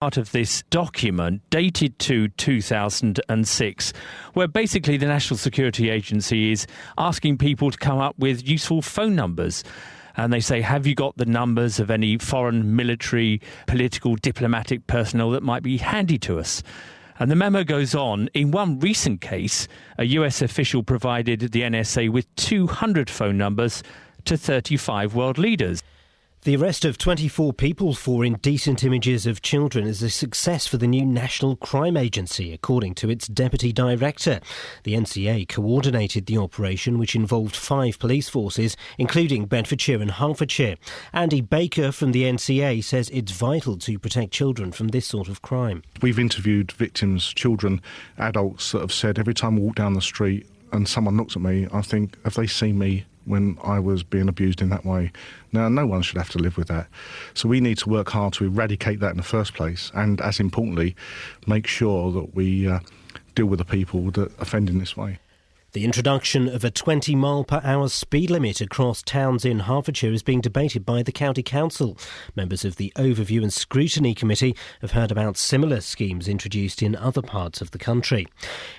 Part of this document dated to 2006, where basically the National Security Agency is asking people to come up with useful phone numbers. And they say, have you got the numbers of any foreign military, political, diplomatic personnel that might be handy to us? And the memo goes on. In one recent case, a US official provided the NSA with 200 phone numbers to 35 world leaders. The arrest of 24 people for indecent images of children is a success for the new National Crime Agency, according to its deputy director. The NCA coordinated the operation, which involved 5 police forces, including Bedfordshire and Hertfordshire. Andy Baker from the NCA says it's vital to protect children from this sort of crime. We've interviewed victims, children, adults that have said every time I walk down the street and someone looks at me, I think, have they seen me when I was being abused in that way? Now, no one should have to live with that. So we need to work hard to eradicate that in the first place and, as importantly, make sure that we deal with the people that offend in this way. The introduction of a 20-mile-per-hour speed limit across towns in Hertfordshire is being debated by the County Council. Members of the Overview and Scrutiny Committee have heard about similar schemes introduced in other parts of the country.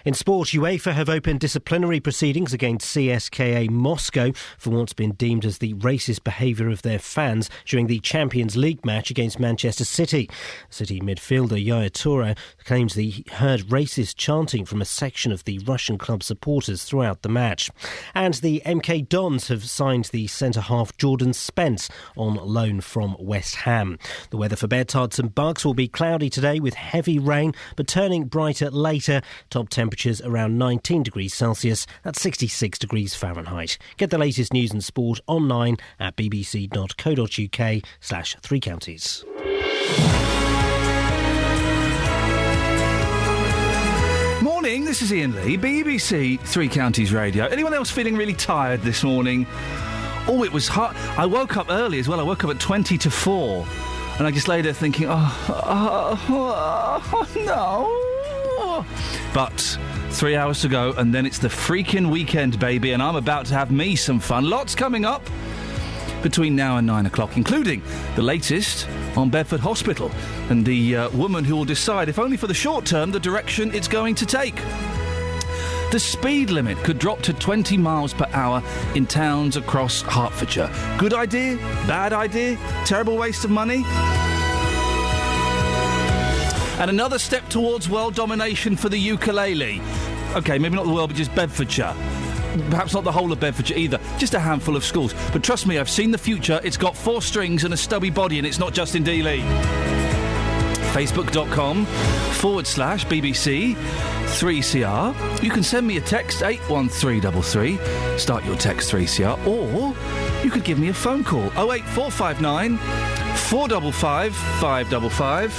In sport, UEFA have opened disciplinary proceedings against CSKA Moscow for what's been deemed as the racist behaviour of their fans during the Champions League match against Manchester City. City midfielder Yaya Toure claims that he heard racist chanting from a section of the Russian club supporters throughout the match. And the MK Dons have signed the centre-half Jordan Spence on loan from West Ham. The weather for Bedtards and Bucks will be cloudy today with heavy rain, but turning brighter later. Top temperatures around 19 degrees Celsius, that's 66 degrees Fahrenheit. Get the latest news and sport online at bbc.co.uk/3counties. Morning, this is Iain Lee, BBC Three Counties Radio. Anyone else feeling really tired this morning? Oh, it was hot. I woke up early as well. I woke up at 20 to 4. And I just lay there thinking, no. But 3 hours to go, and then it's the freaking weekend, baby, and I'm about to have me some fun. Lots coming up between now and 9 o'clock, including the latest on Bedford Hospital and the woman who will decide, if only for the short term, the direction it's going to take. The speed limit could drop to 20 miles per hour in towns across Hertfordshire. Good idea? Bad idea? Terrible waste of money? And another step towards world domination for the ukulele. OK, maybe not the world, but just Bedfordshire. Perhaps not the whole of Bedfordshire either, just a handful of schools. But trust me, I've seen the future. It's got 4 strings and a stubby body, and it's not Justin Dealey. Facebook.com/BBC 3CR. You can send me a text, 81333. Start your text 3CR. Or you could give me a phone call, 08459 455 555.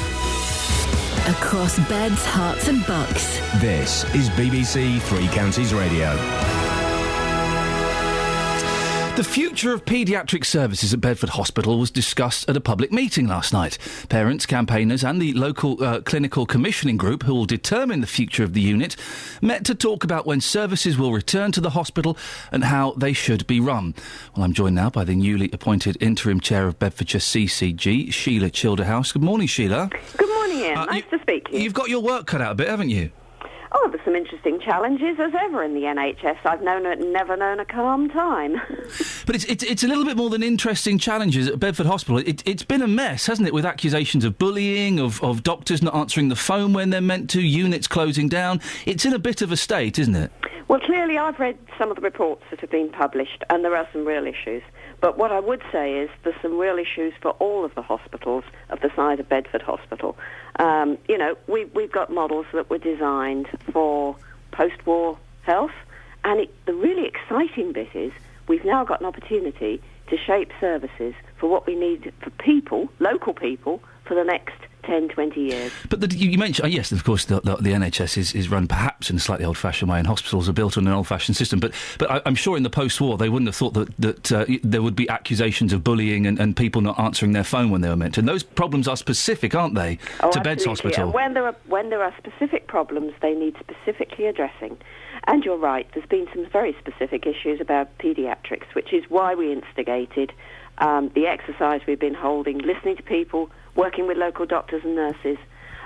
Across beds, hearts and bucks. This is BBC Three Counties Radio. The future of paediatric services at Bedford Hospital was discussed at a public meeting last night. Parents, campaigners and the local clinical commissioning group who will determine the future of the unit met to talk about when services will return to the hospital and how they should be run. Well, I'm joined now by the newly appointed interim chair of Bedfordshire CCG, Sheila Childerhouse. Good morning, Sheila. Good morning, Ian. Nice to speak to you. You've got your work cut out a bit, haven't you? Oh, there's some interesting challenges as ever in the NHS. I've never known a calm time. But it's a little bit more than interesting challenges at Bedford Hospital. It's been a mess, hasn't it, with accusations of bullying, of doctors not answering the phone when they're meant to, units closing down. It's in a bit of a state, isn't it? Well, clearly I've read some of the reports that have been published, and there are some real issues. But what I would say is there's some real issues for all of the hospitals of the size of Bedford Hospital. We've got models that were designed for post-war health, and the really exciting bit is we've now got an opportunity to shape services for what we need for people, local people, for the next 10, 20 years. But you mentioned, yes, of course, the NHS is run perhaps in a slightly old-fashioned way, and hospitals are built on an old-fashioned system. But I'm sure in the post-war they wouldn't have thought that there would be accusations of bullying and people not answering their phone when they were meant to. And those problems are specific, aren't they, to Beds Hospital? And when there are specific problems, they need specifically addressing. And you're right, there's been some very specific issues about paediatrics, which is why we instigated the exercise we've been holding, listening to people, working with local doctors and nurses,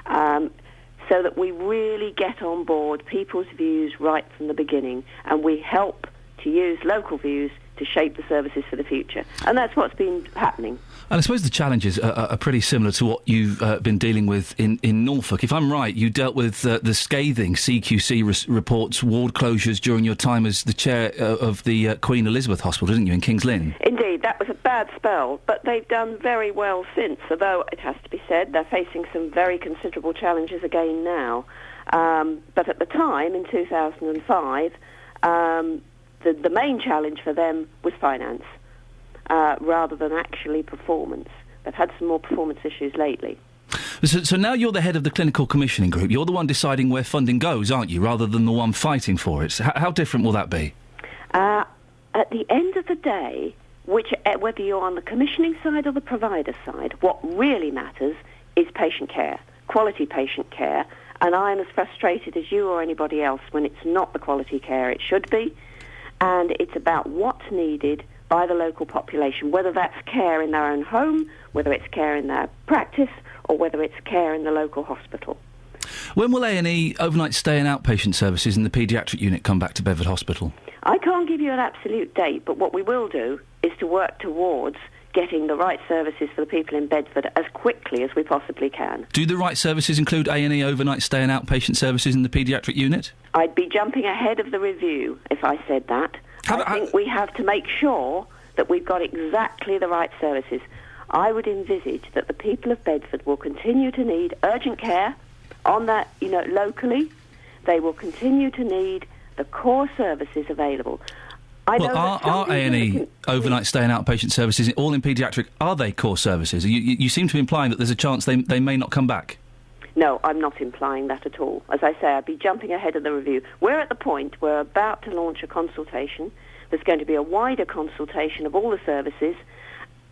so that we really get on board people's views right from the beginning, and we help to use local views to shape the services for the future. And that's what's been happening. And I suppose the challenges are pretty similar to what you've been dealing with in Norfolk. If I'm right, you dealt with the scathing CQC reports, ward closures during your time as the chair of the Queen Elizabeth Hospital, didn't you, in King's Lynn? Indeed, that was a bad spell, but they've done very well since, although it has to be said they're facing some very considerable challenges again now. But at the time, in 2005, the main challenge for them was finance, rather than actually performance. They've had some more performance issues lately. So now you're the head of the clinical commissioning group. You're the one deciding where funding goes, aren't you, rather than the one fighting for it? How different will that be? At the end of the day, whether you're on the commissioning side or the provider side, what really matters is patient care, quality patient care, and I'm as frustrated as you or anybody else when it's not the quality care it should be, and it's about what's needed by the local population, whether that's care in their own home, whether it's care in their practice, or whether it's care in the local hospital. When will A&E, overnight stay and outpatient services in the paediatric unit come back to Bedford Hospital? I can't give you an absolute date, but what we will do is to work towards getting the right services for the people in Bedford as quickly as we possibly can. Do the right services include A&E, overnight stay and outpatient services in the paediatric unit? I'd be jumping ahead of the review if I said that. I think we have to make sure that we've got exactly the right services. I would envisage that the people of Bedford will continue to need urgent care on that, locally. They will continue to need the core services available. Are A&E overnight stay and outpatient services all in paediatric? Are they core services? You seem to be implying that there's a chance they may not come back. No, I'm not implying that at all. As I say, I'd be jumping ahead of the review. We're at the point, we're about to launch a consultation. There's going to be a wider consultation of all the services,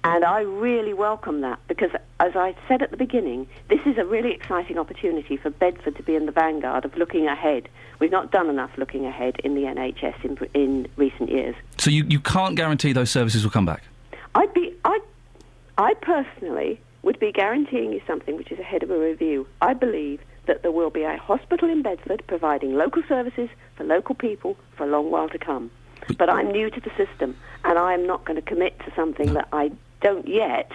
and I really welcome that because, as I said at the beginning, this is a really exciting opportunity for Bedford to be in the vanguard of looking ahead. We've not done enough looking ahead in the NHS in recent years. So you can't guarantee those services will come back? I personally would be guaranteeing you something which is ahead of a review. I believe that there will be a hospital in Bedford providing local services for local people for a long while to come. But I'm new to the system, and I'm not going to commit to something that I don't yet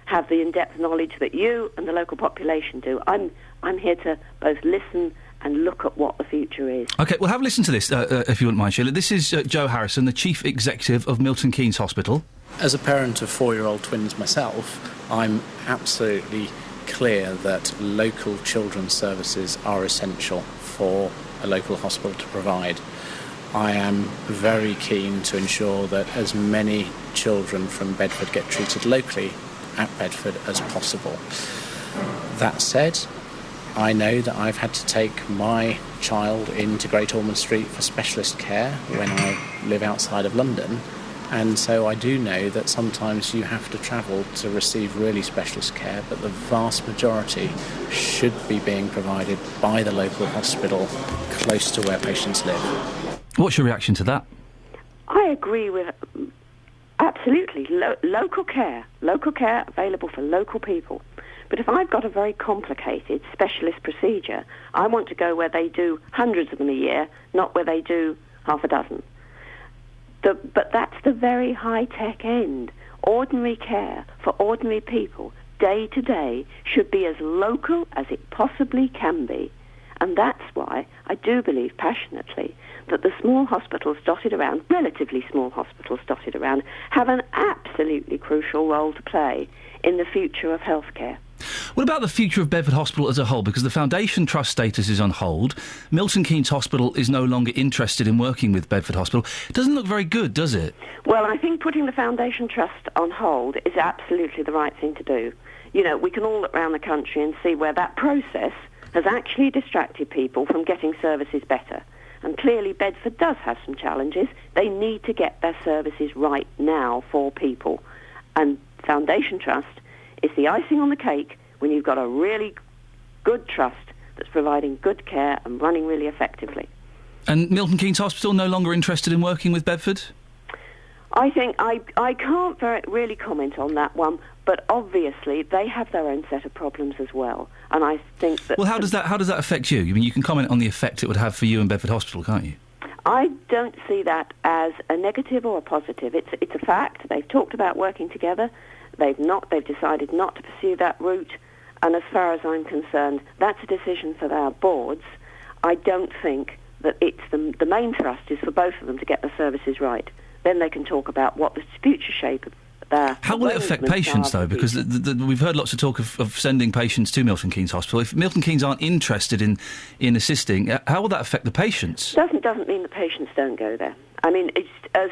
have the in-depth knowledge that you and the local population do. I'm here to both listen and look at what the future is. OK, well, have a listen to this, if you wouldn't mind, Sheila. This is Joe Harrison, the Chief Executive of Milton Keynes Hospital. As a parent of 4-year-old twins myself, I'm absolutely clear that local children's services are essential for a local hospital to provide. I am very keen to ensure that as many children from Bedford get treated locally at Bedford as possible. That said, I know that I've had to take my child into Great Ormond Street for specialist care when I live outside of London, and so I do know that sometimes you have to travel to receive really specialist care, but the vast majority should be being provided by the local hospital close to where patients live. What's your reaction to that? I agree with... Absolutely. Local care available for local people. But if I've got a very complicated specialist procedure, I want to go where they do hundreds of them a year, not where they do half a dozen. But that's the very high-tech end. Ordinary care for ordinary people, day to day, should be as local as it possibly can be. And that's why I do believe passionately that the small hospitals dotted around, relatively small hospitals dotted around, have an absolutely crucial role to play in the future of healthcare. What about the future of Bedford Hospital as a whole? Because the Foundation Trust status is on hold. Milton Keynes Hospital is no longer interested in working with Bedford Hospital. It doesn't look very good, does it? Well, I think putting the Foundation Trust on hold is absolutely the right thing to do. You know, we can all look around the country and see where that process has actually distracted people from getting services better. And clearly Bedford does have some challenges. They need to get their services right now for people. And Foundation Trust is the icing on the cake when you've got a really good trust that's providing good care and running really effectively. And Milton Keynes Hospital no longer interested in working with Bedford? I think I can't really comment on that one, but obviously they have their own set of problems as well. And I think that... Well, how does that affect you? I mean, you can comment on the effect it would have for you in Bedford Hospital, can't you? I don't see that as a negative or a positive. It's a fact. They've talked about working together. They've decided not to pursue that route. And as far as I'm concerned, that's a decision for our boards. I don't think that it's the main thrust is for both of them to get the services right. Then they can talk about what the future shape of their... How will it affect patients, though? Because we've heard lots of talk of sending patients to Milton Keynes Hospital. If Milton Keynes aren't interested in assisting, how will that affect the patients? Doesn't mean the patients don't go there. I mean, it's as...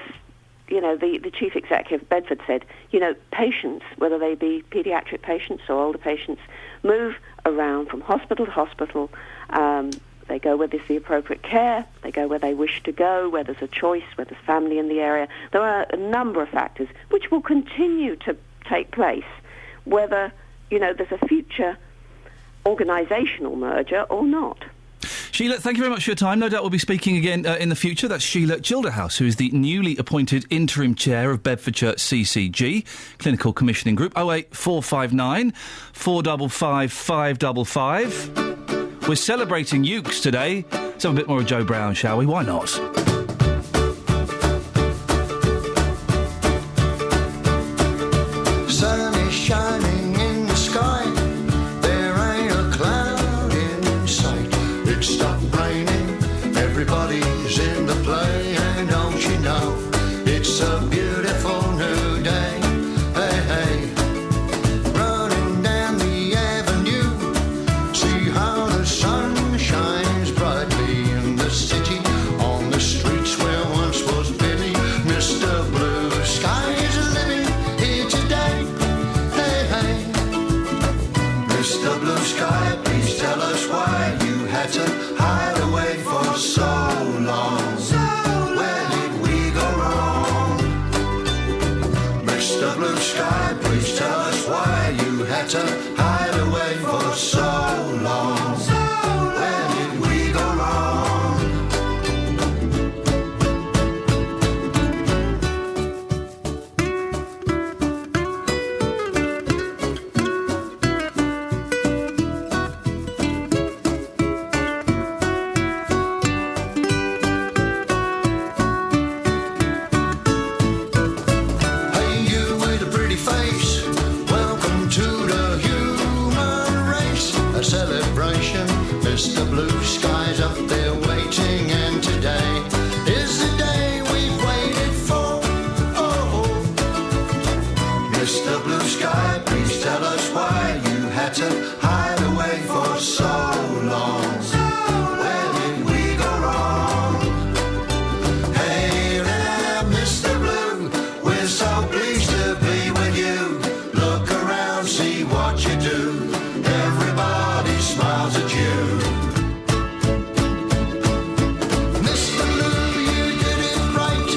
You know, the chief executive of Bedford said, you know, patients, whether they be paediatric patients or older patients, move around from hospital to hospital. They go where there's the appropriate care. They go where they wish to go, where there's a choice, where there's family in the area. There are a number of factors which will continue to take place, whether, you know, there's a future organisational merger or not. Sheila, thank you very much for your time. No doubt we'll be speaking again in the future. That's Sheila Childerhouse, who is the newly appointed interim chair of Bedfordshire CCG, Clinical Commissioning Group. 08459 455 555. We're celebrating Ukes today. Let's have a bit more of Joe Brown, shall we? Why not? Sun is shining in the sky. There ain't a cloud in sight. It stopped raining. Everybody's in the play. And don't you know, it's a beautiful new day. Hey, hey. Running down the avenue. See how the sun shines brightly in the city. On the streets where once was pity. Mr. Blue Sky is living here today. Hey, hey. Mr. Blue Sky, please tell us why you had to hide away for so long. Where did we go wrong? Mr. Blue Sky, please tell us why you had to hide away for so long. Where did we go wrong? Hey, you with a pretty face, welcome to the human race. A celebration, Mr. Blue Sky's up there waiting, and today is the day we've waited for. Oh, Mr. Blue Sky, please tell us why you had to hide away for so long. Where did we go wrong? Hey there, Mr. Blue, we're so pleased to be with you. Look around, see what you do. Everybody smiles at you. Mr. Blue, you did it right,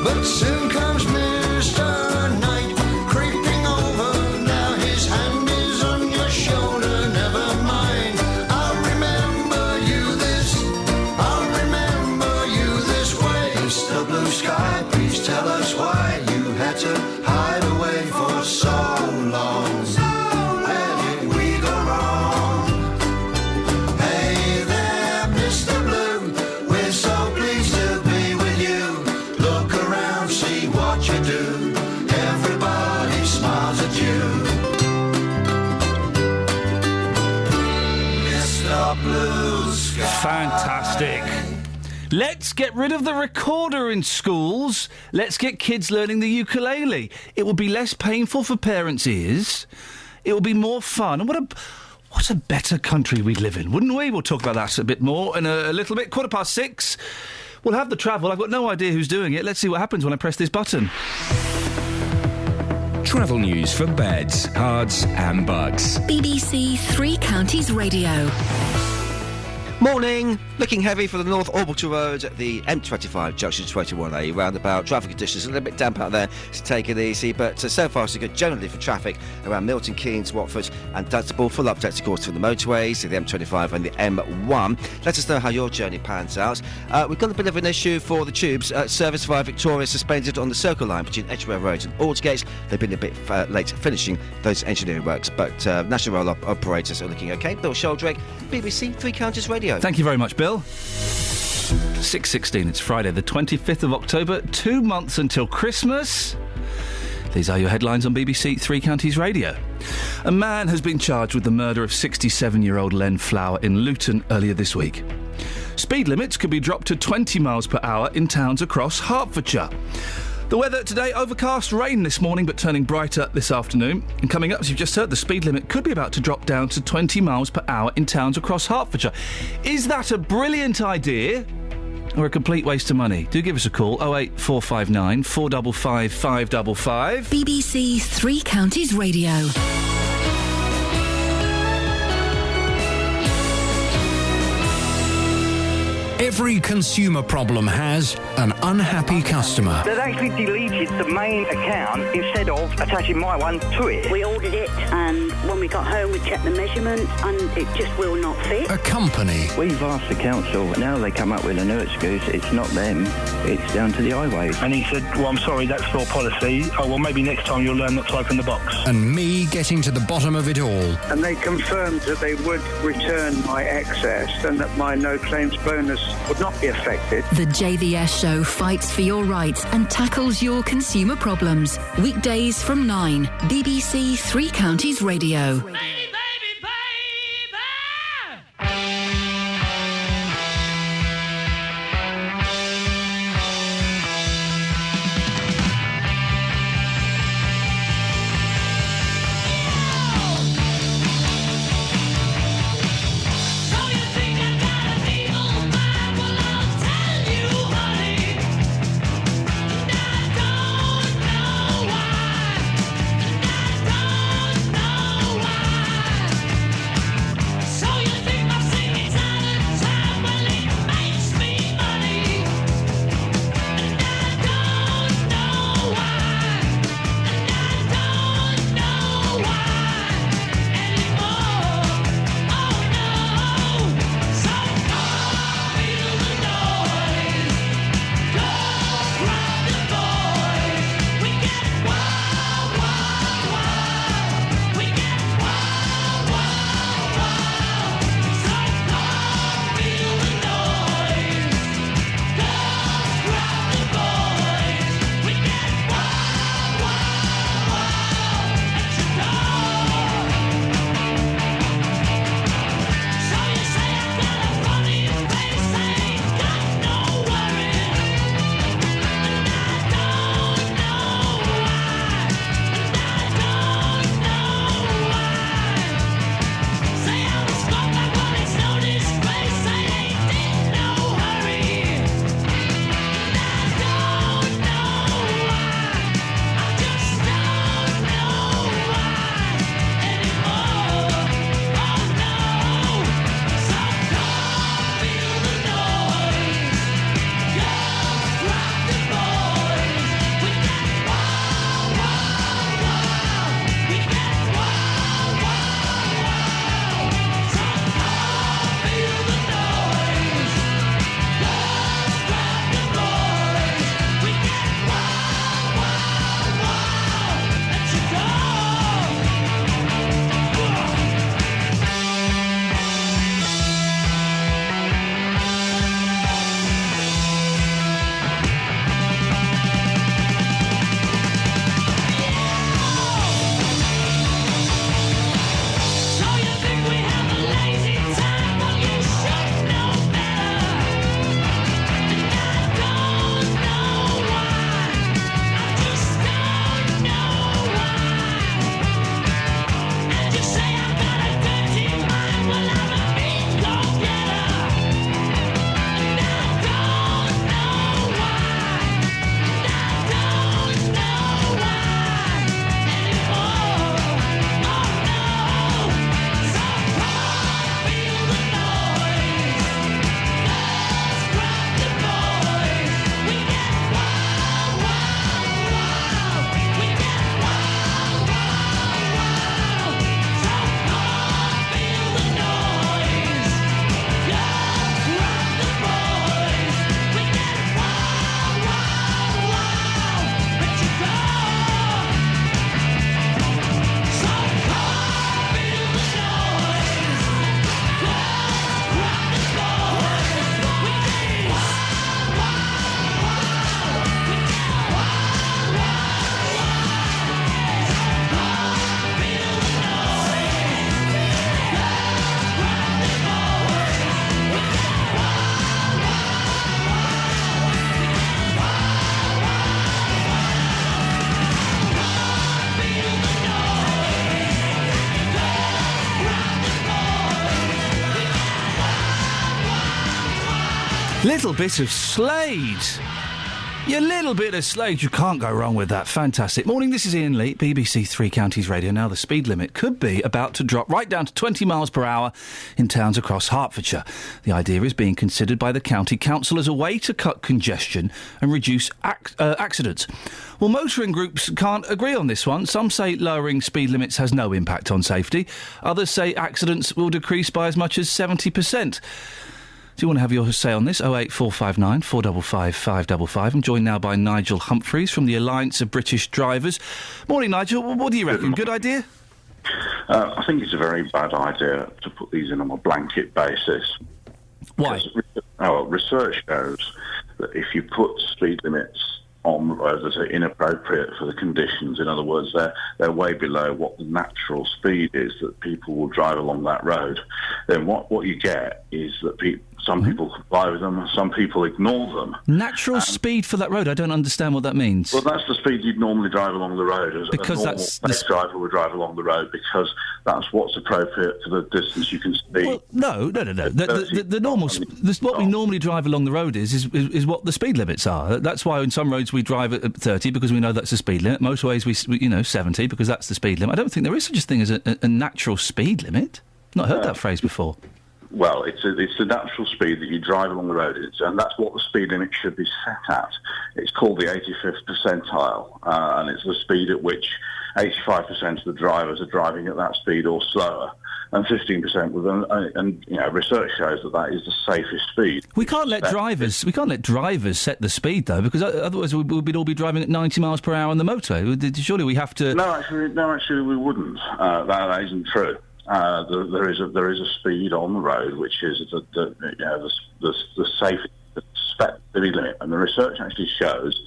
but soon comes Mr. Knight creeping over. Now his hand is on your shoulder. Never mind, I'll remember you this. I'll remember you this way. Mr. Blue Sky, please tell us why you had to hide away for so long. Where did we go wrong? Hey there, Mr. Blue, we're so pleased to be with you. Look around, see what you do. Everybody smiles at you. Mr. Blue Sky. Fantastic. Let's get rid of the recorder in schools. Let's get kids learning the ukulele. It will be less painful for parents' ears. It will be more fun. And what a better country we'd live in, wouldn't we? We'll talk about that a bit more in a little bit. 6:15. We'll have the travel. I've got no idea who's doing it. Let's see what happens when I press this button. Travel news for beds, cards and bugs. BBC Three Counties Radio. Morning. Looking heavy for the North Orbital Road at the M25 junction 21A roundabout. Traffic conditions a little bit damp out there, so take it easy. But so far so good generally for traffic around Milton Keynes, Watford and Dunstable. Full updates, of course, from the motorways, the M25 and the M1. Let us know how your journey pans out. We've got a bit of an issue for the tubes. Service via Victoria suspended on the Circle Line between Edgware Road and Aldgate. They've been a bit late finishing those engineering works, but National Rail operators are looking OK. Bill Sheldrake, BBC Three Counties Radio. Thank you very much, Bill. 6:16, it's Friday the 25th of October, 2 months until Christmas. These are your headlines on BBC Three Counties Radio. A man has been charged with the murder of 67-year-old Len Flower in Luton earlier this week. Speed limits could be dropped to 20 miles per hour in towns across Hertfordshire. The weather today, overcast, rain this morning but turning brighter this afternoon. And coming up, as you've just heard, the speed limit could be about to drop down to 20 miles per hour in towns across Hertfordshire. Is that a brilliant idea or a complete waste of money? Do give us a call, 08459 455 555. BBC Three Counties Radio. Every consumer problem has an unhappy customer. They've actually deleted the main account instead of attaching my one to it. We ordered it, and when we got home we checked the measurements and it just will not fit. A company. We've asked the council, now they come up with a new excuse. It's not them, it's down to the highways. And he said, well, I'm sorry, that's your policy. Oh, well, maybe next time you'll learn not to open the box. And me getting to the bottom of it all. And they confirmed that they would return my excess and that my no claims bonus would not be affected. The JVS show fights for your rights and tackles your consumer problems. Weekdays from 9. BBC Three Counties Radio. Little bit of Slade. Your little bit of Slade. You can't go wrong with that. Fantastic. Morning, this is Iain Lee, BBC Three Counties Radio. Now, the speed limit could be about to drop right down to 20 miles per hour in towns across Hertfordshire. The idea is being considered by the county council as a way to cut congestion and reduce accidents. Well, motoring groups can't agree on this one. Some say lowering speed limits has no impact on safety. Others say accidents will decrease by as much as 70%. Do you want to have your say on this? 08459 455 555. I'm joined now by Nigel Humphreys from the Alliance of British Drivers. Morning, Nigel. What do you reckon? Good idea? I think it's a very bad idea to put these in on a blanket basis. Why? Research shows that if you put speed limits on roads that are inappropriate for the conditions, in other words, they're way below what the natural speed is that people will drive along that road, then what you get is that some people comply with them, some people ignore them. Natural speed for that road? I don't understand what that means. Well, that's the speed you'd normally drive along the road. Because a normal pace driver would drive along the road because that's what's appropriate for the distance you can speed. Well, no. The normal, what we normally drive along the road is what the speed limits are. That's why in some roads we drive at 30 because we know that's the speed limit. Motorways we 70 because that's the speed limit. I don't think there is such a thing as a natural speed limit. Not heard that phrase before. Well, it's the natural speed that you drive along the road, and that's what the speed limit should be set at. It's called the 85th percentile, and it's the speed at which 85% of the drivers are driving at that speed or slower, and 15% with them. And research shows that is the safest speed. We can't let drivers set the speed though, because otherwise we'd all be driving at 90 miles per hour on the motorway. Surely we have to. No, actually, we wouldn't. That isn't true. There is a speed on the road which is the safest speed limit, and the research actually shows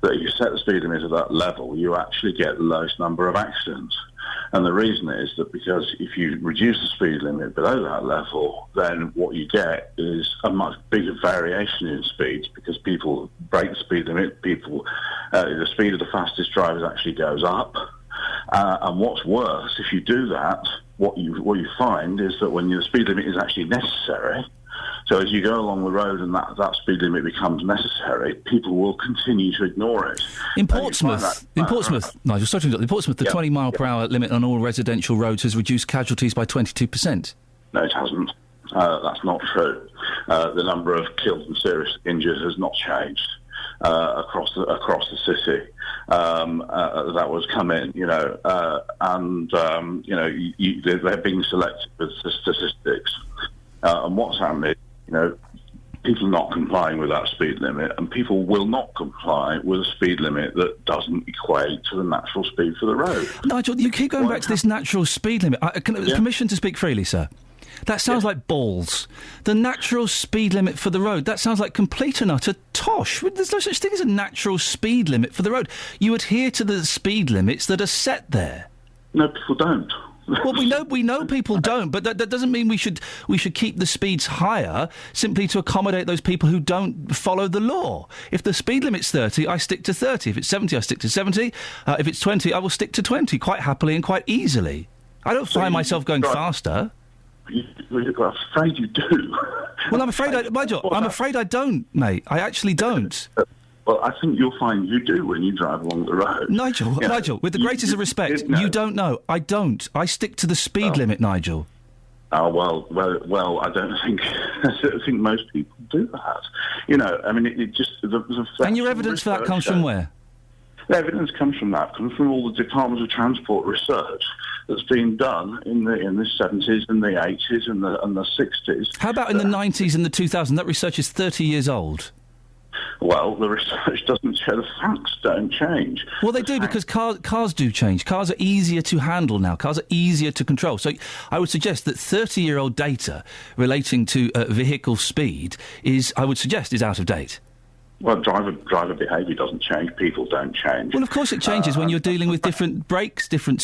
that if you set the speed limit at that level, you actually get the lowest number of accidents. And the reason is that because if you reduce the speed limit below that level, then what you get is a much bigger variation in speeds because people break the speed limit. The speed of the fastest drivers actually goes up. And what's worse, if you do that, what you find is that when the speed limit is actually necessary, so as you go along the road and that speed limit becomes necessary, people will continue to ignore it. In Portsmouth, Nigel, sorry to interrupt. In Portsmouth, the 20 mile per hour limit on all residential roads has reduced casualties by 22%. No, it hasn't. That's not true. The number of killed and seriously injured has not changed across the city. That was come in, they're being selected with the statistics. And what's happening, people are not complying with that speed limit, and people will not comply with a speed limit that doesn't equate to the natural speed for the road. Nigel, you keep going back to this natural speed limit. Permission to speak freely, sir? That sounds like balls. The natural speed limit for the road, that sounds like complete and utter tosh. There's no such thing as a natural speed limit for the road. You adhere to the speed limits that are set there. No, people don't. Well, we know people don't, but that doesn't mean we should keep the speeds higher simply to accommodate those people who don't follow the law. If the speed limit's 30, I stick to 30. If it's 70, I stick to 70. If it's 20, I will stick to 20 quite happily and quite easily. I don't find myself going faster. I'm afraid you do. Well, I'm afraid I don't, mate. I actually don't. Well, I think you'll find you do when you drive along the road. Nigel, with the greatest of respect, you don't know. I don't. I stick to the speed limit, Nigel. Oh, well, I don't think... I think most people do that. It just... And your evidence for that comes from where? The evidence comes from all the departments of transport research that's been done in the 70s and the 80s and the 60s. How about in the 90s and the 2000s? That research is 30 years old. Well, the research doesn't show the facts don't change. Well, they do because cars do change. Cars are easier to handle now. Cars are easier to control. So I would suggest that 30-year-old data relating to vehicle speed is out of date. Well, driver behaviour doesn't change. People don't change. Well, of course it changes when you're dealing with different brakes, different.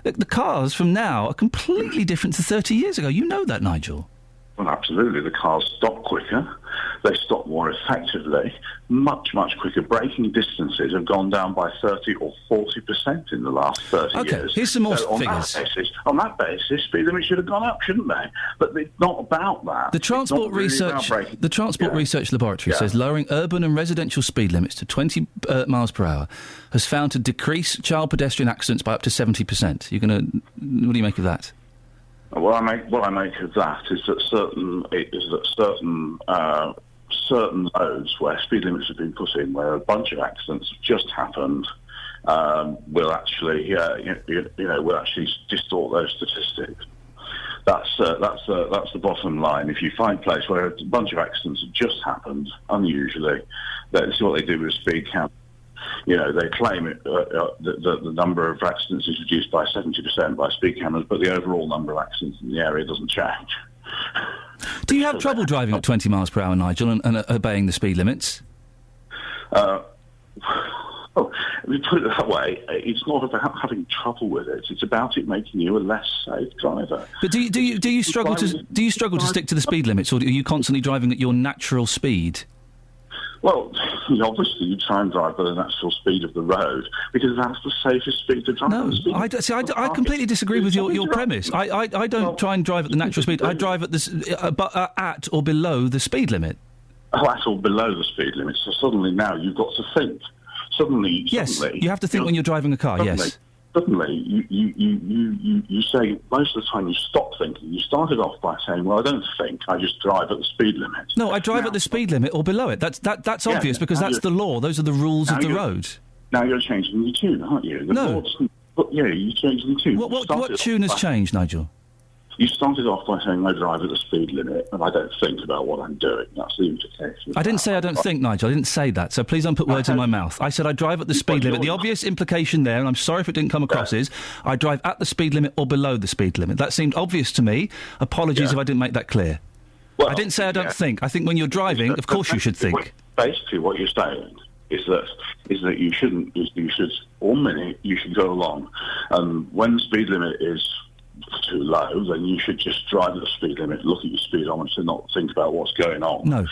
The cars from now are completely different to 30 years ago. You know that, Nigel. Well, absolutely. The cars stop quicker. They stop more effectively. Much, much quicker. Braking distances have gone down by 30 or 40% in the last 30 years. Okay, here's some more figures. On that basis, speed limits should have gone up, shouldn't they? But it's not about that. The Transport Research Laboratory says lowering urban and residential speed limits to 20 miles per hour has found to decrease child pedestrian accidents by up to 70%. What do you make of that? What I make of that is that certain roads where speed limits have been put in, where a bunch of accidents have just happened, will actually distort those statistics. That's the bottom line. If you find a place where a bunch of accidents have just happened, unusually, that's what they do with speed count. They claim the number of accidents is reduced by 70% by speed cameras, but the overall number of accidents in the area doesn't change. Do you have trouble driving at 20 miles per hour, Nigel, and obeying the speed limits? Let me put it that way. It's not about having trouble with it. It's about it making you a less safe driver. But do you struggle to stick to the speed limits, or are you constantly driving at your natural speed? Well, obviously you try and drive at the natural speed of the road because that's the safest speed to drive. No, I completely disagree with your premise. I don't try and drive at the natural speed. I drive at at or below the speed limit. Oh, at or below the speed limit. So suddenly now you've got to think. Suddenly, you have to think when you're driving a car. Yes. Suddenly, you say most of the time you stop thinking. You started off by saying, "Well, I don't think. I just drive at the speed limit." No, I drive at the speed limit or below it. That's obvious because that's the law. Those are the rules of the road. Now you're changing the tune, aren't you? No. You're changing the tune. What tune has changed, Nigel? You started off by saying I drive at the speed limit and I don't think about what I'm doing. That's the implication. I didn't say I don't think, Nigel. I didn't say that. So please don't put words in my mouth. I said I drive at the speed limit. The obvious implication there, and I'm sorry if it didn't come across, is I drive at the speed limit or below the speed limit. That seemed obvious to me. Apologies if I didn't make that clear. Well, I didn't say I don't think. I think when you're driving, of course you should think. Basically what you're saying is that you shouldn't, you should, 1 minute, you should go along. And when the speed limit is too low, then you should just drive at the speed limit, look at your speedometer, not think about what's going on. No.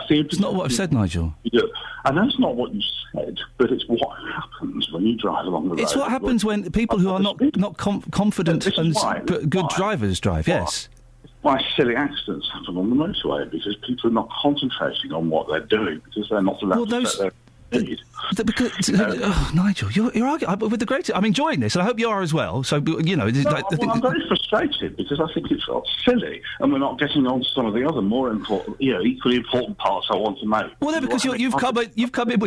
It's not what I've said, Nigel. I know it's not what you said, but it's what happens when you drive along the road. It's what happens when people who are not confident and good drivers drive, yes. Why silly accidents happen on the motorway, because people are not concentrating on what they're doing, because they're not allowed to set their speed. Nigel, you're arguing with the greatest. I'm enjoying this, and I hope you are as well. So, I'm very frustrated because I think it's silly, and we're not getting on to some of the other more important, equally important parts I want to make. Well, no, because you've come in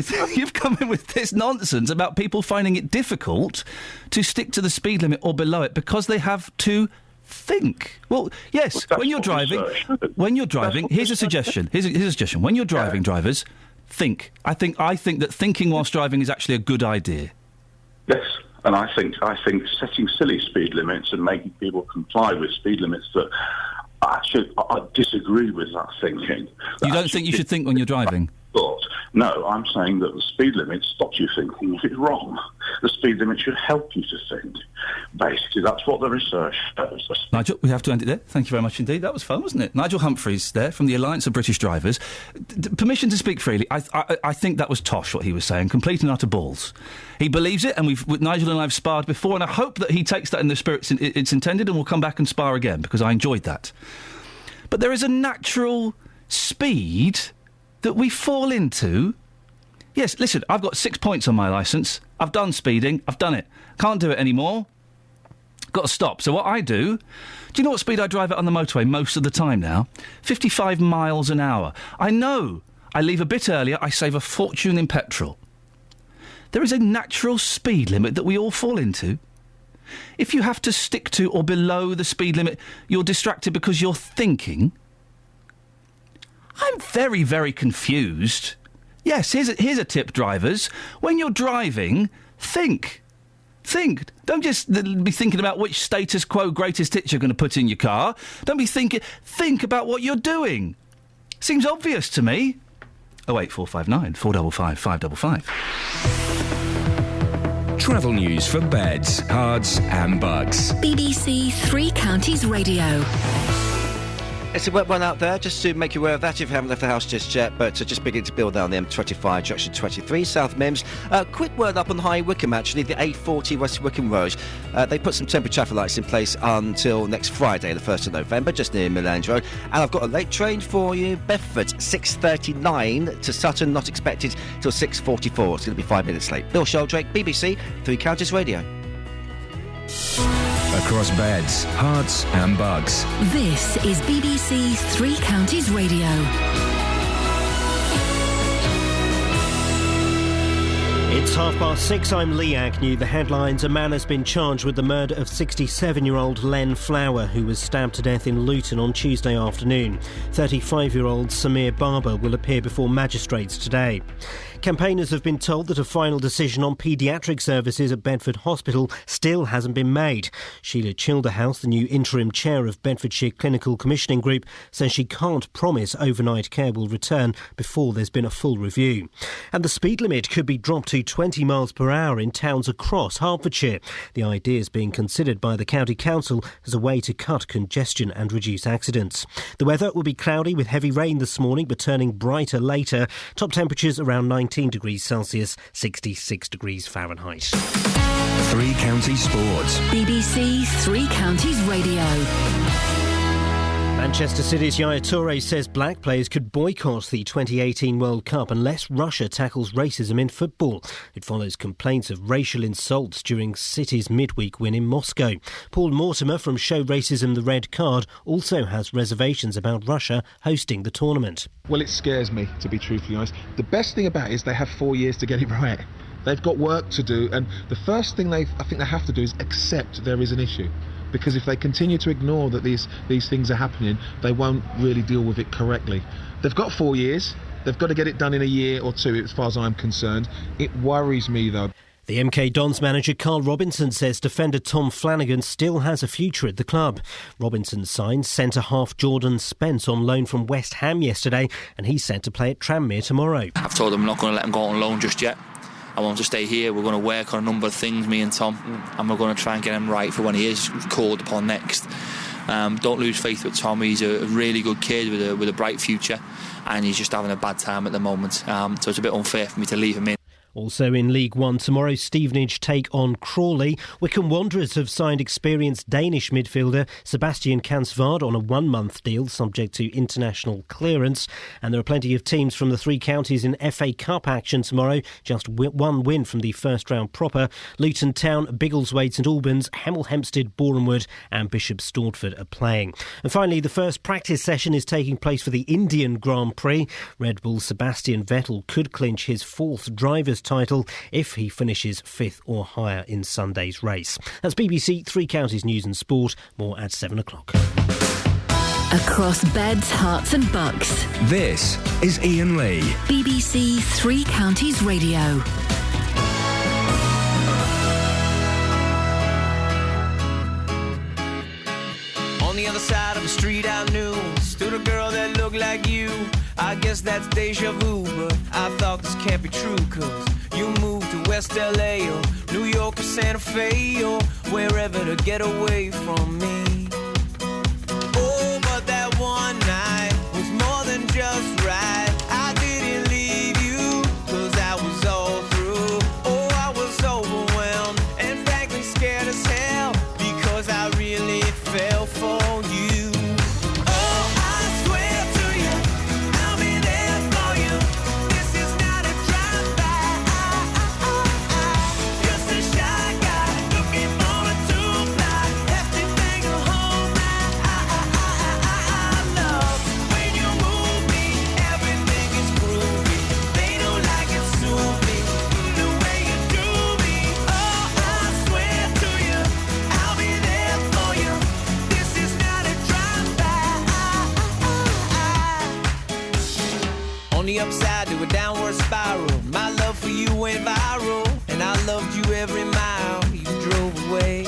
with this nonsense about people finding it difficult to stick to the speed limit or below it because they have to think. Well, yes. When you're driving, here's a suggestion. Here's a suggestion. When you're driving, drivers. Think. I think that thinking whilst driving is actually a good idea. Yes, and I think setting silly speed limits and making people comply with speed limits that I disagree with that thinking. You don't think you should think when you're driving? But no, I'm saying that the speed limit stops you thinking if it's wrong. The speed limit should help you to think. Basically, that's what the research shows. Nigel, we have to end it there. Thank you very much indeed. That was fun, wasn't it? Nigel Humphreys there from the Alliance of British Drivers. Permission to speak freely. I think that was tosh, what he was saying. Complete and utter balls. He believes it, and Nigel and I have sparred before, and I hope that he takes that in the spirit it's intended and will come back and spar again, because I enjoyed that. But there is a natural speed that we fall into. Yes, listen, I've got 6 points on my licence. I've done speeding. I've done it. Can't do it anymore. Got to stop. So what I do you know what speed I drive at on the motorway most of the time now? 55 miles an hour. I know. I leave a bit earlier. I save a fortune in petrol. There is a natural speed limit that we all fall into. If you have to stick to or below the speed limit, you're distracted because you're thinking. I'm very, very confused. Yes, here's a tip, drivers. When you're driving, think. Think. Don't just be thinking about which status quo greatest hits you're going to put in your car. Don't be thinking. Think about what you're doing. Seems obvious to me. 08459 455 555. Travel news for beds, cards and bugs. BBC Three Counties Radio. It's a wet one out there, just to make you aware of that if you haven't left the house just yet, but just begin to build down the M25, junction 23, South Mims. Quick word up on High Wycombe, actually, the A40 West Wycombe Road. They put some temporary traffic lights in place until next Friday, the 1st of November, just near Millange Road. And I've got a late train for you, Bedford, 6:39 to Sutton, not expected till 6:44. It's going to be 5 minutes late. Bill Sheldrake, BBC, Three Counties Radio. Across beds, hearts and bugs. This is BBC Three Counties Radio. It's 6:30. I'm Lee Agnew. The headlines: a man has been charged with the murder of 67-year-old Len Flower, who was stabbed to death in Luton on Tuesday afternoon. 35-year-old Samir Barber will appear before magistrates today. Campaigners have been told that a final decision on paediatric services at Bedford Hospital still hasn't been made. Sheila Childerhouse, the new interim chair of Bedfordshire Clinical Commissioning Group, says she can't promise overnight care will return before there's been a full review. And the speed limit could be dropped to 20 miles per hour in towns across Hertfordshire. The idea is being considered by the County Council as a way to cut congestion and reduce accidents. The weather will be cloudy with heavy rain this morning, but turning brighter later. Top temperatures around 19 degrees Celsius, 66 degrees Fahrenheit. Three Counties Sports. BBC Three Counties Radio. Manchester City's Yaya Toure says black players could boycott the 2018 World Cup unless Russia tackles racism in football. It follows complaints of racial insults during City's midweek win in Moscow. Paul Mortimer from Show Racism the Red Card also has reservations about Russia hosting the tournament. Well, it scares me, to be truthfully honest. The best thing about it is they have 4 years to get it right. They've got work to do, and the first thing I think they have to do is accept there is an issue. Because if they continue to ignore that these things are happening, they won't really deal with it correctly. They've got 4 years. They've got to get it done in a year or two, as far as I'm concerned. It worries me, though. The MK Dons manager Carl Robinson says defender Tom Flanagan still has a future at the club. Robinson signed centre-half Jordan Spence on loan from West Ham yesterday, and he's set to play at Tranmere tomorrow. I've told him I'm not going to let him go on loan just yet. I want him to stay here. We're going to work on a number of things, me and Tom, and we're going to try and get him right for when he is called upon next. Don't lose faith with Tom. He's a really good kid with a bright future, and he's just having a bad time at the moment. So it's a bit unfair for me to leave him in. Also in League One tomorrow, Stevenage take on Crawley. Wycombe Wanderers have signed experienced Danish midfielder Sebastian Kansvard on a 1-month deal subject to international clearance. And there are plenty of teams from the three counties in FA Cup action tomorrow. Just one win from the first round proper. Luton Town, Biggleswade, St Albans, Hemel Hempstead, Borehamwood and Bishop Stortford are playing. And finally, the first practice session is taking place for the Indian Grand Prix. Red Bull's Sebastian Vettel could clinch his fourth driver's title if he finishes fifth or higher in Sunday's race. That's BBC Three Counties News and Sport. More at 7 o'clock. Across beds, hearts and bucks. This is Iain Lee. BBC Three Counties Radio. On the other side of the street I knew stood a girl that looked like you. I guess that's deja vu, but I thought this can't be true, cause you moved to West LA or New York or Santa Fe or wherever to get away from me. Oh, but that one night was more than just right. I didn't leave you, cause I was all through. Oh, I was overwhelmed and frankly scared as hell, because I really fell for you. Upside to a downward spiral. My love for you went viral, and I loved you every mile you drove away.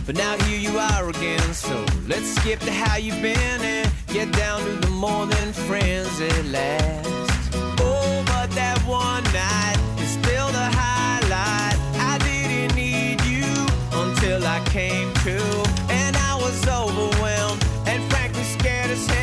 But now here you are again, so let's skip to how you've been and get down to the more than friends at last. Oh, but that one night is still the highlight. I didn't need you until I came to, and I was overwhelmed and frankly scared as hell.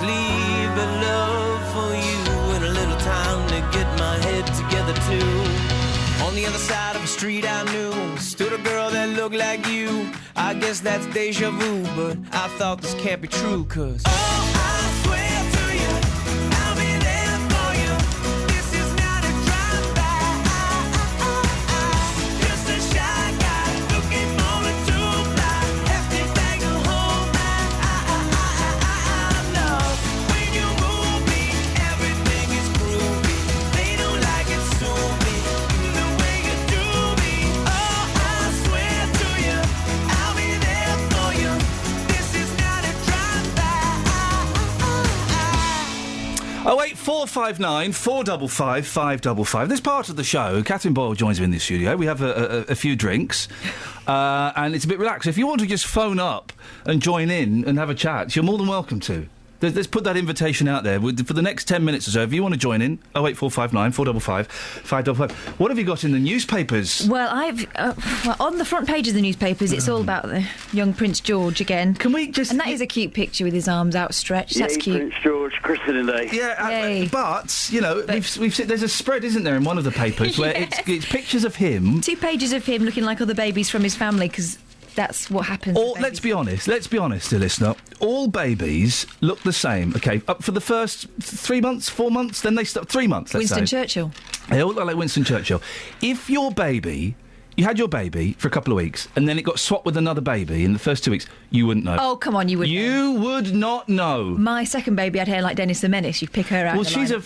leave but love for you and a little time to get my head together too. On the other side of the street I knew stood a girl that looked like you. I guess that's deja vu, but I thought this can't be true, 'cause I swear to you, I'll be there for you. This is not a drive-by. Just a shy guy looking for a two-fly. Hefty bag of home. Love, when you move me, everything is groovy. They don't like it, sue me. The way you do me. Oh, I swear to you, I'll be there for you. This is not a drive-by. 08459 455 555. This part of the show, Catherine Boyle joins me in the studio. We have a few drinks, and it's a bit relaxed. If you want to just phone up and join in and have a chat, you're more than welcome to. Let's put that invitation out there. For the next 10 minutes or so, if you want to join in, 08459 455 555. What have you got in the newspapers? Well, on the front page of the newspapers, it's all about the young Prince George again. Can we just... And that is a cute picture with his arms outstretched. That's cute. Prince George, christening day. Yeah, but, you know, we've seen, there's a spread, isn't there, in one of the papers where it's pictures of him. 2 pages of him looking like other babies from his family, because that's what happens. Let's be honest, dear listener. All babies look the same, okay? Up for the first 3 months, 4 months, then they start... 3 months, let's Winston say. Churchill. They all look like Winston Churchill. If your baby... You had your baby for a couple of weeks, and then it got swapped with another baby in the first 2 weeks, you wouldn't know. Oh, come on, you would know. You would not know. My second baby had hair like Dennis the Menace. You'd pick her out. Well, she's I'm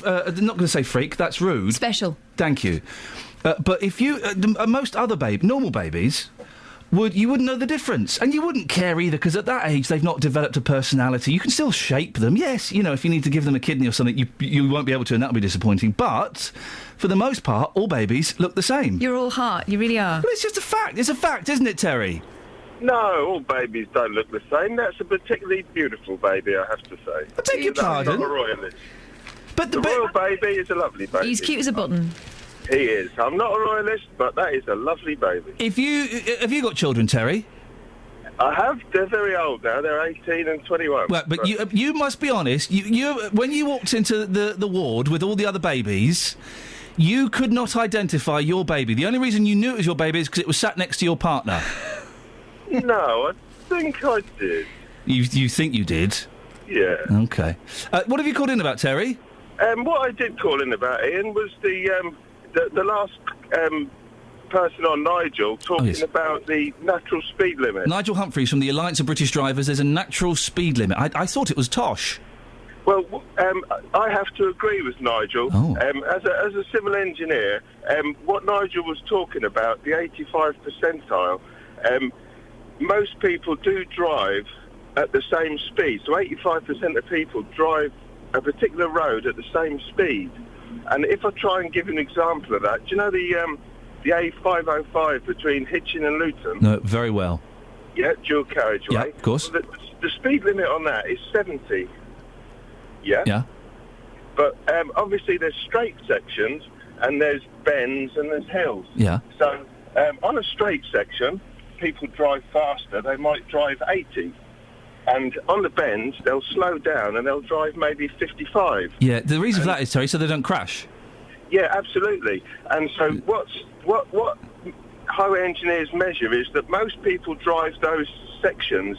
not going to say freak, that's rude. Special. Thank you. But if you... most other normal babies... You wouldn't know the difference. And you wouldn't care either, because at that age, they've not developed a personality. You can still shape them. Yes, you know, if you need to give them a kidney or something, you won't be able to, and that'll be disappointing. But, for the most part, all babies look the same. You're all heart. You really are. Well, it's just a fact. It's a fact, isn't it, Terry? No, all babies don't look the same. That's a particularly beautiful baby, I have to say. I beg your pardon? I'm not a royalist. But the royal baby is a lovely baby. He's cute as a button. He is. I'm not a royalist, but that is a lovely baby. Have you got children, Terry? I have. They're very old now. They're 18 and 21. Well, but you must be honest. You when you walked into the ward with all the other babies, you could not identify your baby. The only reason you knew it was your baby is because it was sat next to your partner. No, I think I did. You think you did? Yeah. Okay. What have you called in about, Terry? What I did call in about, Ian, was the last person on Nigel talking about the natural speed limit. Nigel Humphreys from the Alliance of British Drivers. There's a natural speed limit. I thought it was tosh. Well, I have to agree with Nigel. Oh. As a civil engineer, what Nigel was talking about, the 85 percentile, most people do drive at the same speed. So 85% of people drive a particular road at the same speed. And if I try and give an example of that, do you know the A505 between Hitchin and Luton? No, very well. Yeah, dual carriageway. Yeah, of course. Well, the speed limit on that is 70. Yeah? Yeah. But obviously there's straight sections and there's bends and there's hills. Yeah. So on a straight section, people drive faster. They might drive 80. And on the bends, they'll slow down and they'll drive maybe 55. Yeah, the reason for that is, Terry, so they don't crash. Yeah, absolutely. And so what highway engineers measure is that most people drive those sections,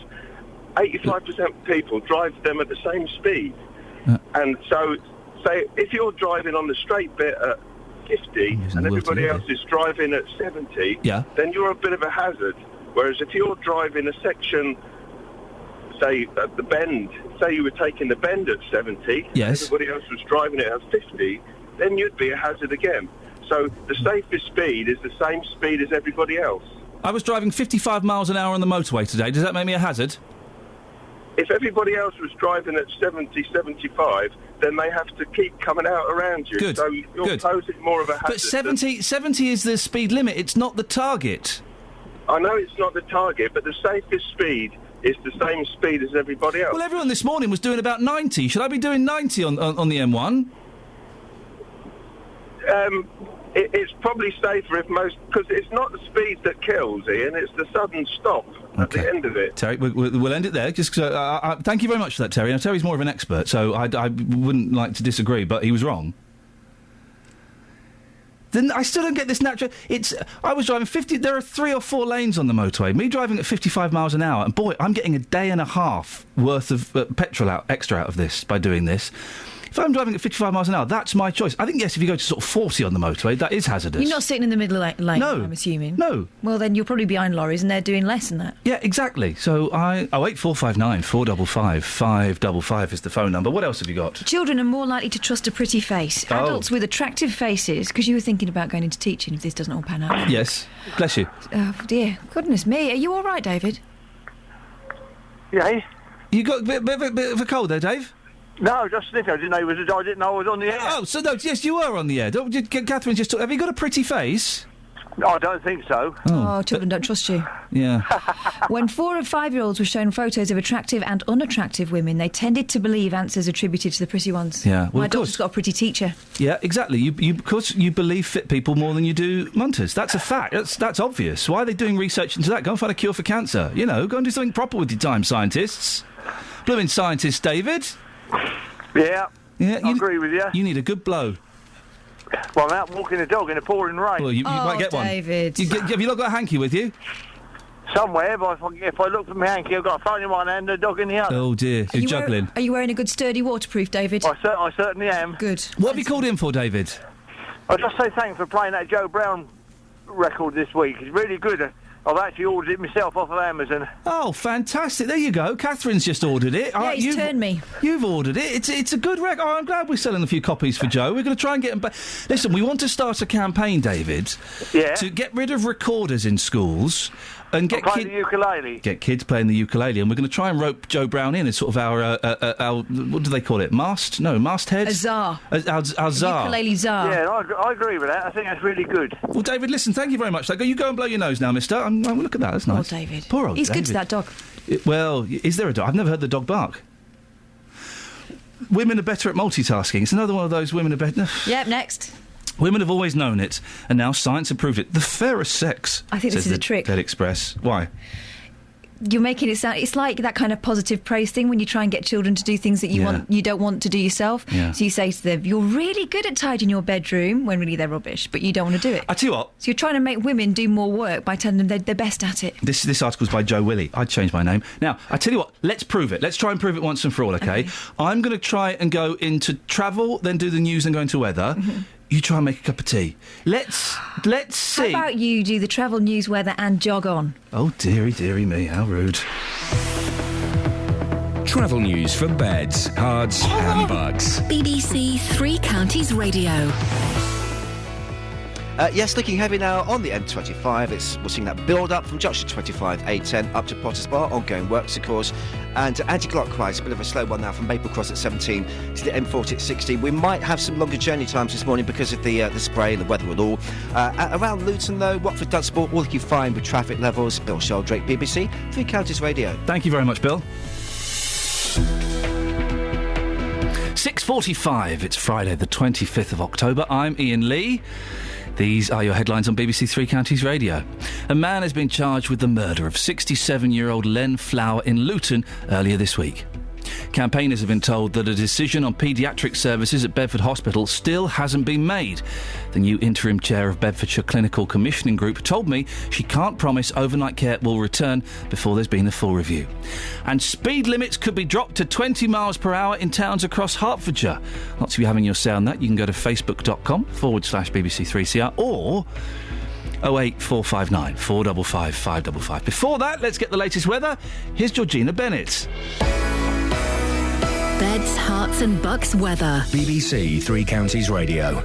85% of people drive them at the same speed. And so, say, if you're driving on the straight bit at 50 and everybody else is driving at 70, then you're a bit of a hazard. Whereas if you're driving a section... say, at the bend, say you were taking the bend at 70, yes, everybody else was driving it at 50, then you'd be a hazard again. So the safest speed is the same speed as everybody else. I was driving 55 miles an hour on the motorway today. Does that make me a hazard? If everybody else was driving at 70, 75, then they have to keep coming out around you. Good. So you're posing more of a hazard. But 70 is the speed limit. It's not the target. I know it's not the target, but the safest speed is the same speed as everybody else. Well, everyone this morning was doing about 90. Should I be doing 90 on the M1? It's probably safer if most... Because it's not the speed that kills, Ian, it's the sudden stop. at the end of it. Terry, we'll end it there. Just thank you very much for that, Terry. Now, Terry's more of an expert, so I wouldn't like to disagree, but he was wrong. Then I still don't get this natural... I was driving 50... There are 3 or 4 lanes on the motorway. Me driving at 55 miles an hour, and boy, I'm getting a day and a half worth of petrol extra out of this by doing this. If I'm driving at 55 miles an hour, that's my choice. I think, yes, if you go to sort of 40 on the motorway, that is hazardous. You're not sitting in the middle lane, No. I'm assuming. No. Well, then you're probably behind lorries and they're doing less than that. Yeah, exactly. So 08459 455 555 is the phone number. What else have you got? Children are more likely to trust a pretty face. Oh. Adults with attractive faces, because you were thinking about going into teaching if this doesn't all pan out. Yes. Bless you. Oh, dear. Goodness me. Are you all right, David? Yeah. You got a bit of a cold there, Dave? No, just sniffing. I didn't know I was on the air. Oh, so no, yes, you were on the air. Catherine just have you got a pretty face? No, I don't think so. Oh, children don't trust you. Yeah. When 4 and 5-year-olds were shown photos of attractive and unattractive women, they tended to believe answers attributed to the pretty ones. Yeah, well, my of daughter's course. got a pretty teacher. Yeah, exactly. You because you believe fit people more than you do munters. That's a fact. That's obvious. Why are they doing research into that? Go and find a cure for cancer. You know, go and do something proper with your time, scientists. Blooming scientists, David. Yeah, I agree with you. You need a good blow. Well, I'm out walking the dog in the pouring rain. Well, you might get one. David. Have you not got a hanky with you? Somewhere, but if I look for my hanky, I've got a phone in one hand and a dog in the other. Oh, dear. You're juggling. Are you wearing a good sturdy waterproof, David? I certainly am. Good. What have you called in for, David? I'll just say thanks for playing that Joe Brown record this week. It's really good. I've actually ordered it myself off of Amazon. Oh, fantastic. There you go. Catherine's just ordered it. Yeah, he's turned me. You've ordered it. It's a good record. Oh, I'm glad we're selling a few copies for Joe. We're going to try and get him back. Listen, we want to start a campaign, David, to get rid of recorders in schools and get the ukulele. Get kids playing the ukulele, and we're going to try and rope Joe Brown in as sort of our what do they call it? Masthead? A czar. Our czar. Ukulele czar. Yeah, I agree with that. I think that's really good. Well, David, listen, thank you very much. You go and blow your nose now, mister. Look at that, that's nice. Poor David. Poor old He's David. good to that dog. Well, is there a dog? I've never heard the dog bark. Women are better at multitasking. It's another one of those women are better... Yep, next. Women have always known it, and now science have proved it. The fairest sex. I think this is a trick. Dead Express. Why? You're making it sound... It's like that kind of positive praise thing when you try and get children to do things that you don't want to do yourself. Yeah. So you say to them, you're really good at tidying your bedroom, when really they're rubbish, but you don't want to do it. I tell you what... So you're trying to make women do more work by telling them they're best at it. This article's by Joe Willie. I'd change my name. Now, I tell you what, let's prove it. Let's try and prove it once and for all, OK? I'm going to try and go into travel, then do the news, and go into weather. Mm-hmm. You try and make a cup of tea. Let's see. How about you do the travel, news, weather and jog on? Oh, dearie me, how rude. Travel news for beds, cards and bugs. BBC Three Counties Radio. Yes, looking heavy now on the M25. We're seeing that build up from junction 25 A10 up to Potters Bar, ongoing works of course, and anti-clockwise, a bit of a slow one now from Maple Cross at 17 to the M40 at 16. We might have some longer journey times this morning because of the spray and the weather and all. Around Luton though, Watford, Dunstable, all looking fine with traffic levels. Bill Sheldrake, BBC Three Counties Radio. Thank you very much, Bill. 6:45. It's Friday, the 25th of October. I'm Iain Lee. These are your headlines on BBC Three Counties Radio. A man has been charged with the murder of 67-year-old Len Flower in Luton earlier this week. Campaigners have been told that a decision on paediatric services at Bedford Hospital still hasn't been made. The new interim chair of Bedfordshire Clinical Commissioning Group told me she can't promise overnight care will return before there's been a full review. And speed limits could be dropped to 20 miles per hour in towns across Hertfordshire. Lots of you having your say on that. You can go to facebook.com/BBC3CR or 08459 455 555. Before that, let's get the latest weather. Here's Georgina Bennett. Beds, Herts and Bucks weather. BBC Three Counties Radio.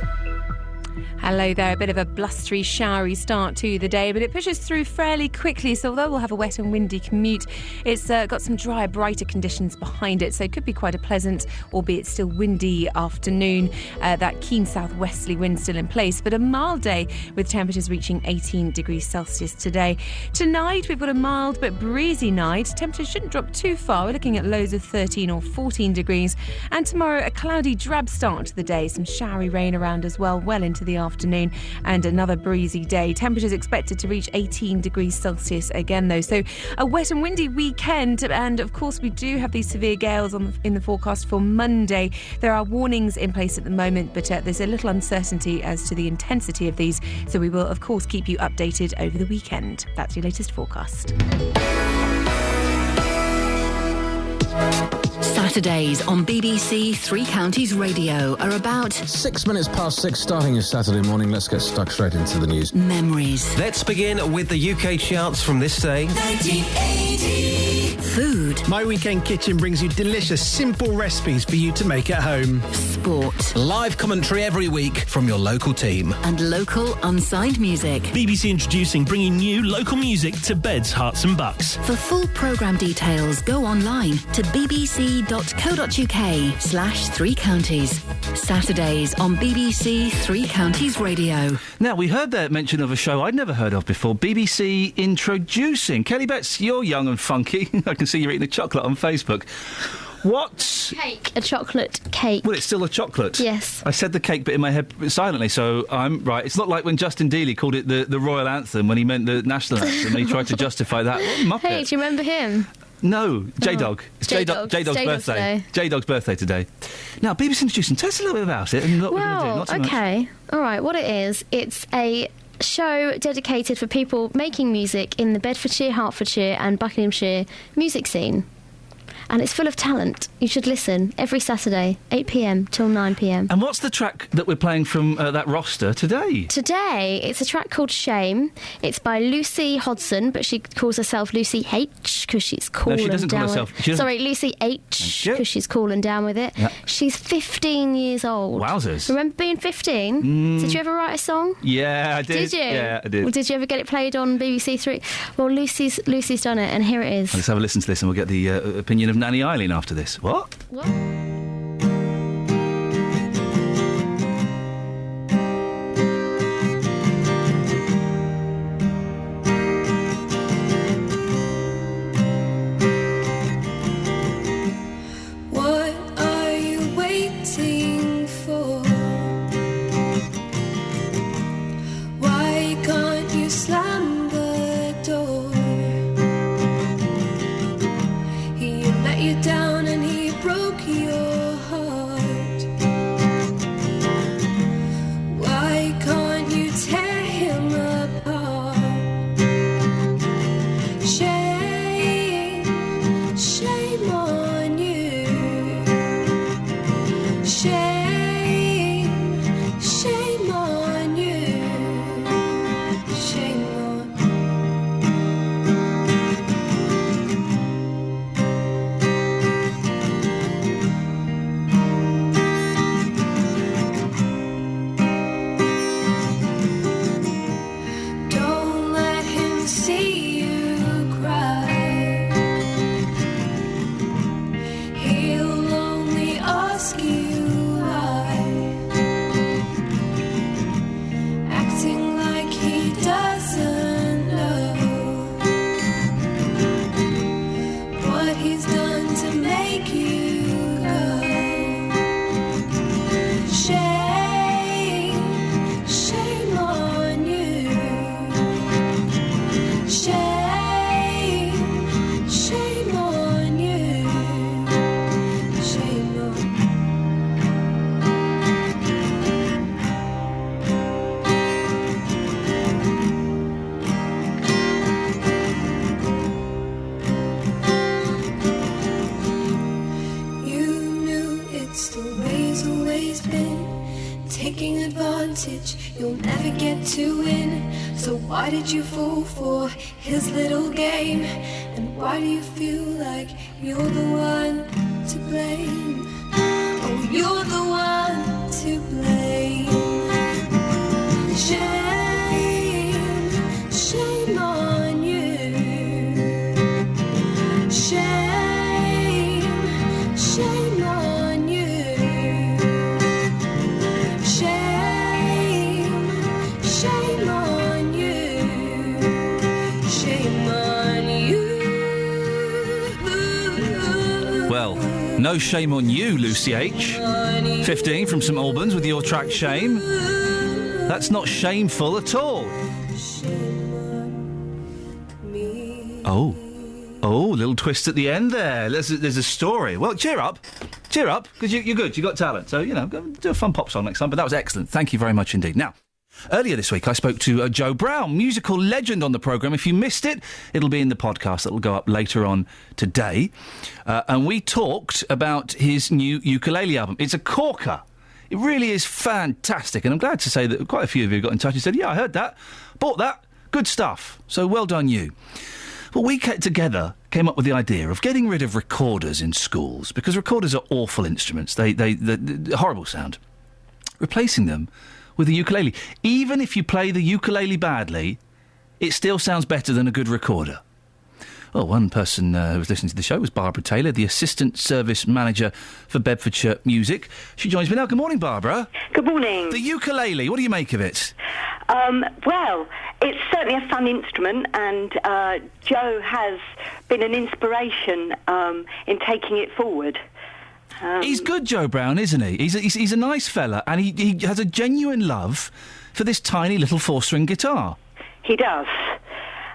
Hello there, a bit of a blustery, showery start to the day, but it pushes through fairly quickly, so although we'll have a wet and windy commute, it's got some drier, brighter conditions behind it, so it could be quite a pleasant, albeit still windy afternoon. That keen southwesterly wind still in place, but a mild day with temperatures reaching 18 degrees Celsius today. Tonight, we've got a mild but breezy night. Temperatures shouldn't drop too far. We're looking at lows of 13 or 14 degrees. And tomorrow, a cloudy, drab start to the day. Some showery rain around as well into the afternoon. afternoon and another breezy day. Temperatures expected to reach 18 degrees Celsius again, though. So a wet and windy weekend, and of course we do have these severe gales in the forecast for Monday. There are warnings in place at the moment, but there's a little uncertainty as to the intensity of these, so we will of course keep you updated over the weekend. That's your latest forecast. Saturdays on BBC Three Counties Radio are about 6 minutes past 6, starting your Saturday morning. Let's get stuck straight into the news. memories, Let's begin with the UK charts from this day. 1980, food, My Weekend Kitchen brings you delicious, simple recipes for you to make at home. sport, Live commentary every week from your local team. and local unsigned music. BBC Introducing, bringing you local music to beds, hearts and bucks. For full programme details, go online to bbc.co.uk/Three Counties. Saturdays on BBC Three Counties Radio. Now, we heard that mention of a show I'd never heard of before, BBC Introducing. Kelly Betts, you're young and funky. I can see you're eating a chocolate on Facebook. What? Cake. A chocolate cake. Well, it's still a chocolate. Yes. I said the cake bit in my head silently, so I'm right. It's not like when Justin Dealey called it the royal anthem when he meant the national anthem and he tried to justify that. What a muppet. Hey, do you remember him? No, J-Dog. It's J-Dog's birthday. J-Dog's birthday today. Now, BBC Introducing, tell us a little bit about it and what we're going to do. Not too much. Okay. All right, what it is, it's a show dedicated for people making music in the Bedfordshire, Hertfordshire and Buckinghamshire music scene. And it's full of talent. You should listen every Saturday, 8 p.m. till 9 p.m. And what's the track that we're playing from that roster today? Today, it's a track called Shame. It's by Lucy Hodson, but she calls herself Lucy H because she's cool No, she and doesn't call down herself- with she doesn't- Sorry, Lucy H because she's cool and down with it. Yep. She's 15 years old. Wowzers. Remember being 15? Did you ever write a song? Yeah, I did. Did you? Yeah, I did. Well, did you ever get it played on BBC Three? Well, Lucy's done it, and here it is. Let's have a listen to this and we'll get the opinion of Nanny Eileen after this. What? What? What are you waiting for? Why can't you slam the door? He let you down and he broke your heart. Why can't you tear him apart? Shame, shame on you. Shame, shame on you. Shame on Don't let him see you cry. He'll only ask you why. Acting like he doesn't know what he's done to make you go. Shame, shame on you. Shame, shame on you. Shame on You knew it's the way it's always been. Taking advantage, you'll never get to win. So why did you fall for his little game? And why do you feel like you're the one to blame? Oh, you're the one to blame. Shame, shame on you. Shame, shame on you. Shame, shame on you. Shame on you. Well, no shame on you, Lucy H. 15 from St Albans with your track Shame. That's not shameful at all. Oh, little twist at the end there. There's a story. Well, cheer up, because you're good. You've got talent. So, go do a fun pop song next time. But that was excellent. Thank you very much indeed. Now, earlier this week, I spoke to Joe Brown, musical legend on the programme. If you missed it, it'll be in the podcast that'll go up later on today. And we talked about his new ukulele album. It's a corker. It really is fantastic. And I'm glad to say that quite a few of you got in touch and said, yeah, I heard that, bought that, good stuff. So well done you. Well, we came up with the idea of getting rid of recorders in schools, because recorders are awful instruments. They horrible sound. Replacing them with a ukulele. Even if you play the ukulele badly, it still sounds better than a good recorder. Well, one person who was listening to the show was Barbara Taylor, the Assistant Service Manager for Bedfordshire Music. She joins me now. Good morning, Barbara. Good morning. The ukulele, what do you make of it? Well, it's certainly a fun instrument, and Joe has been an inspiration in taking it forward. He's good, Joe Brown, isn't he? He's a nice fella, and he has a genuine love for this tiny little 4-string guitar. He does.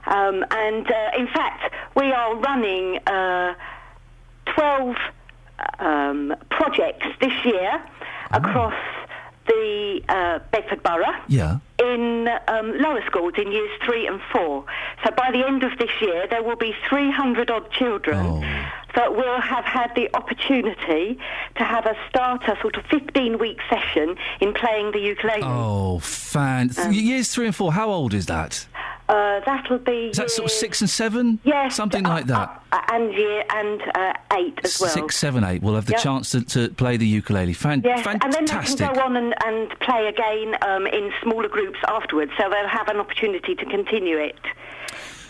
And in fact, we are running 12 projects this year across the Bedford Borough. Yeah. In lower schools, in years 3 and 4. So by the end of this year, there will be 300-odd children that will have had the opportunity to have a starter sort of 15-week session in playing the ukulele. Oh, years 3 and 4, how old is that? That'll be... Is that sort of 6 and 7? Yes. Something like that? And 8 as well. 6, 7, 8 will have the chance to play the ukulele. Yes, fantastic. and then they can go on and play again in smaller groups afterwards, so they'll have an opportunity to continue it.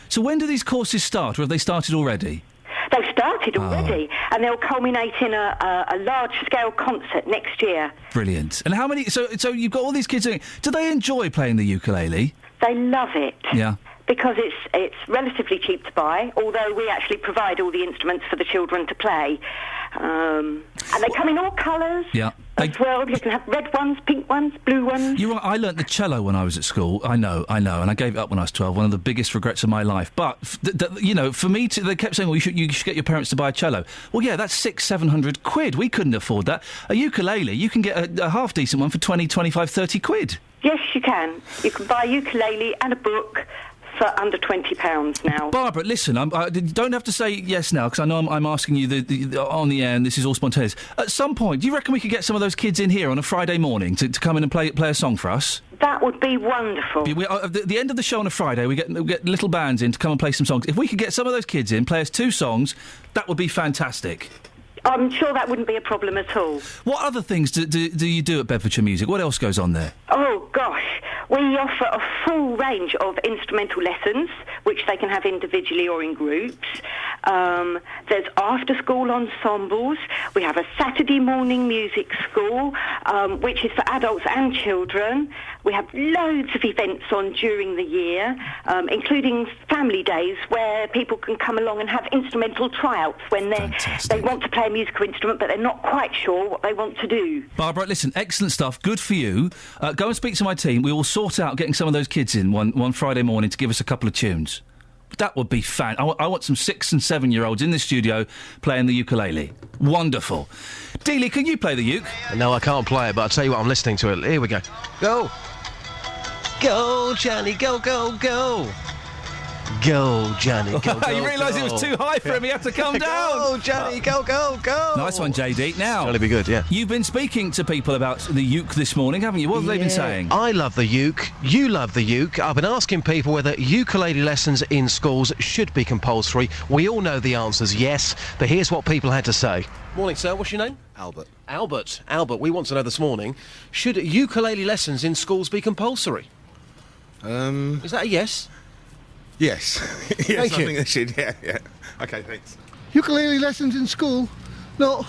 So when do these courses start, or have they started already? They've started already, and they'll culminate in a large-scale concert next year. Brilliant. And how many... So you've got all these kids doing... Do they enjoy playing the ukulele? They love it. Yeah. Because it's relatively cheap to buy, although we actually provide all the instruments for the children to play. And they come in all colours. Yeah. As well, you can have red ones, pink ones, blue ones. You're right, I learnt the cello when I was at school. I know, and I gave it up when I was 12, one of the biggest regrets of my life. But, for me, they kept saying, well, you should get your parents to buy a cello. Well, yeah, that's £600-700. We couldn't afford that. A ukulele, you can get a half-decent one for 20, 25, 30 quid. Yes, you can. You can buy a ukulele and a book for under £20 now. Barbara, listen, I don't have to say yes now, because I know I'm asking you on the air, and this is all spontaneous. At some point, do you reckon we could get some of those kids in here on a Friday morning to come in and play a song for us? That would be wonderful. At the end of the show on a Friday, we get little bands in to come and play some songs. If we could get some of those kids in, play us 2 songs, that would be fantastic. I'm sure that wouldn't be a problem at all. What other things do you do at Bedfordshire Music? What else goes on there? Oh, gosh. We offer a full range of instrumental lessons, which they can have individually or in groups. There's after-school ensembles. We have a Saturday morning music school, which is for adults and children. We have loads of events on during the year, including family days where people can come along and have instrumental tryouts when they want to play a musical instrument, but they're not quite sure what they want to do. Barbara, listen, excellent stuff. Good for you. Go and speak to my team. We will sort out getting some of those kids in one Friday morning to give us a couple of tunes. That would be fan. I want some 6 and 7-year-olds in the studio playing the ukulele. Wonderful. Dealey, can you play the uke? No, I can't play it, but I'll tell you what, I'm listening to it. Here we go. Go! Go, Johnny, go, go, go! Go, Johnny, go, go, You realised it was too high for him, he had to come down! Go, Johnny, go, go, go! Nice one, JD. Now... That'll be good, yeah. You've been speaking to people about the uke this morning, haven't you? What have they been saying? I love the uke. You love the uke. I've been asking people whether ukulele lessons in schools should be compulsory. We all know the answer's yes, but here's what people had to say. Morning, sir. What's your name? Albert. Albert, we want to know this morning, should ukulele lessons in schools be compulsory? Is that a yes? Yes. Yes, Thank you. I think they should, yeah. OK, thanks. Ukulele lessons in school? No,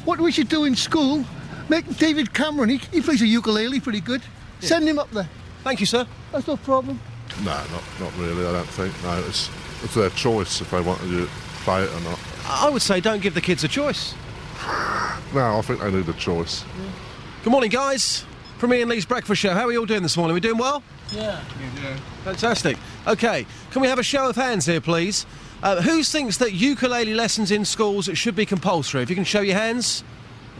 what we should do in school, make David Cameron, he plays a ukulele pretty good. Yeah. Send him up there. Thank you, sir. That's no problem. No, not really, I don't think. No, it's their choice if they want to play it or not. I would say don't give the kids a choice. No, I think they need a choice. Good morning, guys. from Iain Lee's Breakfast Show. How are you all doing this morning? We doing well? Yeah. Fantastic. OK, can we have a show of hands here, please? Who thinks that ukulele lessons in schools should be compulsory? If you can show your hands.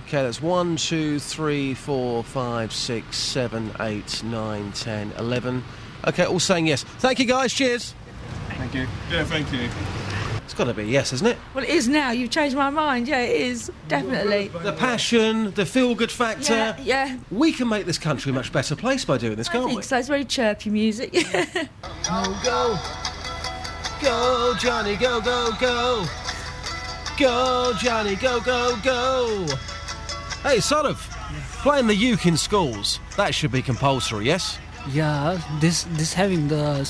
OK, that's 1, 2, 3, 4, 5, 6, 7, 8, 9, 10, 11. OK, all saying yes. Thank you, guys. Cheers. Thank you. Yeah, thank you. It's got to be yes, isn't it? Well, it is now. You've changed my mind. Yeah, it is. Definitely. The passion, the feel-good factor. Yeah. We can make this country a much better place by doing this, can't I we? think so. It's very chirpy music. Go, go. Go, Johnny, go, go, go. Go, Johnny, go, go, go. Hey, sort of. Playing the uke in schools, that should be compulsory, yes? Yeah, this having the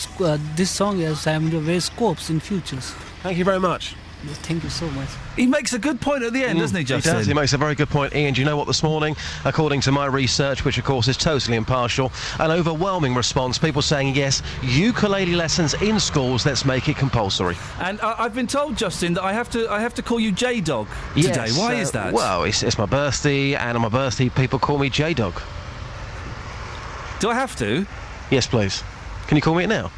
this song is having the very scopes in futures. Thank you very much. Thank you so much. He makes a good point at the end, doesn't he, Justin? He does. He makes a very good point. Iain, do you know what this morning, according to my research, which of course is totally impartial, an overwhelming response, people saying yes, ukulele lessons in schools, let's make it compulsory. And I've been told, Justin, that I have to call you J-Dog today. Yes, Why is that? Well, it's my birthday, and on my birthday people call me J-Dog. Do I have to? Yes, please. Can you call me it now?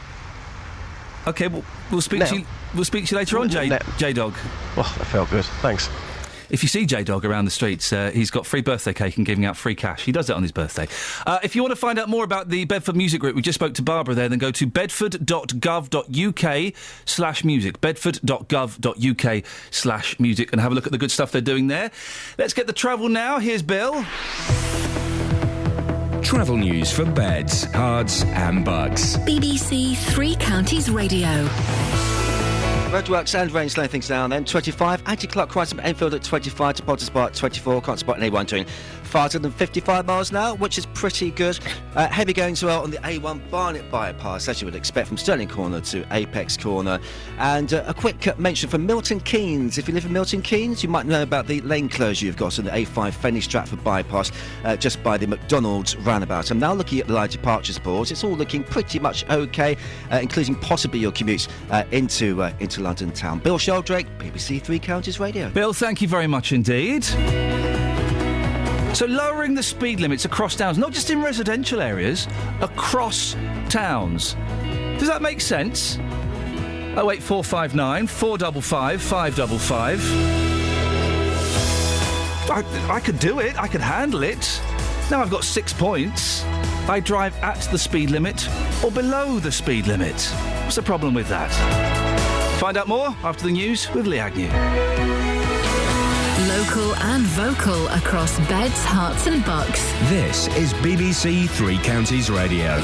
OK, we'll speak now. to you. We'll speak to you later on, J-Dog. Oh, that felt good. Thanks. If you see J-Dog around the streets, he's got free birthday cake and giving out free cash. He does it on his birthday. If you want to find out more about the Bedford Music Group, we just spoke to Barbara there, then go to bedford.gov.uk/music. bedford.gov.uk/music and have a look at the good stuff they're doing there. Let's get the travel now. Here's Bill. Travel news for beds, cards and bugs. BBC Three Counties Radio. Roadworks and rain slowing things down then. 25, anti-clock Crichton Enfield at 25 to Potters Bar at 24. Can't spot an A1 doing faster than 55 miles an hour, which is pretty good. Heavy going as well on the A1 Barnet bypass, as you would expect from Stirling Corner to Apex Corner. And a quick mention from Milton Keynes. If you live in Milton Keynes, you might know about the lane closure you've got on the A5 Fenny Stratford bypass just by the McDonald's roundabout. I'm now looking at the live departures boards. It's all looking pretty much OK, including possibly your commutes into London town. Bill Sheldrake, BBC Three Counties Radio. Bill, thank you very much indeed. So lowering the speed limits across towns, not just in residential areas, across towns. Does that make sense? 08459 455 555. I could do it. I could handle it. Now I've got 6 points. I drive at the speed limit or below the speed limit. What's the problem with that? Find out more after the news with Lee Agnew. Local and vocal across beds, hearts and bucks. This is BBC Three Counties Radio.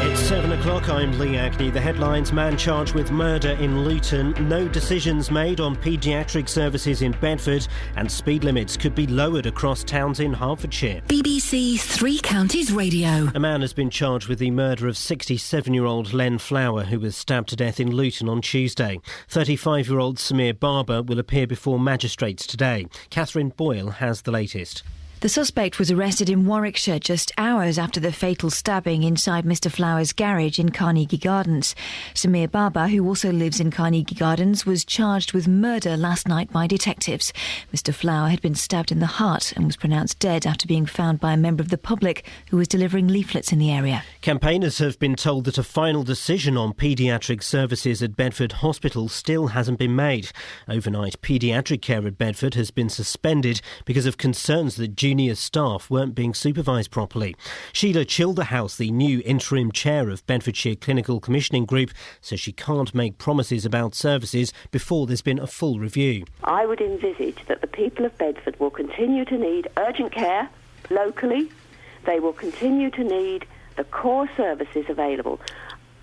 It's 7 o'clock, I'm Lee Agnew. The headlines: man charged with murder in Luton, no decisions made on paediatric services in Bedford, and speed limits could be lowered across towns in Hertfordshire. BBC Three Counties Radio. A man has been charged with the murder of 67-year-old Len Flower, who was stabbed to death in Luton on Tuesday. 35-year-old Samir Barber will appear before magistrates today. Catherine Boyle has the latest. The suspect was arrested in Warwickshire just hours after the fatal stabbing inside Mr Flower's garage in Carnegie Gardens. Samir Barber, who also lives in Carnegie Gardens, was charged with murder last night by detectives. Mr Flower had been stabbed in the heart and was pronounced dead after being found by a member of the public who was delivering leaflets in the area. Campaigners have been told that a final decision on paediatric services at Bedford Hospital still hasn't been made. Overnight, paediatric care at Bedford has been suspended because of concerns that junior staff weren't being supervised properly. Sheila Childerhouse, the new interim chair of Bedfordshire Clinical Commissioning Group, says she can't make promises about services before there's been a full review. I would envisage that the people of Bedford will continue to need urgent care locally. They will continue to need the core services available.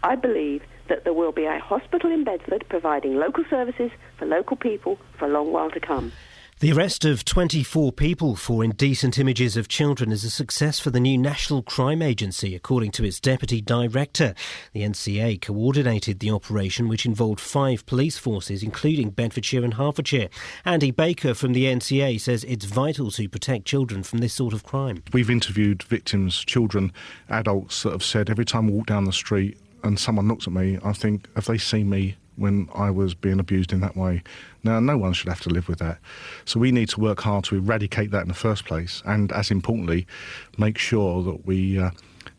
I believe that there will be a hospital in Bedford providing local services for local people for a long while to come. The arrest of 24 people for indecent images of children is a success for the new National Crime Agency, according to its Deputy Director. The NCA coordinated the operation, which involved 5 police forces, including Bedfordshire and Hertfordshire. Andy Baker from the NCA says it's vital to protect children from this sort of crime. We've interviewed victims, children, adults that have said every time I walk down the street and someone looks at me, I think, have they seen me when I was being abused in that way. Now, no one should have to live with that. So we need to work hard to eradicate that in the first place, and, as importantly, make sure that we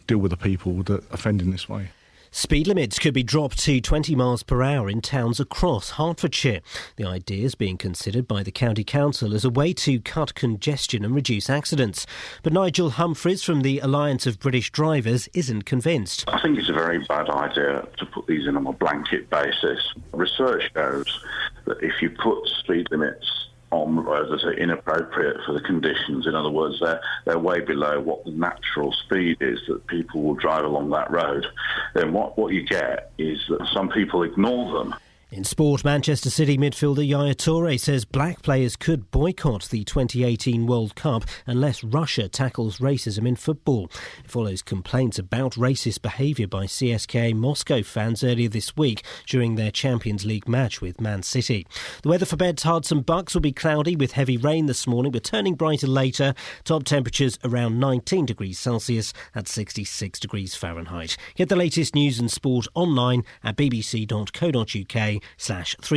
deal with the people that offend in this way. Speed limits could be dropped to 20 miles per hour in towns across Hertfordshire. The idea is being considered by the County Council as a way to cut congestion and reduce accidents. But Nigel Humphreys from the Alliance of British Drivers isn't convinced. I think it's a very bad idea to put these in on a blanket basis. Research shows that if you put speed limits on roads that are inappropriate for the conditions, in other words, they're way below what the natural speed is that people will drive along that road, then what you get is that some people ignore them. In sport, Manchester City midfielder Yaya Toure says black players could boycott the 2018 World Cup unless Russia tackles racism in football. It follows complaints about racist behaviour by CSKA Moscow fans earlier this week during their Champions League match with Man City. The weather for Beds, Herts and Bucks will be cloudy with heavy rain this morning, but turning brighter later. Top temperatures around 19 degrees Celsius at 66 degrees Fahrenheit. Get the latest news and sport online at bbc.co.uk/3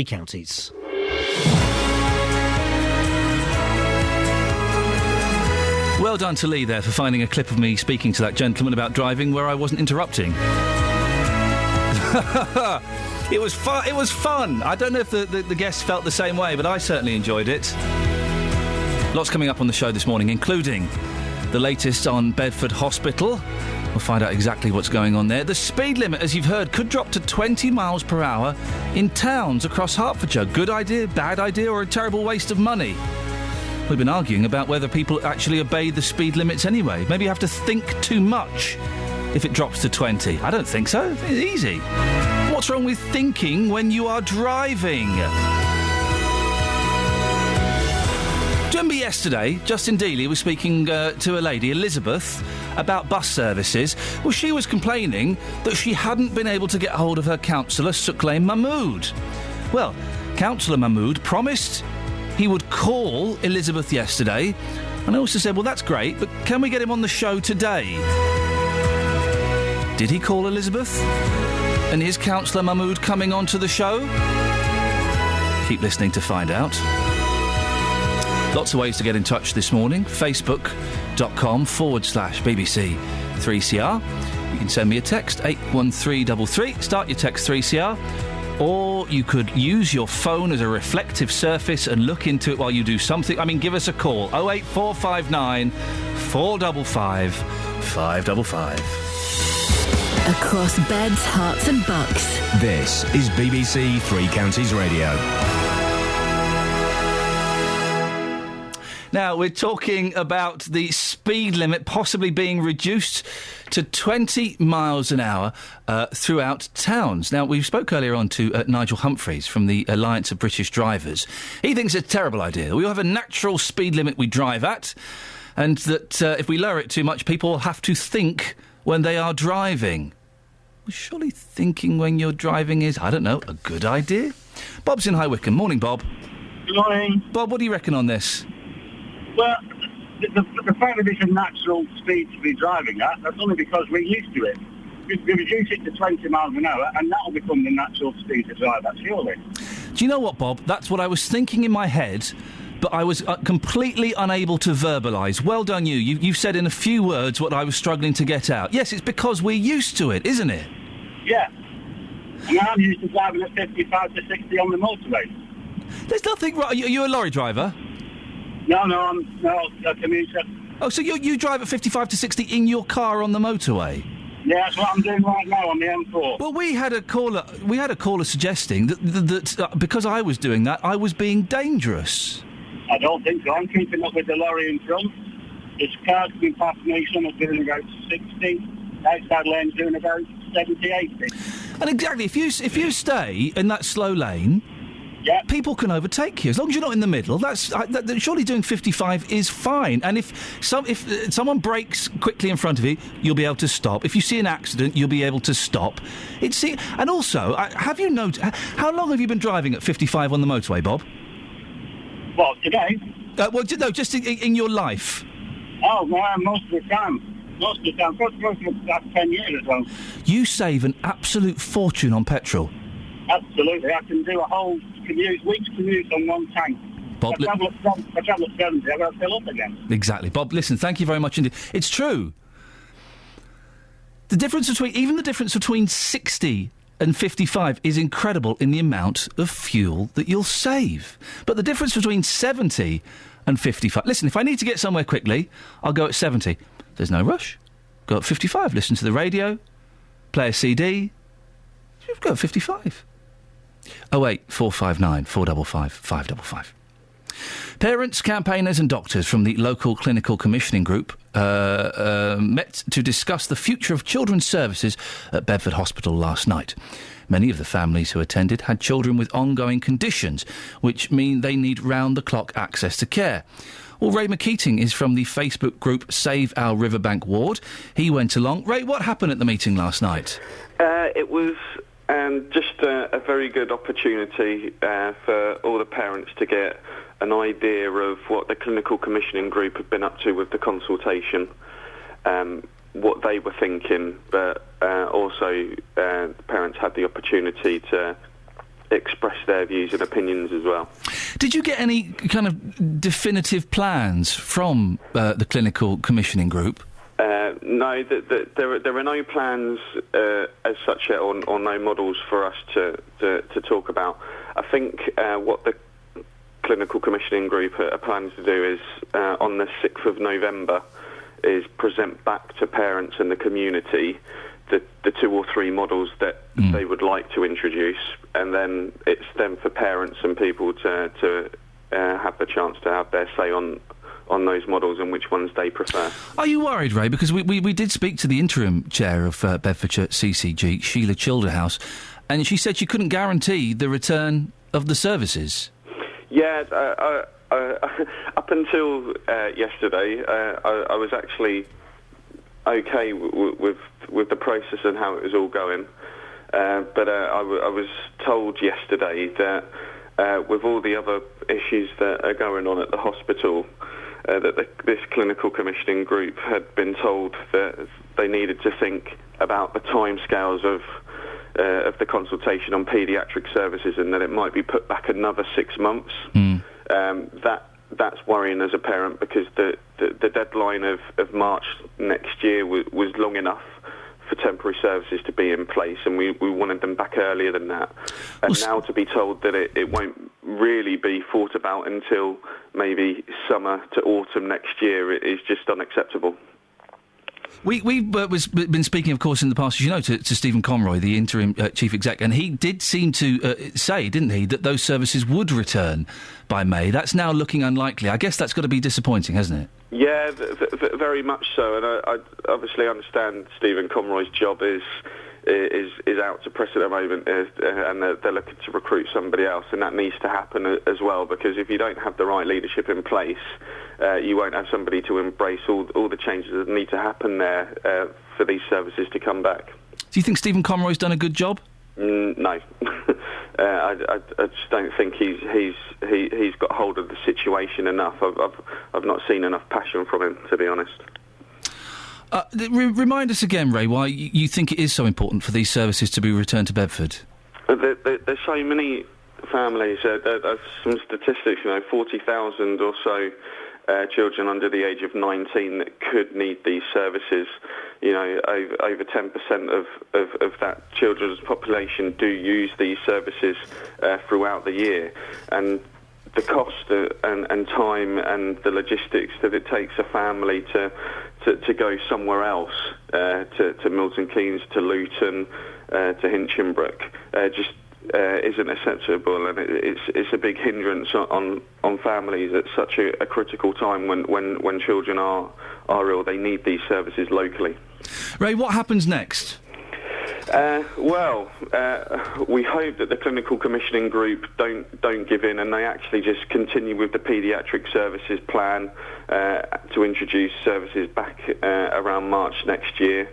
counties. Well done to Lee there for finding a clip of me speaking to that gentleman about driving where I wasn't interrupting. It was fun. It was fun. I don't know if the guests felt the same way, but I certainly enjoyed it. Lots coming up on the show this morning, including the latest on Bedford Hospital. We'll find out exactly what's going on there. The speed limit, as you've heard, could drop to 20 miles per hour in towns across Hertfordshire. Good idea, bad idea, or a terrible waste of money? We've been arguing about whether people actually obey the speed limits anyway. Maybe you have to think too much if it drops to 20. I don't think so. It's easy. What's wrong with thinking when you are driving? Do you remember yesterday, Justin Dealey was speaking to a lady, Elizabeth, about bus services? Well, she was complaining that she hadn't been able to get hold of her counsellor, Suklaim Mahmood. Well, Councillor Mahmood promised he would call Elizabeth yesterday, and I also said, well, that's great, but can we get him on the show today? Did he call Elizabeth? And is Councillor Mahmood coming onto the show? Keep listening to find out. Lots of ways to get in touch this morning. Facebook.com/BBC3CR. You can send me a text, 81333. Start your text 3CR. Or you could use your phone as a reflective surface and look into it while you do something. I mean, give us a call. 08459 455 555. Across Beds, Herts and Bucks. This is BBC Three Counties Radio. Now, we're talking about the speed limit possibly being reduced to 20 miles an hour throughout towns. Now, we spoke earlier on to Nigel Humphreys from the Alliance of British Drivers. He thinks it's a terrible idea. We all have a natural speed limit we drive at, and that if we lower it too much, people will have to think when they are driving. Well, surely thinking when you're driving is, I don't know, a good idea? Bob's in High Wycombe. Morning, Bob. Good morning. Bob, what do you reckon on this? Well, the fact that it's a natural speed to be driving at, that's only because we're used to it. We reduce it to 20 miles an hour, and that'll become the natural speed to drive at, surely. Do you know what, Bob? That's what I was thinking in my head, but I was completely unable to verbalise. Well done, you. You've said in a few words what I was struggling to get out. Yes, it's because we're used to it, isn't it? Yeah. And I'm used to driving at 55 to 60 on the motorway. There's nothing wrong. Are you a lorry driver? No, I'm a commuter. Oh, so you drive at 55 to 60 in your car on the motorway? Yeah, that's what I'm doing right now on the M4. Well, we had a caller suggesting that because I was doing that, I was being dangerous. I don't think so. I'm keeping up with the lorry in front. There's cars coming past me, some are doing about 60. Outside lane's doing about 70, 80. And exactly, if you stay in that slow lane, yeah, people can overtake you as long as you're not in the middle. Surely doing 55 is fine. And if someone brakes quickly in front of you, you'll be able to stop. If you see an accident, you'll be able to stop. And also, have you noticed how long have you been driving at 55 on the motorway, Bob? What, today? No, just in your life. Oh, well, most of the time. Probably for the last 10 years as well. You save an absolute fortune on petrol. Absolutely. I can do a whole week's commute on one tank. Bob, I travel at 70, I've got to fill up again. Exactly. Bob, listen, thank you very much indeed. It's true. The difference between 60 and 55 is incredible in the amount of fuel that you'll save. But the difference between 70 and 55... Listen, if I need to get somewhere quickly, I'll go at 70. There's no rush. Go at 55. Listen to the radio. Play a CD. Go at 55. 08 459 455 555. Parents, campaigners and doctors from the local clinical commissioning group met to discuss the future of children's services at Bedford Hospital last night. Many of the families who attended had children with ongoing conditions, which mean they need round-the-clock access to care. Well, Ray McKeating is from the Facebook group Save Our Riverbank Ward. He went along. Ray, what happened at the meeting last night? It was just a very good opportunity for all the parents to get an idea of what the clinical commissioning group have been up to with the consultation, what they were thinking, but also parents had the opportunity to express their views and opinions as well. Did you get any kind of definitive plans from the clinical commissioning group? No, there are no plans as such yet, or no models for us to talk about. I think what the clinical commissioning group are planning to do is on the 6th of November is present back to parents and the community the 2 or 3 models that they would like to introduce, and then it's then for parents and people to have the chance to have their say on those models and which ones they prefer. Are you worried, Ray? Because we did speak to the interim chair of Bedfordshire CCG, Sheila Childerhouse, and she said she couldn't guarantee the return of the services. Yeah, up until yesterday, I was actually okay with the process and how it was all going, but I was told yesterday that with all the other issues that are going on at the hospital, that this clinical commissioning group had been told that they needed to think about the timescales of the consultation on paediatric services, and that it might be put back another 6 months. That's worrying as a parent, because the deadline of March next year was long enough for temporary services to be in place, and we wanted them back earlier than that. And now to be told that it won't really be thought about until maybe summer to autumn next year is just unacceptable. We've been speaking, of course, in the past, as you know, to Stephen Conroy, the interim chief exec, and he did seem to say, didn't he, that those services would return by May. That's now looking unlikely. I guess that's got to be disappointing, hasn't it? Yeah, very much so. And I obviously understand Stephen Conroy's job is out to press at the moment, and they're looking to recruit somebody else, and that needs to happen as well, because if you don't have the right leadership in place, you won't have somebody to embrace all the changes that need to happen there for these services to come back. Do you think Stephen Conroy's done a good job? No. I just don't think he's got hold of the situation enough. I've not seen enough passion from him, to be honest. Remind us again, Ray, why you think it is so important for these services to be returned to Bedford. There's so many families. There's some statistics, 40,000 or so children under the age of 19 that could need these services. Over 10% of that children's population do use these services throughout the year. And the cost and time and the logistics that it takes a family to go somewhere else, to Milton Keynes, to Luton, to Hinchinbrook, just isn't acceptable, and it's a big hindrance on families at such a critical time when children are ill. They need these services locally. Ray, what happens next? We hope that the clinical commissioning group don't give in, and they actually just continue with the paediatric services plan to introduce services back around March next year.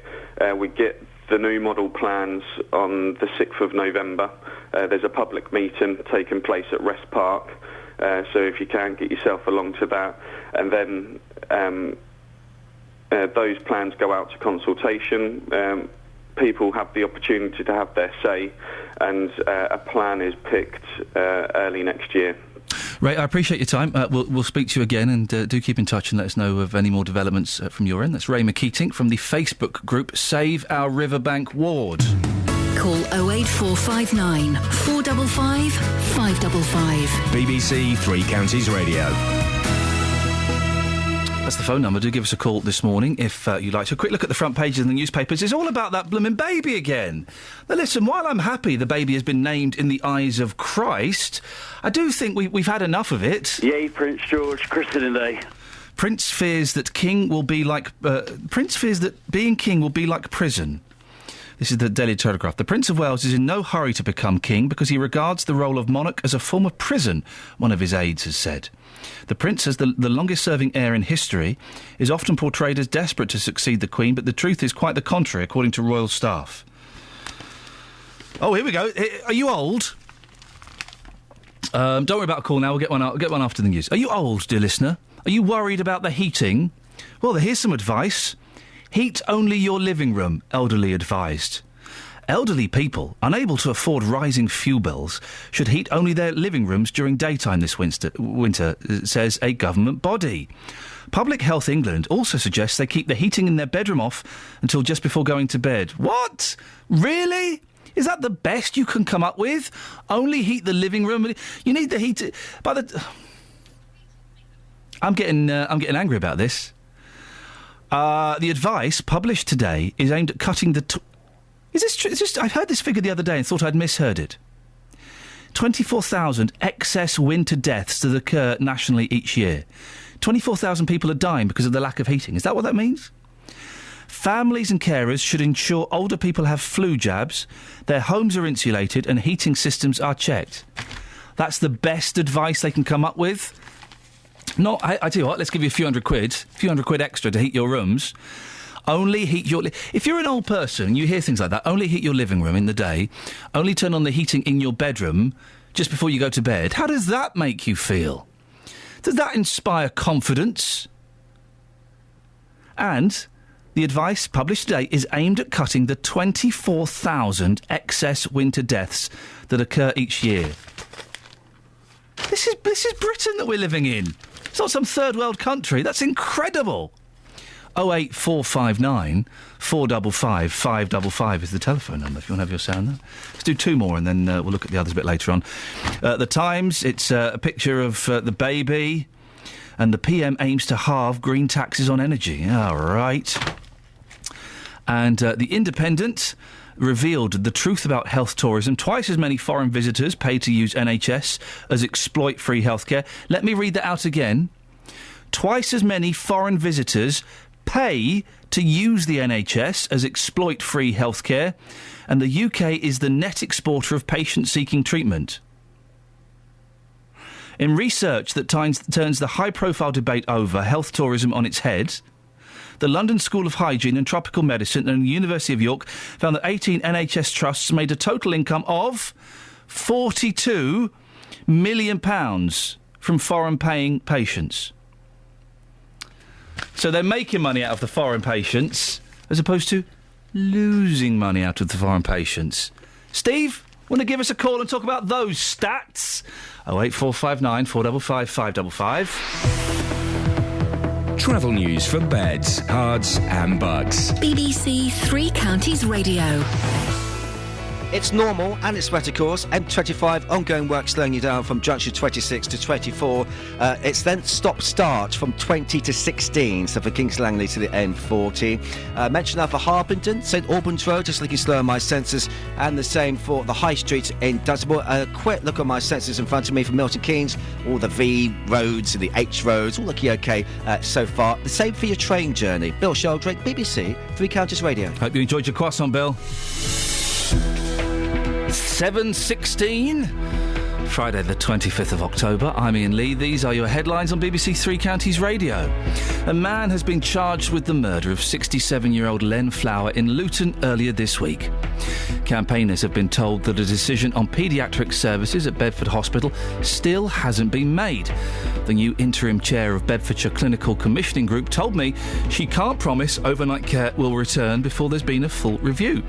We get the new model plans on the 6th of November. There's a public meeting taking place at Rest Park, so if you can, get yourself along to that. And then those plans go out to consultation. people have the opportunity to have their say, and a plan is picked early next year. Ray, I appreciate your time. We'll speak to you again, and do keep in touch and let us know of any more developments from your end. That's Ray McKeating from the Facebook group Save Our Riverbank Ward. Call 08459 455 555. BBC Three Counties Radio. That's the phone number. Do give us a call this morning if you'd like to. A quick look at the front pages of the newspapers. It's all about that blooming baby again. Now listen, while I'm happy the baby has been named in the eyes of Christ, I do think we've had enough of it. Yay, Prince George, christening day. Prince fears that being king will be like prison. This is the Daily Telegraph. The Prince of Wales is in no hurry to become king because he regards the role of monarch as a form of prison, one of his aides has said. The Prince, as the longest-serving heir in history, is often portrayed as desperate to succeed the Queen, but the truth is quite the contrary, according to royal staff. Oh, here we go. Are you old? Don't worry about a call now. We'll get one after the news. Are you old, dear listener? Are you worried about the heating? Well, here's some advice. Heat only your living room, elderly advised. Elderly people, unable to afford rising fuel bills, should heat only their living rooms during daytime this winter, says a government body. Public Health England also suggests they keep the heating in their bedroom off until just before going to bed. What? Really? Is that the best you can come up with? Only heat the living room? You need the heat... I'm getting angry about this. The advice published today is aimed at cutting the... Is this true? I heard this figure the other day and thought I'd misheard it. 24,000 excess winter deaths that occur nationally each year. 24,000 people are dying because of the lack of heating. Is that what that means? Families and carers should ensure older people have flu jabs, their homes are insulated and heating systems are checked. That's the best advice they can come up with. I tell you what, let's give you a few hundred quid extra to heat your rooms. Only heat your... If you're an old person and you hear things like that, only heat your living room in the day, only turn on the heating in your bedroom just before you go to bed. How does that make you feel? Does that inspire confidence? And the advice published today is aimed at cutting the 24,000 excess winter deaths that occur each year. This is Britain that we're living in. It's not some third world country. That's incredible. 08459 455 555 is the telephone number if you want to have your sound there. Let's do two more and then we'll look at the others a bit later on. The Times, it's a picture of the baby, and the PM aims to halve green taxes on energy. All right. And the Independent revealed the truth about health tourism. Twice as many foreign visitors pay to use NHS as exploit free healthcare. Let me read that out again. Twice as many foreign visitors pay to use the NHS as exploit free healthcare, and the UK is the net exporter of patients seeking treatment. In research that turns the high-profile debate over health tourism on its head, the London School of Hygiene and Tropical Medicine and the University of York found that 18 NHS trusts made a total income of £42 million from foreign-paying patients. So they're making money out of the foreign patients as opposed to losing money out of the foreign patients. Steve, want to give us a call and talk about those stats? 08459 455 555. Travel news for beds, cards and bugs. BBC Three Counties Radio. It's normal and it's wet, of course. M25, ongoing work slowing you down from junction 26 to 24. It's then stop-start from 20 to 16, so for Kings Langley to the N40. Mention that for Harpenden, St Albans Road, just looking slow on my sensors, and the same for the High Street in Dunstable. A quick look on my sensors in front of me for Milton Keynes, all the V roads and the H roads, all looking okay so far. The same for your train journey. Bill Sheldrake, BBC Three Counties Radio. Hope you enjoyed your croissant, Bill. 7:16. Friday the 25th of October. I'm Iain Lee. These are your headlines on BBC Three Counties Radio. A man has been charged with the murder of 67-year-old Len Flower in Luton earlier this week. Campaigners have been told that a decision on paediatric services at Bedford Hospital still hasn't been made. The new interim chair of Bedfordshire Clinical Commissioning Group told me she can't promise overnight care will return before there's been a full review.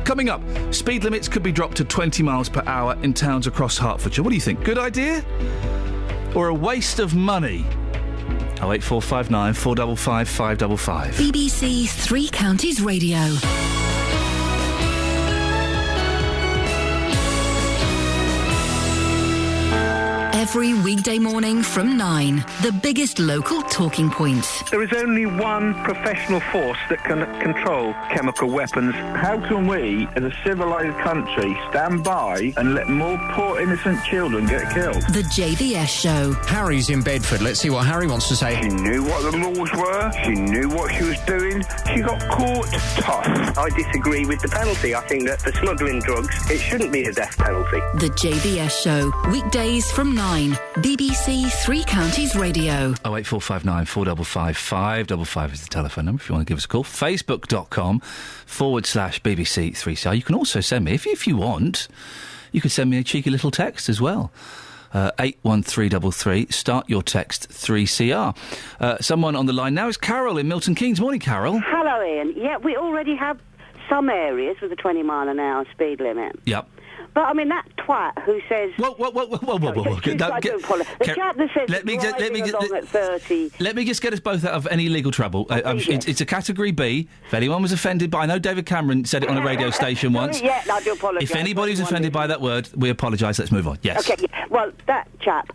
Coming up, speed limits could be dropped to 20 miles per hour in towns across Hertfordshire. What do you think? Good idea? Or a waste of money? 08459 455 555. BBC Three Counties Radio. Every weekday morning from 9, the biggest local talking points. There is only one professional force that can control chemical weapons. How can we, as a civilised country, stand by and let more poor innocent children get killed? The JVS Show. Harry's in Bedford. Let's see what Harry wants to say. She knew what the laws were. She knew what she was doing. She got caught tough. I disagree with the penalty. I think that for smuggling drugs, it shouldn't be a death penalty. The JVS Show. Weekdays from 9. BBC Three Counties Radio. 08459 455 555 is the telephone number if you want to give us a call. Facebook.com/BBC 3CR. You can also send me, if you want, you could send me a cheeky little text as well. 81333. Start your text 3CR. Someone on the line now is Carol in Milton Keynes. Morning, Carol. Hello, Ian. Yeah, we already have some areas with a 20 mile an hour speed limit. Yep. But, I mean, that twat who says... Whoa. The chap that says driving along at 30... Let me just get us both out of any legal trouble. It's a category B. If anyone was offended by... I know David Cameron said it on a radio station once. Yeah, I do apologise. If anybody's offended by that word, we apologise. Let's move on. Yes. OK, yeah. Well, that chap,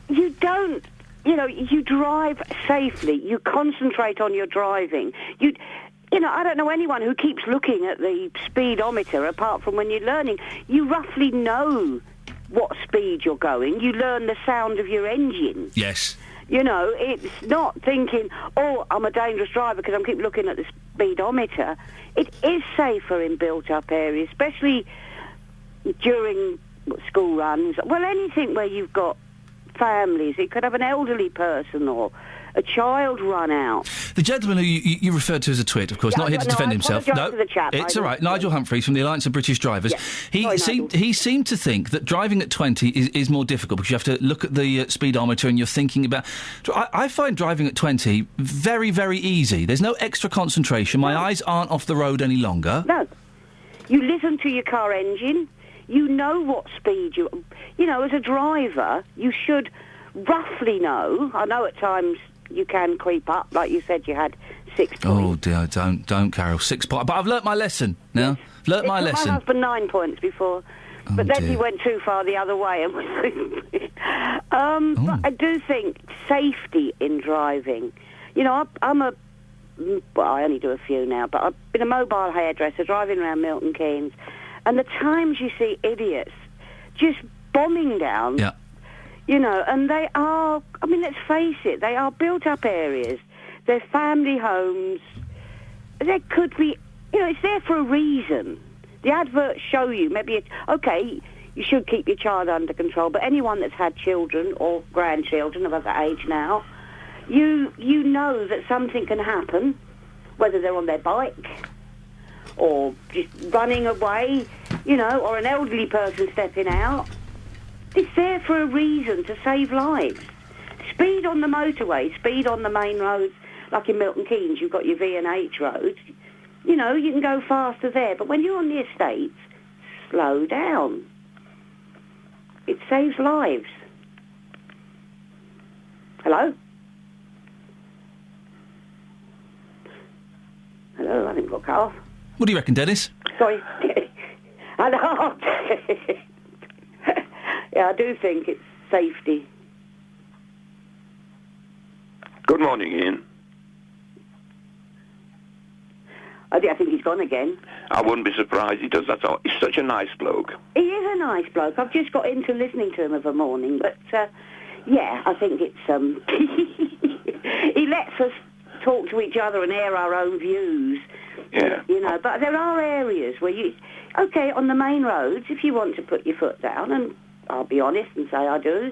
you don't... You know, you drive safely. You concentrate on your driving. You know, I don't know anyone who keeps looking at the speedometer apart from when you're learning. You roughly know what speed you're going. You learn the sound of your engine. Yes. You know, it's not thinking, oh, I'm a dangerous driver because I keep looking at the speedometer. It is safer in built-up areas, especially during school runs. Well, anything where you've got families. It could have an elderly person or a child run out. The gentleman who you referred to as a twit, of course, not here to defend himself. No, to the chap. It's all right. Nigel Humphreys from the Alliance of British Drivers. Yeah. He seemed to think that driving at 20 is more difficult because you have to look at the speedometer and you're thinking about... I find driving at 20 very, very easy. There's no extra concentration. My eyes aren't off the road any longer. No. You listen to your car engine. You know what speed you... You know, as a driver, you should roughly know. I know at times... You can creep up, like you said. You had 6 points. Oh dear, don't, Carol. 6 points. But I've learnt my lesson now. Learnt my lesson. My husband 9 points before, but then he went too far the other way. But I do think safety in driving. You know, I only do a few now, but I've been a mobile hairdresser driving around Milton Keynes, and the times you see idiots just bombing down. Yeah. You know, and they are, I mean, let's face it, they are built-up areas. They're family homes. There could be, you know, it's there for a reason. The adverts show you, maybe okay, you should keep your child under control, but anyone that's had children or grandchildren of that age now, you know that something can happen, whether they're on their bike or just running away, you know, or an elderly person stepping out. It's there for a reason, to save lives. Speed on the motorway, speed on the main roads, like in Milton Keynes, you've got your V&H roads. You know, you can go faster there. But when you're on the estates, slow down. It saves lives. Hello? Hello, I think I got cut off. What do you reckon, Dennis? Sorry. Hello. Yeah, I do think it's safety. Good morning, Ian. I think he's gone again. I wouldn't be surprised he does. That's all. He's such a nice bloke. He is a nice bloke. I've just got into listening to him of a morning, but yeah, I think it's he lets us talk to each other and air our own views. Yeah. You know, but there are areas where okay, on the main roads, if you want to put your foot down, and I'll be honest and say I do,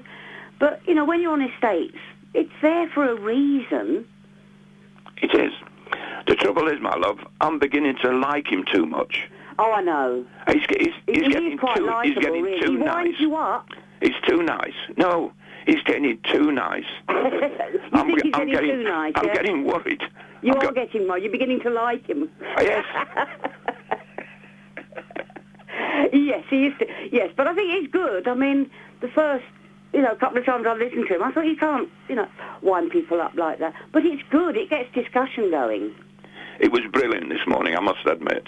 but, you know, when you're on estates, it's there for a reason. It is. The trouble is, my love, I'm beginning to like him too much. Oh, I know. He's getting quite too, likeable, he's getting really. too He nice. winds you up. He's too nice. No, he's getting too nice. You think he's getting too nice, I'm yeah? getting worried. You are getting more. You're beginning to like him. Yes. Yes, he is. Yes, but I think he's good. I mean, the first, couple of times I listened to him, I thought you can't, wind people up like that. But it's good. It gets discussion going. It was brilliant this morning, I must admit.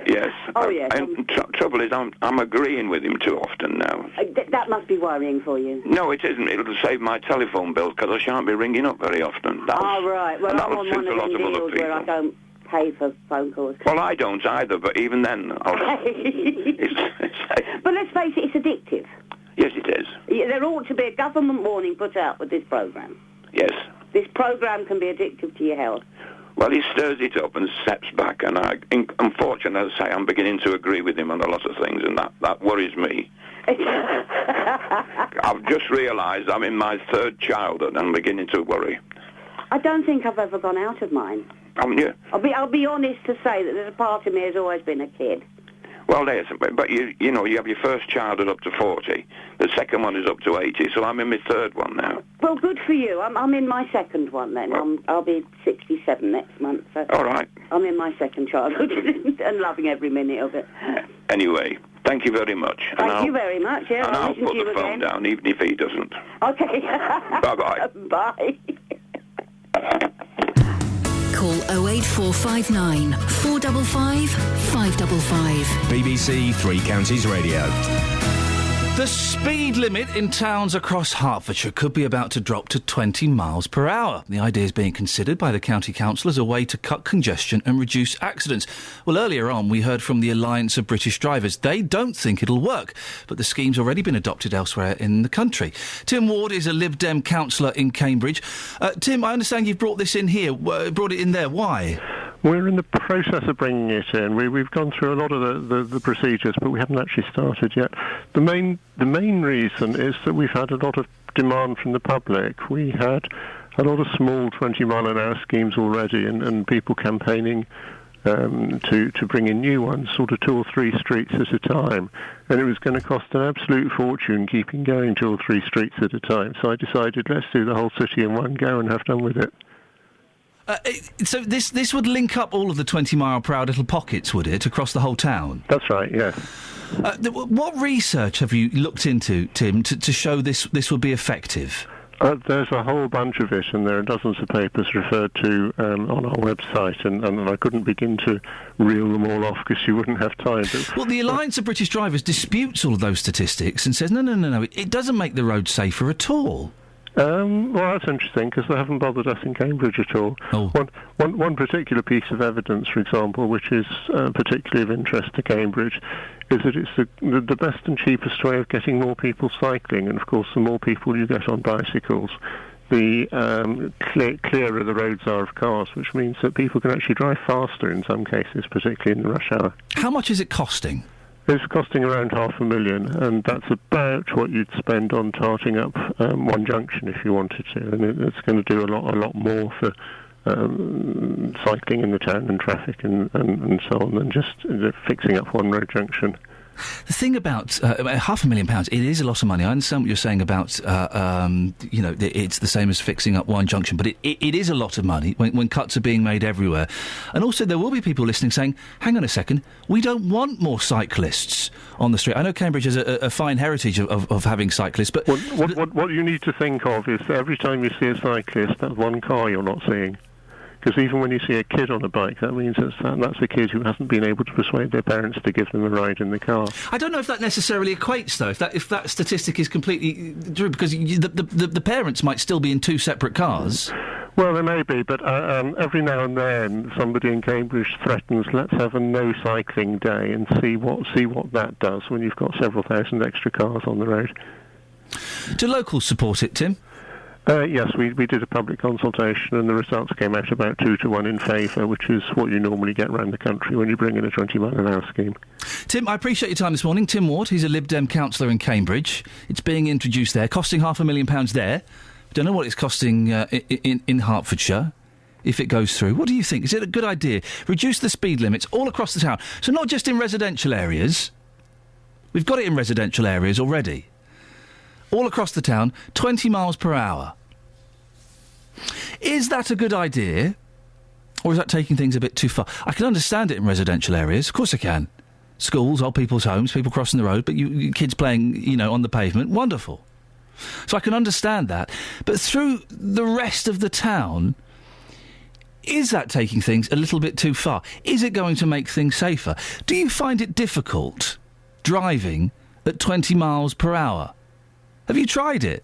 Yes. Oh, yes. And trouble is, I'm agreeing with him too often now. That must be worrying for you. No, it isn't. It'll save my telephone bills because I shan't be ringing up very often. Right. Well, I'm on one of them deals where I don't pay for phone calls. Well, I don't either, but even then... But let's face it, it's addictive. Yes, it is. There ought to be a government warning put out with this programme. Yes. This programme can be addictive to your health. Well, he stirs it up and steps back, and unfortunately, as I say, I'm beginning to agree with him on a lot of things, and that worries me. I've just realised I'm in my third childhood, and I'm beginning to worry. I don't think I've ever gone out of mine. Haven't you? I'll be honest to say that there's a part of me has always been a kid. Well, there's, but you have your first childhood up to 40. The second one is up to 80, so I'm in my third one now. Well, good for you. I'm in my second one then. I'll be 67 next month. So all right. I'm in my second childhood and loving every minute of it. Anyway, thank you very much. Thank you very much. Yeah, and I'll put the phone down, even if he doesn't. Okay. Bye-bye. Bye. Call 08459 455 555. BBC Three Counties Radio. The speed limit in towns across Hertfordshire could be about to drop to 20 miles per hour. The idea is being considered by the County Council as a way to cut congestion and reduce accidents. Well, earlier on, we heard from the Alliance of British Drivers. They don't think it'll work, but the scheme's already been adopted elsewhere in the country. Tim Ward is a Lib Dem councillor in Cambridge. Tim, I understand you've brought this in here, brought it in there. Why? We're in the process of bringing it in. We've gone through a lot of the procedures, but we haven't actually started yet. The main reason is that we've had a lot of demand from the public. We had a lot of small 20-mile-an-hour schemes already, and people campaigning to bring in new ones, sort of 2 or 3 streets at a time. And it was going to cost an absolute fortune keeping going 2 or 3 streets at a time. So I decided, let's do the whole city in one go and have done with it. So this would link up all of the 20-mile-per-hour little pockets, would it, across the whole town? That's right, yes. What research have you looked into, Tim, to show this would be effective? There's a whole bunch of it, and there are dozens of papers referred to on our website, and I couldn't begin to reel them all off because you wouldn't have time. Well, the Alliance of British Drivers disputes all of those statistics and says, no, it doesn't make the road safer at all. Well, that's interesting because they haven't bothered us in Cambridge at all. Oh. One particular piece of evidence, for example, which is particularly of interest to Cambridge, is that it's the best and cheapest way of getting more people cycling. And, of course, the more people you get on bicycles, the clearer the roads are of cars, which means that people can actually drive faster in some cases, particularly in the rush hour. How much is it costing? It's costing around £500,000, and that's about what you'd spend on tarting up one junction if you wanted to. And it's going to do a lot more for cycling in the town and traffic and so on than just fixing up one road junction. The thing about £500,000, it is a lot of money. I understand what you're saying about, it's the same as fixing up one junction, but it is a lot of money when cuts are being made everywhere. And also there will be people listening saying, hang on a second, we don't want more cyclists on the street. I know Cambridge has a fine heritage of having cyclists, but... What you need to think of is that every time you see a cyclist, that's one car you're not seeing. Because even when you see a kid on a bike, that means that's a kid who hasn't been able to persuade their parents to give them a ride in the car. I don't know if that necessarily equates, though, if that statistic is completely true, because the parents might still be in 2 separate cars. Well, there may be, but every now and then somebody in Cambridge threatens, let's have a no cycling day and see what that does when you've got several thousand extra cars on the road. Do locals support it, Tim? Yes, we did a public consultation, and the results came out about 2-1 in favour, which is what you normally get around the country when you bring in a 20-mile-an-hour scheme. Tim, I appreciate your time this morning. Tim Ward, he's a Lib Dem councillor in Cambridge. It's being introduced there, costing £500,000 there. Don't know what it's costing in Hertfordshire, if it goes through. What do you think? Is it a good idea? Reduce the speed limits all across the town. So not just in residential areas. We've got it in residential areas already. All across the town, 20 miles per hour. Is that a good idea? Or is that taking things a bit too far? I can understand it in residential areas. Of course I can. Schools, old people's homes, people crossing the road, but you kids playing, on the pavement. Wonderful. So I can understand that. But through the rest of the town, is that taking things a little bit too far? Is it going to make things safer? Do you find it difficult driving at 20 miles per hour? Have you tried it?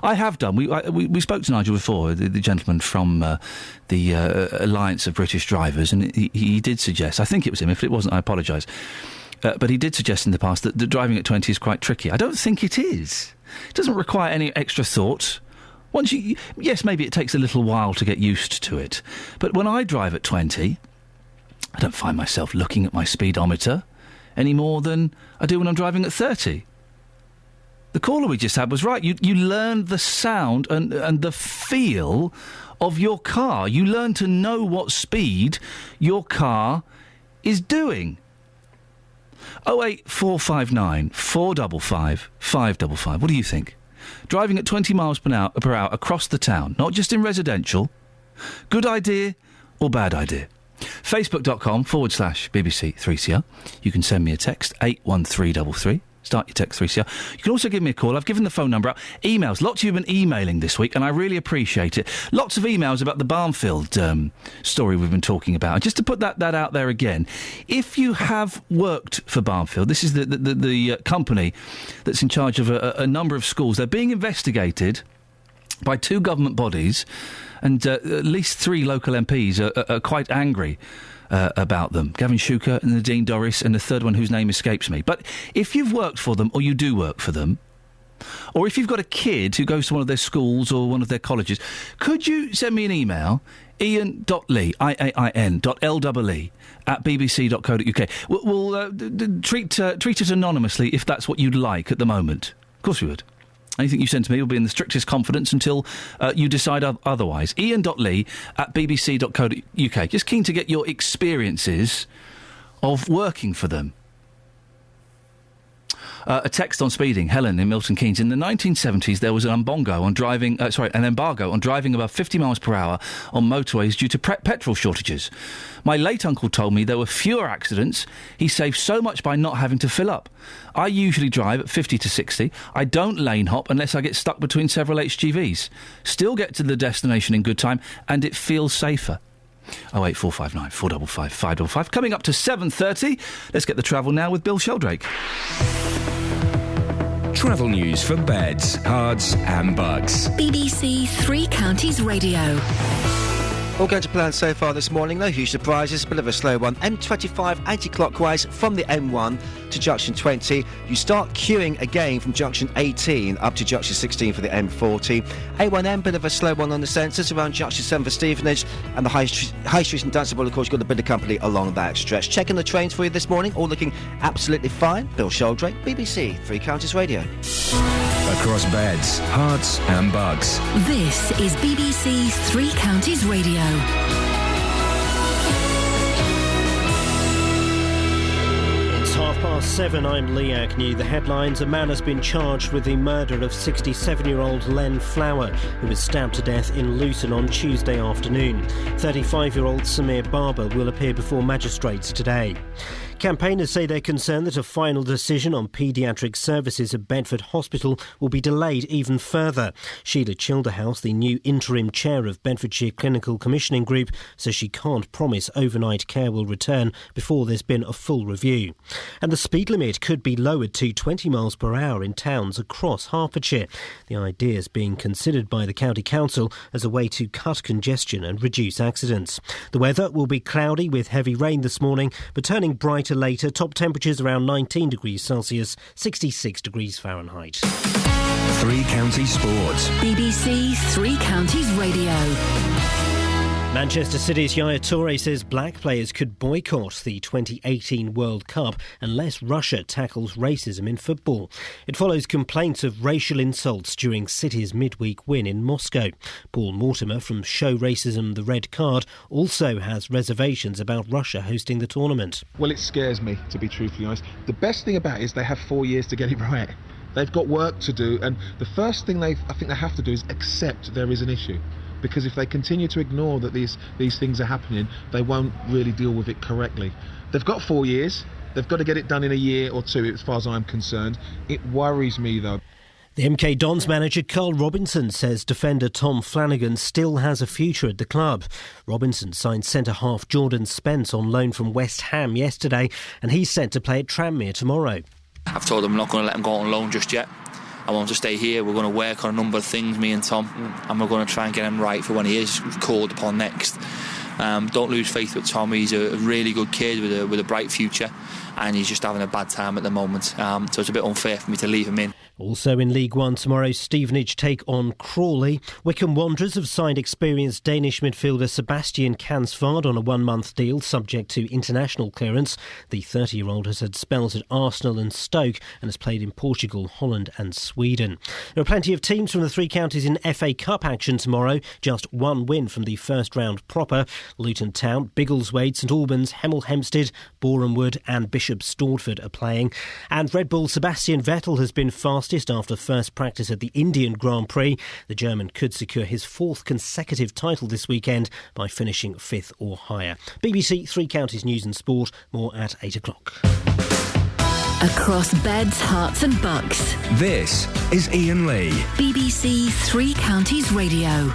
I have done. We spoke to Nigel before, the gentleman from the Alliance of British Drivers, and he did suggest, I think it was him, if it wasn't, I apologise, but he did suggest in the past that driving at 20 is quite tricky. I don't think it is. It doesn't require any extra thought. Yes, maybe it takes a little while to get used to it, but when I drive at 20, I don't find myself looking at my speedometer any more than I do when I'm driving at 30. The caller we just had was right. You learn the sound and the feel of your car. You learn to know what speed your car is doing. 08459 455 555. What do you think? Driving at 20 miles per hour across the town, not just in residential. Good idea or bad idea? Facebook.com/BBC 3CR. You can send me a text, 81333. Start your text 3CR. You can also give me a call. I've given the phone number out. Emails. Lots of you have been emailing this week, and I really appreciate it. Lots of emails about the Barnfield story we've been talking about. And just to put that out there again, if you have worked for Barnfield, this is the company that's in charge of a number of schools. They're being investigated by 2 government bodies, and at least 3 local MPs are quite angry about them. Gavin Shuker and Nadine Dorris, and the third one whose name escapes me. But if you've worked for them, or you do work for them, or if you've got a kid who goes to one of their schools or one of their colleges, could you send me an email, Iain.lee, IAIN.LEE, @bbc.co.uk. We'll treat it anonymously if that's what you'd like at the moment. Of course we would. Anything you send to me will be in the strictest confidence until you decide otherwise. Iain.lee @bbc.co.uk. Just keen to get your experiences of working for them. A text on speeding. Helen in Milton Keynes. In the 1970s, there was an embargo on driving above 50 miles per hour on motorways due to petrol shortages. My late uncle told me there were fewer accidents. He saved so much by not having to fill up. I usually drive at 50 to 60. I don't lane hop unless I get stuck between several HGVs. Still get to the destination in good time, and it feels safer. 08459 455 555. Coming up to 7:30. Let's get the travel now with Bill Sheldrake. Travel news for beds, cards and bugs. BBC Three Counties Radio. All going to plan so far this morning, no huge surprises, a bit of a slow one. M25 anti-clockwise from the M1 to junction 20. You start queuing again from junction 18 up to junction 16 for the M40. A1M, bit of a slow one on the sensors around junction 7 for Stevenage, and the High Street and Dunstable, of course, you've got a bit of company along that stretch. Checking the trains for you this morning, all looking absolutely fine. Bill Sheldrake, BBC Three Counties Radio. Across beds, hearts and bugs. This is BBC Three Counties Radio. It's 7:30. I'm Lee Agnew. The headlines: a man has been charged with the murder of 67-year-old Len Flower, who was stabbed to death in Luton on Tuesday afternoon. 35-year-old Samir Barber will appear before magistrates today. Campaigners say they're concerned that a final decision on paediatric services at Bedford Hospital will be delayed even further. Sheila Childerhouse, the new interim chair of Bedfordshire Clinical Commissioning Group, says she can't promise overnight care will return before there's been a full review. And the speed limit could be lowered to 20 miles per hour in towns across Hertfordshire. The idea is being considered by the County Council as a way to cut congestion and reduce accidents. The weather will be cloudy with heavy rain this morning, but turning brighter brighter later. Top temperatures around 19 degrees Celsius, 66 degrees Fahrenheit. Three Counties Sports. BBC Three Counties Radio. Manchester City's Yaya Toure says black players could boycott the 2018 World Cup unless Russia tackles racism in football. It follows complaints of racial insults during City's midweek win in Moscow. Paul Mortimer from Show Racism the Red Card also has reservations about Russia hosting the tournament. Well, it scares me, to be truthfully honest. The best thing about it is they have 4 years to get it right. They've got work to do, and the first thing I think they have to do is accept there is an issue. Because if they continue to ignore that these things are happening, they won't really deal with it correctly. They've got 4 years. They've got to get it done in a year or two, as far as I'm concerned. It worries me, though. The MK Dons manager Carl Robinson says defender Tom Flanagan still has a future at the club. Robinson signed centre-half Jordan Spence on loan from West Ham yesterday, and he's set to play at Tranmere tomorrow. I've told him I'm not going to let him go on loan just yet. I want to stay here. We're going to work on a number of things, me and Tom, and we're going to try and get him right for when he is called upon next. Don't lose faith with Tom. He's a really good kid with a bright future, and he's just having a bad time at the moment. So it's a bit unfair for me to leave him in. Also in League One tomorrow, Stevenage take on Crawley. Wycombe Wanderers have signed experienced Danish midfielder Sebastian Kansvard on a 1-month deal subject to international clearance. The 30-year-old has had spells at Arsenal and Stoke and has played in Portugal, Holland and Sweden. There are plenty of teams from the three counties in FA Cup action tomorrow. Just one win from the first round proper. Luton Town, Biggleswade, St Albans, Hemel Hempstead, Boreham Wood and Bishop Stortford are playing. And Red Bull Sebastian Vettel has been fastest after first practice at the Indian Grand Prix. The German could secure his fourth consecutive title this weekend by finishing fifth or higher. BBC Three Counties News and Sport, more at 8 o'clock. Across beds, hearts and bucks. This is Iain Lee. BBC Three Counties Radio.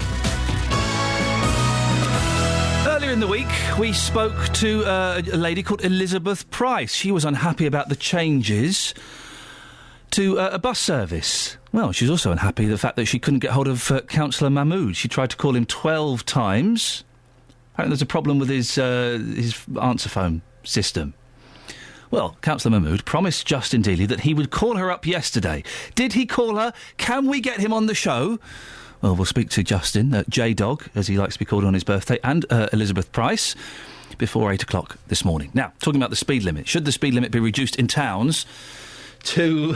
Earlier in the week, we spoke to a lady called Elizabeth Price. She was unhappy about the changes to a bus service. Well, she's also unhappy the fact that she couldn't get hold of Councillor Mahmood. She tried to call him 12 times. Apparently there's a problem with his answer phone system. Well, Councillor Mahmood promised Justin Dealey that he would call her up yesterday. Did he call her? Can we get him on the show? Well, we'll speak to Justin, J-Dog, as he likes to be called on his birthday, and Elizabeth Price before 8 o'clock this morning. Now, talking about the speed limit. Should the speed limit be reduced in towns to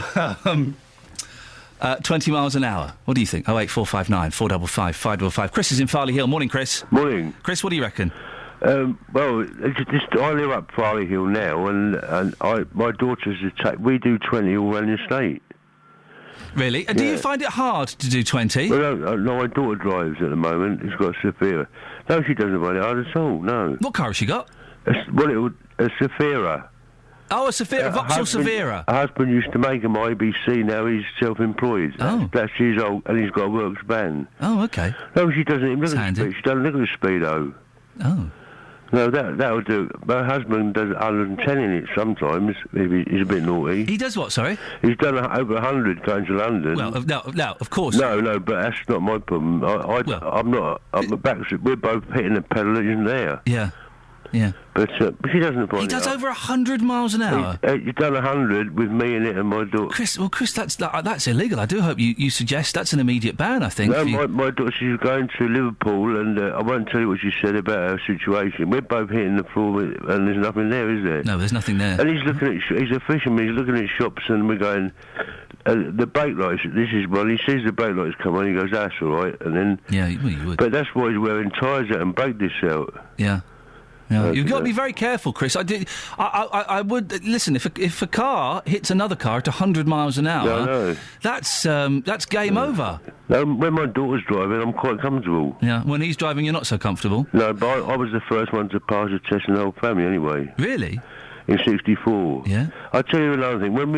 20 miles an hour? What do you think? 08459 455 555. Chris is in Farley Hill. Morning, Chris. Morning. Chris, what do you reckon? Well, I live up Farley Hill now, and my daughter's we do 20 all around the estate. Really? Do you find it hard to do 20? Well, no, my daughter drives at the moment. She's got a Safira. No, she doesn't find it hard at all, no. What car has she got? A Safira. Oh, a Safira, a Vauxhall Safira. Her husband used to make him IBC, now he's self-employed. Oh. That's years old, and he's got a works van. Oh, OK. No, she doesn't even look at the speed. She doesn't look at the speedo. Oh. No, that'll do. My husband does 110 in it sometimes, if he's a bit naughty. He does what, sorry? He's done over 100 going to London. Well, no, of course. No, but that's not my problem. I'm not. We're both hitting the pedal that isn't there. Yeah. Yeah. But she doesn't find He does over 100 miles an hour? He's done 100 with me in it and my daughter. Chris, that's illegal. I do hope you suggest that's an immediate ban, I think. No, my daughter, she's going to Liverpool, and I won't tell you what she said about her situation. We're both hitting the floor, and there's nothing there, is there? No, there's nothing there. And he's looking at, he's a fisherman, he's looking at shops, and we're going, the brake lights, he sees the brake lights come on, he goes, that's all right, and then... Yeah, well, you would. But that's why he's wearing tyres out and brake this out. Yeah. Yeah. You've got to be very careful, Chris. I would listen. If a car hits another car at 100 miles an hour, that's game over. No, when my daughter's driving, I'm quite comfortable. Yeah, when he's driving, you're not so comfortable. No, but I was the first one to pass the test in the whole family, anyway. Really? In '64. Yeah. I'll tell you another thing. When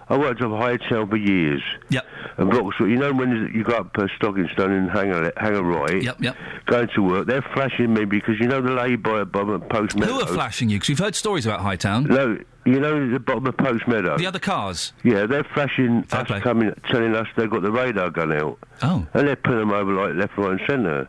I worked at Hightown for years. Yep. And Vauxhall, you know when you go up Stockingstone and hang a right. Yep. Going to work, they're flashing me because you know the lady by Post Meadow. Who are flashing you? Because we've heard stories about Hightown. No, you know the bottom of Post Meadow. The other cars. Yeah, they're flashing us, telling us they've got the radar gun out. Oh. And they're putting them over like left, right, and centre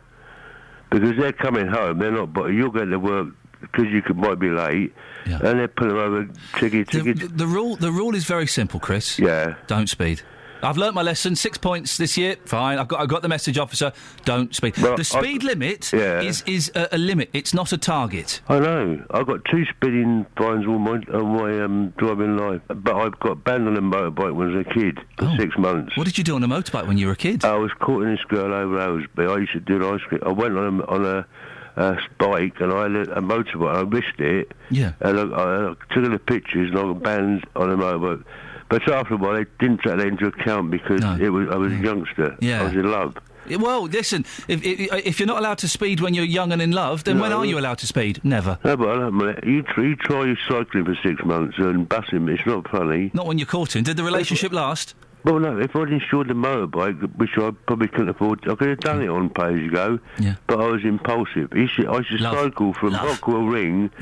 because they're coming home. They're not. But you're going to work because might be late, and they pull them over, ticket. The rule is very simple, Chris. Yeah. Don't speed. I've learnt my lesson. 6 points this year. Fine. I've got the message, officer. Don't speed. Well, the speed limit is a limit. It's not a target. I know. I've got 2 speeding fines all my driving life, but I've got banned on a motorbike when I was a kid for 6 months. What did you do on a motorbike when you were a kid? I was courting this girl over Aylesbury. I used to do ice cream. I went on a bike and I had a motorbike. And I risked it. Yeah. And I took the pictures and I got banned on a motorbike. But after a while, they didn't take that into account because I was a youngster. Yeah. I was in love. Well, listen, if you're not allowed to speed when you're young and in love, then when are you allowed to speed? Never. No, but you try cycling for 6 months and bussing, it's not funny. Not when you're courting. Did the relationship last? Well, no, if I'd insured the motorbike, which I probably couldn't afford, I could have done it on pay-as-you-go, but I was impulsive. I used to cycle from Hockwell Ring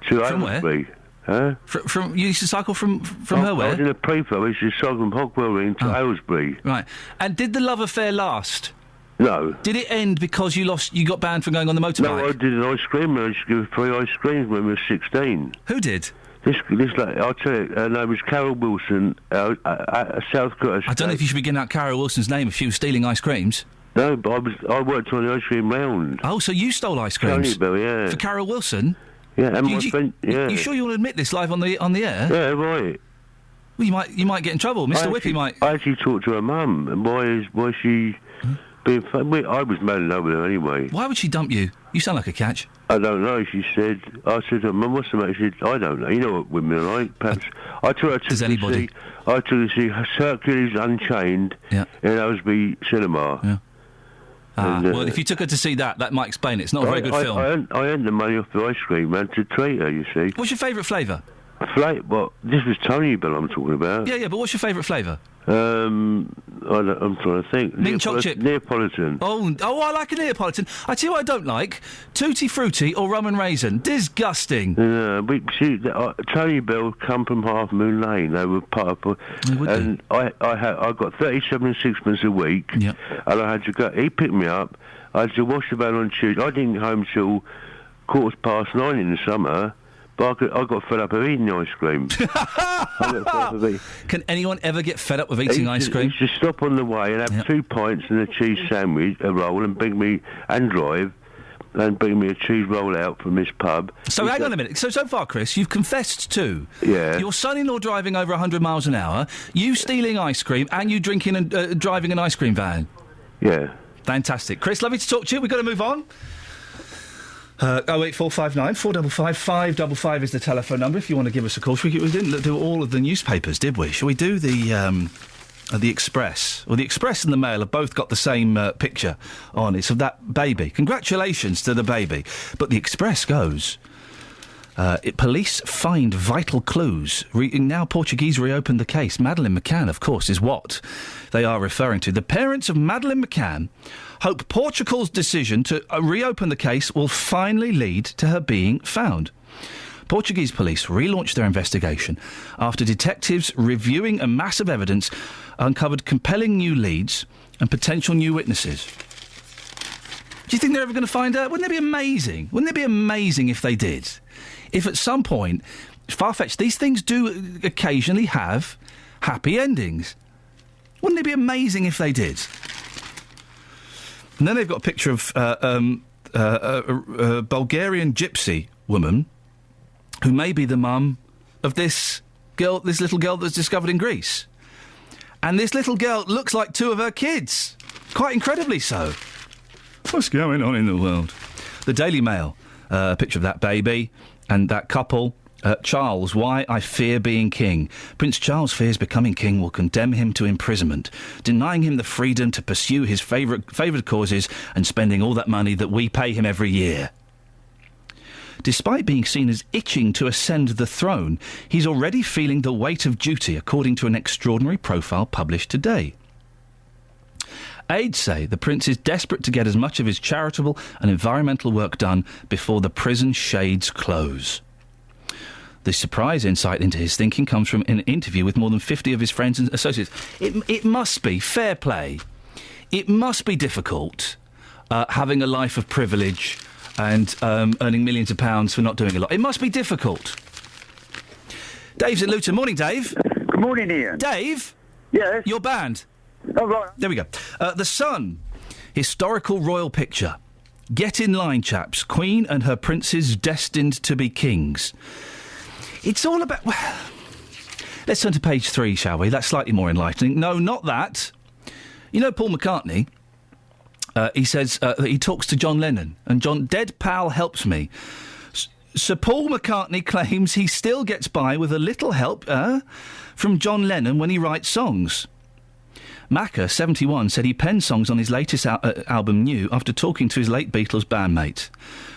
to Aylesbury. Huh? From you used to cycle from her where? I was in a prefab. I used to cycle from Hockwell Ring to Aylesbury. Right. And did the love affair last? No. Did it end because you got banned from going on the motorbike? No, I did an ice cream. I used to give 3 ice creams when we were 16. Who did? This I'll tell you, her name was Carol Wilson, South Coast. I don't know if you should be giving out Carol Wilson's name if she was stealing ice creams. No, but I worked on the ice cream round. Oh, so you stole ice creams? Bill, yeah. For Carol Wilson? Yeah, and my friend. Yeah. You sure you want to admit this live on the air? Yeah, right. Well, you might get in trouble, Mr. Whippy might. I actually talked to her mum, and why she being funny? I was mad enough with her anyway. Why would she dump you? You sound like a catch. I don't know. She said. I said to her, Mum, what's the matter? She said, I don't know. You know what women are like. Perhaps I took her to anybody? I took her to see Hercules Unchained in Aylesbury Cinema. Yeah. Well, if you took her to see that might explain it. It's not a very good film. I earned the money off the ice cream, man, to treat her, you see. What's your favourite flavour? Well, this was Tony Bill I'm talking about. Yeah, but what's your favourite flavour? I'm trying to think. Mint chocolate chip. Neapolitan. Oh, I like a Neapolitan. I tell you what I don't like: Tutti Frutti or rum and raisin. Disgusting. Yeah, Tony Bill come from Half Moon Lane. They were part of, and I got 37 and sixpence a week. Yep. And I had to go. He picked me up. I had to wash the van on Tuesday. I didn't get home till 9:15 in the summer. But I got fed up of eating ice cream. Can anyone ever get fed up with eating ice cream? He used to stop on the way and have 2 pints and a cheese sandwich, a roll, and bring me a cheese roll out from this pub. So hang on a minute. So far, Chris, you've confessed to your son-in-law driving over 100 miles an hour, you stealing ice cream, and you drinking and driving an ice cream van. Yeah. Fantastic. Chris, lovely to talk to you. We've got to move on. 08459 455 555 is the telephone number if you want to give us a call. We didn't do all of the newspapers, did we? Shall we do the Express? Well, the Express and the Mail have both got the same picture on. It's of that baby. Congratulations to the baby. But the Express goes... police find vital clues. Now Portuguese reopened the case. Madeleine McCann, of course, is what they are referring to. The parents of Madeleine McCann hope Portugal's decision to reopen the case will finally lead to her being found. Portuguese police relaunched their investigation after detectives reviewing a mass of evidence uncovered compelling new leads and potential new witnesses. Do you think they're ever going to find out? Wouldn't it be amazing? Wouldn't it be amazing if they did? If at some point, far-fetched, these things do occasionally have happy endings. Wouldn't it be amazing if they did? And then they've got a picture of a Bulgarian gypsy woman who may be the mum of this little girl that's discovered in Greece. And this little girl looks like 2 of her kids. Quite incredibly so. What's going on in the world? The Daily Mail, a picture of that baby and that couple. Charles, why I fear being king. Prince Charles fears becoming king will condemn him to imprisonment, denying him the freedom to pursue his favoured causes and spending all that money that we pay him every year. Despite being seen as itching to ascend the throne, he's already feeling the weight of duty, according to an extraordinary profile published today. Aides say the prince is desperate to get as much of his charitable and environmental work done before the prison shades close. The surprise insight into his thinking comes from an interview with more than 50 of his friends and associates. It must be fair play. It must be difficult having a life of privilege and earning millions of pounds for not doing a lot. It must be difficult. Dave's in Luton. Morning, Dave. Good morning, Iain. Dave? Yes? You're banned. Oh, right. There we go. The Sun. Historical royal picture. Get in line, chaps. Queen and her princes destined to be kings. It's all about... Well, let's turn to page 3, shall we? That's slightly more enlightening. No, not that. You know Paul McCartney? He says that he talks to John Lennon, and John, dead pal helps me. Sir Paul McCartney claims he still gets by with a little help from John Lennon when he writes songs. Macca, 71, said he penned songs on his latest album New after talking to his late Beatles bandmate.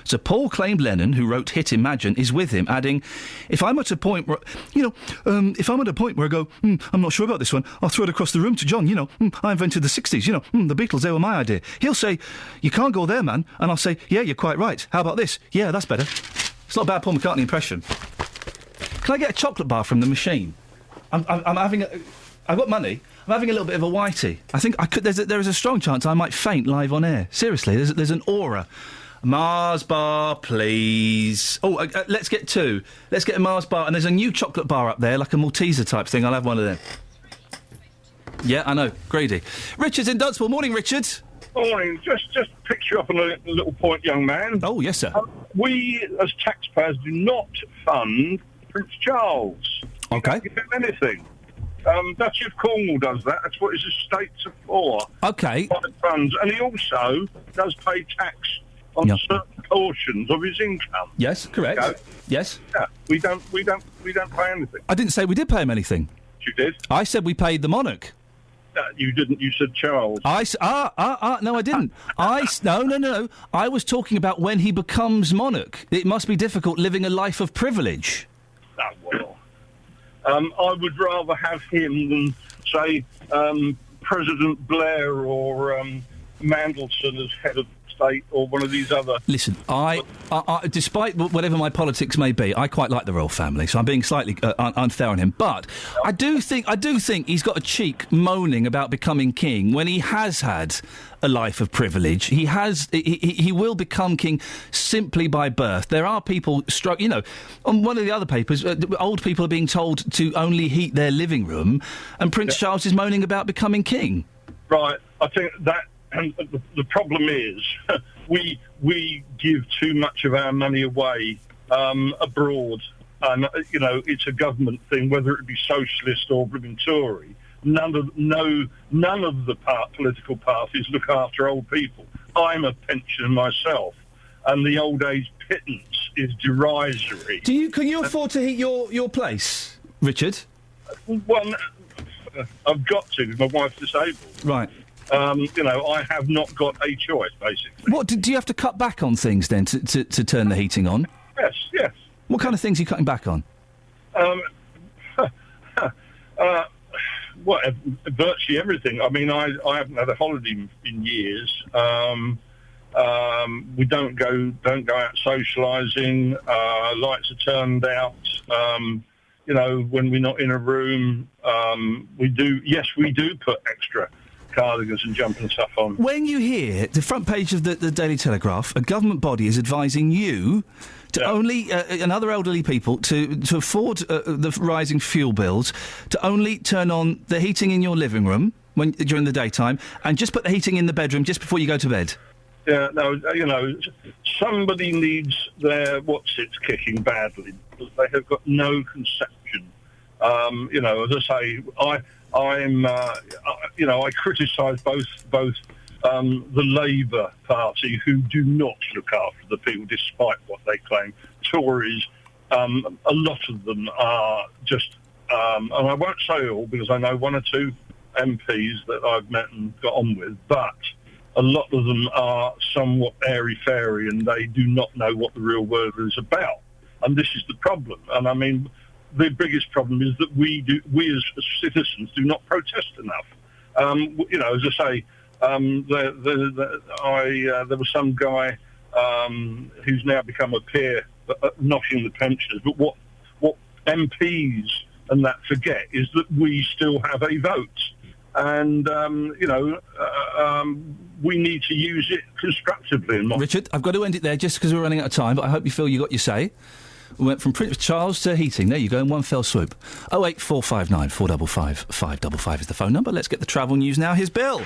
Sir Paul claimed Lennon, who wrote hit Imagine, is with him, adding, if I'm at a point where, if I'm at a point where I go, I'm not sure about this one, I'll throw it across the room to John, I invented the 60s, the Beatles, they were my idea. He'll say, you can't go there, man. And I'll say, yeah, you're quite right. How about this? Yeah, that's better. It's not a bad Paul McCartney impression. Can I get a chocolate bar from the machine? I'm having I've got money. I'm having a little bit of a whitey. I think I could. There is a strong chance I might faint live on air. Seriously, there's an aura. Mars bar, please. Oh, let's get 2. Let's get a Mars bar, and there's a new chocolate bar up there, like a Malteser type thing. I'll have one of them. Yeah, I know. Greedy. Richard's in Dunstable. Morning, Richard. Morning. Just pick you up on a little point, young man. Oh, yes, sir. We, as taxpayers, do not fund Prince Charles. Okay. We don't give him anything. Duchy of Cornwall does that. That's what his estates are for. Okay. Funds. And he also does pay tax on certain portions of his income. Yes, correct. Yes. Yeah, we don't pay anything. I didn't say we did pay him anything. You did. I said we paid the monarch. You didn't. You said Charles. No, I didn't. No. I was talking about when he becomes monarch. It must be difficult living a life of privilege. Oh, well. I would rather have him than, say, President Blair or Mandelson as head of state or one of these other... Listen, I despite whatever my politics may be, I quite like the royal family, so I'm being slightly unfair on him. But I do think he's got a cheek moaning about becoming king when he has had a life of privilege. He will become king simply by birth. There are people on one of the other papers, old people are being told to only heat their living room, and Prince Charles is moaning about becoming king. Right, I think that. And the problem is, we give too much of our money away abroad, and it's a government thing, whether it be socialist or Tory. None of the political parties look after old people. I'm a pensioner myself, and the old age pittance is derisory. Can you afford to heat your place, Richard? Well, I've got to because my wife's disabled. Right. I have not got a choice, basically. What, do you have to cut back on things, then, to turn the heating on? Yes. What kind of things are you cutting back on? Virtually everything. I mean, I haven't had a holiday in years. We don't go out socialising. Lights are turned out. When we're not in a room, we do put extra cardigans and jumping stuff on. When you hear the front page of the Daily Telegraph, a government body is advising you to only, and other elderly people, to afford the rising fuel bills, to only turn on the heating in your living room during the daytime, and just put the heating in the bedroom just before you go to bed. Yeah, no, somebody needs their what's-its kicking badly, because they have got no conception. As I say, I criticise both the Labour Party, who do not look after the people, despite what they claim. Tories, a lot of them are just, and I won't say all because I know one or two MPs that I've met and got on with, but a lot of them are somewhat airy-fairy and they do not know what the real world is about. And this is the problem. And I mean, the biggest problem is that we as citizens do not protest enough. As I say, there was some guy who's now become a peer knocking the pensioners. But what MPs and that forget is that we still have a vote. And, we need to use it constructively. Richard, I've got to end it there just because we're running out of time, but I hope you feel you got your say. We went from Prince Charles to heating. There you go, in one fell swoop. 08459 455 555 is the phone number. Let's get the travel news now. Here's Bill.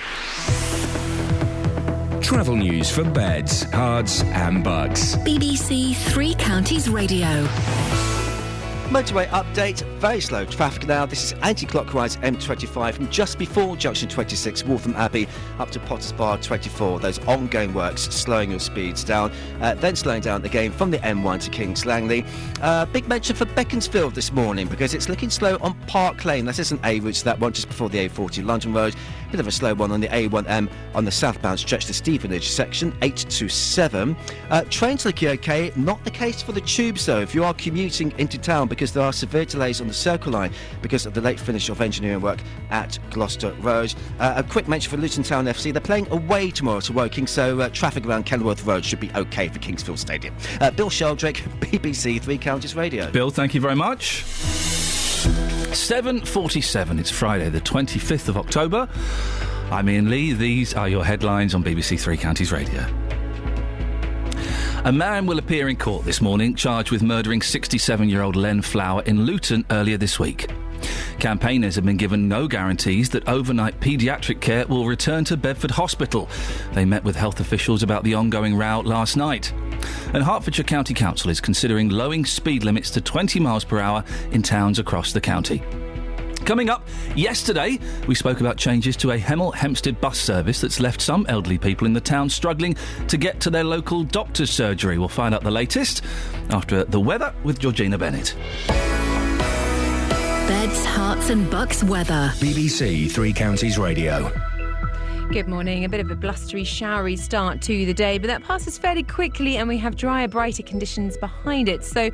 Travel news for beds, cards and bugs. BBC Three Counties Radio. Motorway update, very slow traffic now. This is anti-clockwise M25 from just before junction 26, Waltham Abbey, up to Potters Bar 24. Those ongoing works slowing your speeds down, then slowing down again from the M1 to Kings Langley. Big mention for Beaconsfield this morning because it's looking slow on Park Lane. That is an A route, so that one just before the A40 London Road. Bit of a slow one on the A1M on the southbound stretch to Stevenage section, 8 to 7. Trains looking okay, not the case for the tubes though. If you are commuting into town, because there are severe delays on the Circle Line because of the late finish of engineering work at Gloucester Road. A quick mention for Luton Town FC. They're playing away tomorrow to Woking, so traffic around Kenilworth Road should be okay for Kingsfield Stadium. Bill Sheldrake, BBC Three Counties Radio. Bill, thank you very much. 7:47. It's Friday, the 25th of October. I'm Iain Lee. These are your headlines on BBC Three Counties Radio. A man will appear in court this morning charged with murdering 67-year-old Len Flower in Luton earlier this week. Campaigners have been given no guarantees that overnight paediatric care will return to Bedford Hospital. They met with health officials about the ongoing row last night. And Hertfordshire County Council is considering lowering speed limits to 20 miles per hour in towns across the county. Coming up, yesterday we spoke about changes to a Hemel Hempstead bus service that's left some elderly people in the town struggling to get to their local doctor's surgery. We'll find out the latest after the weather with Georgina Bennett. Beds, Herts and Bucks weather. BBC Three Counties Radio. Good morning. A bit of a blustery, showery start to the day, but that passes fairly quickly and we have drier, brighter conditions behind it. So,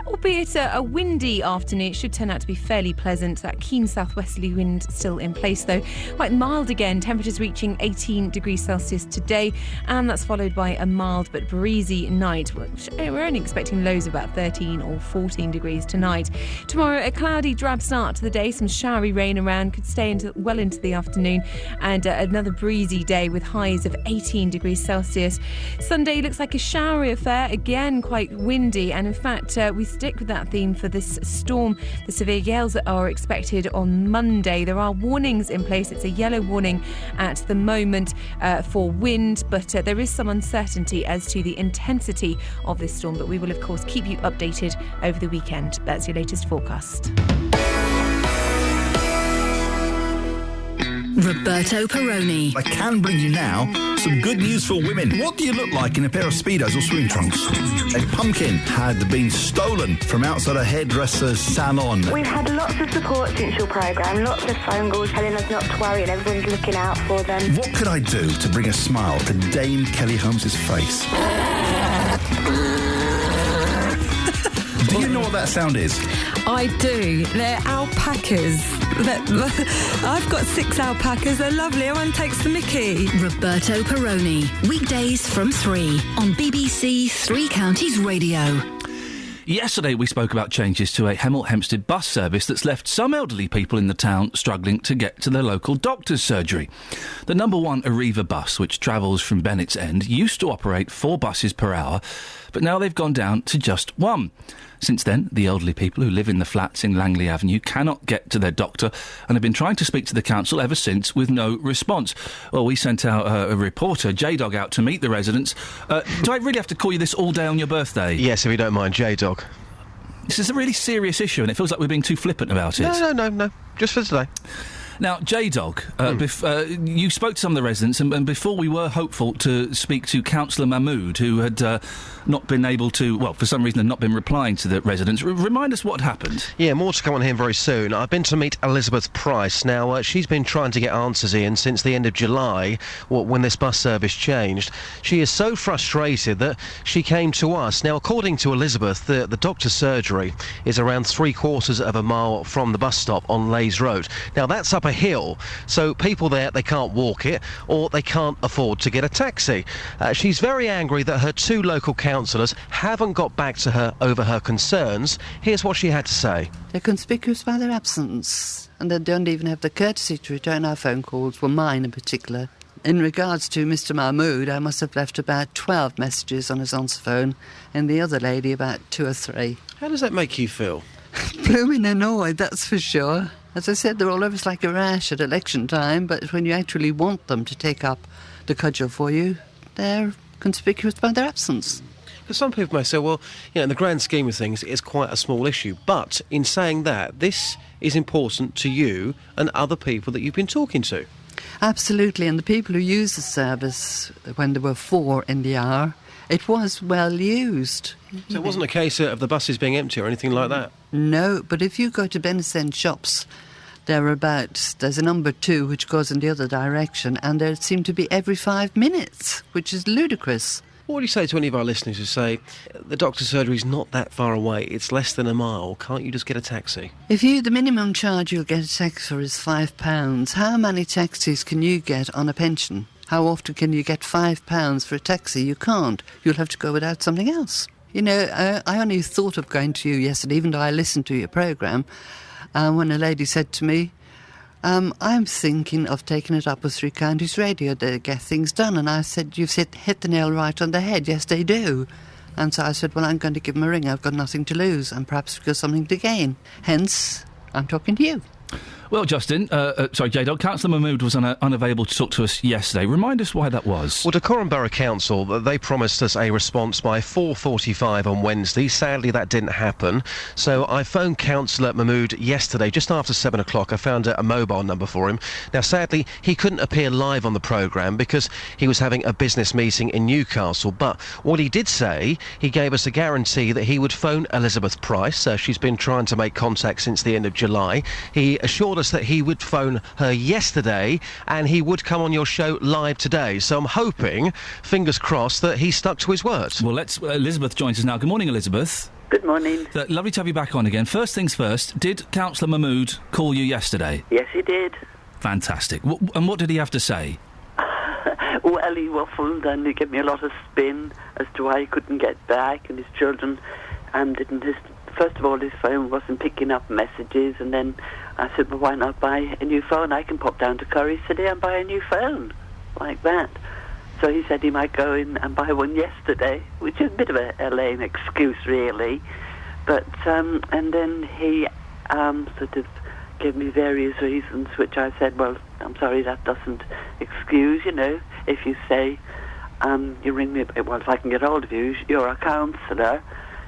albeit a windy afternoon, it should turn out to be fairly pleasant. That keen southwesterly wind still in place, though. Quite mild again. Temperatures reaching 18 degrees Celsius today, and that's followed by a mild but breezy night, which we're only expecting lows of about 13 or 14 degrees tonight. Tomorrow, a cloudy, drab start to the day. Some showery rain around, could stay well into the afternoon, and another breezy day with highs of 18 degrees Celsius. Sunday looks like a showery affair, again quite windy, and in fact we stick with that theme for this storm. The severe gales that are expected on Monday. There are warnings in place. It's a yellow warning at the moment for wind, but there is some uncertainty as to the intensity of this storm, but we will of course keep you updated over the weekend. That's your latest forecast. Roberto Perrone. I can bring you now some good news for women. What do you look like in a pair of Speedos or swim trunks? A pumpkin had been stolen from outside a hairdresser's salon. We've had lots of support since your programme, lots of phone calls telling us not to worry and everyone's looking out for them. What could I do to bring a smile to Dame Kelly Holmes' face? Do you know what that sound is? I do. They're alpacas. I've got 6 alpacas. They're lovely. Everyone takes the mickey. Roberto Perrone. Weekdays from 3 on BBC Three Counties Radio. Yesterday we spoke about changes to a Hemel Hempstead bus service that's left some elderly people in the town struggling to get to their local doctor's surgery. The number 1 Arriva bus, which travels from Bennett's End, used to operate 4 buses per hour, but now they've gone down to just 1. Since then, the elderly people who live in the flats in Langley Avenue cannot get to their doctor and have been trying to speak to the council ever since with no response. Well, we sent out a reporter, J-Dog, out to meet the residents. Do I really have to call you this all day on your birthday? Yes, if you don't mind, J-Dog. This is a really serious issue and it feels like we're being too flippant about it. No. Just for today. Now, J-Dog, you spoke to some of the residents, and before we were hopeful to speak to Councillor Mahmood, who had not been able to, well, for some reason had not been replying to the residents. Remind us what happened. Yeah, more to come on him very soon. I've been to meet Elizabeth Price. Now, she's been trying to get answers, Ian, since the end of July, when this bus service changed. She is so frustrated that she came to us. Now, according to Elizabeth, the doctor's surgery is around 3/4 of a mile from the bus stop on Leys Road. Now, that's up a hill, so people there, they can't walk it, or they can't afford to get a taxi. She's very angry that her 2 local councillors haven't got back to her over her concerns. Here's what she had to say. They're conspicuous by their absence, and they don't even have the courtesy to return our phone calls, well, mine in particular. In regards to Mr. Mahmood, I must have left about 12 messages on his answer phone, and the other lady about 2 or 3. How does that make you feel? Blooming annoyed, that's for sure. As I said, they're all always like a rash at election time, but when you actually want them to take up the cudgel for you, they're conspicuous by their absence. Because some people may say, well, in the grand scheme of things, it's quite a small issue. But in saying that, this is important to you and other people that you've been talking to. Absolutely, and the people who used the service when there were 4 in the hour, it was well used. So it wasn't a case of the buses being empty or anything like that? No, but if you go to Benicent shops, there's a number 2 which goes in the other direction, and there seem to be every 5 minutes, which is ludicrous. What would you say to any of our listeners who say, the doctor's surgery's not that far away, it's less than a mile, can't you just get a taxi? The minimum charge you'll get a taxi for is £5. How many taxis can you get on a pension? How often can you get £5 for a taxi? You can't. You'll have to go without something else. I only thought of going to you yesterday, even though I listened to your programme, when a lady said to me, I'm thinking of taking it up with Three Counties Radio to get things done. And I said, you've hit the nail right on the head. Yes, they do. And so I said, well, I'm going to give them a ring. I've got nothing to lose and perhaps we've got something to gain. Hence, I'm talking to you. Well, Justin, J-Dog, Councillor Mahmood was unavailable to talk to us yesterday. Remind us why that was. Well, Dacorum Borough Council, they promised us a response by 4:45 on Wednesday. Sadly, that didn't happen. So I phoned Councillor Mahmood yesterday, just after 7 o'clock. I found a mobile number for him. Now, sadly, he couldn't appear live on the programme because he was having a business meeting in Newcastle. But what he did say, he gave us a guarantee that he would phone Elizabeth Price. She's been trying to make contact since the end of July. He assured us that he would phone her yesterday and he would come on your show live today. So I'm hoping, fingers crossed, that he stuck to his word. Well, Elizabeth joins us now. Good morning, Elizabeth. Good morning. Lovely to have you back on again. First things first, did Councillor Mahmood call you yesterday? Yes, he did. Fantastic. And what did he have to say? Well, he waffled and he gave me a lot of spin as to why he couldn't get back, and his children first of all, his phone wasn't picking up messages, and then I said, well, why not buy a new phone? I can pop down to Curry's today and buy a new phone, like that. So he said he might go in and buy one yesterday, which is a bit of a lame excuse, really. But, and then he sort of gave me various reasons, which I said, well, I'm sorry, that doesn't excuse, if you say, you ring me, well, if I can get hold of you, you're a counsellor.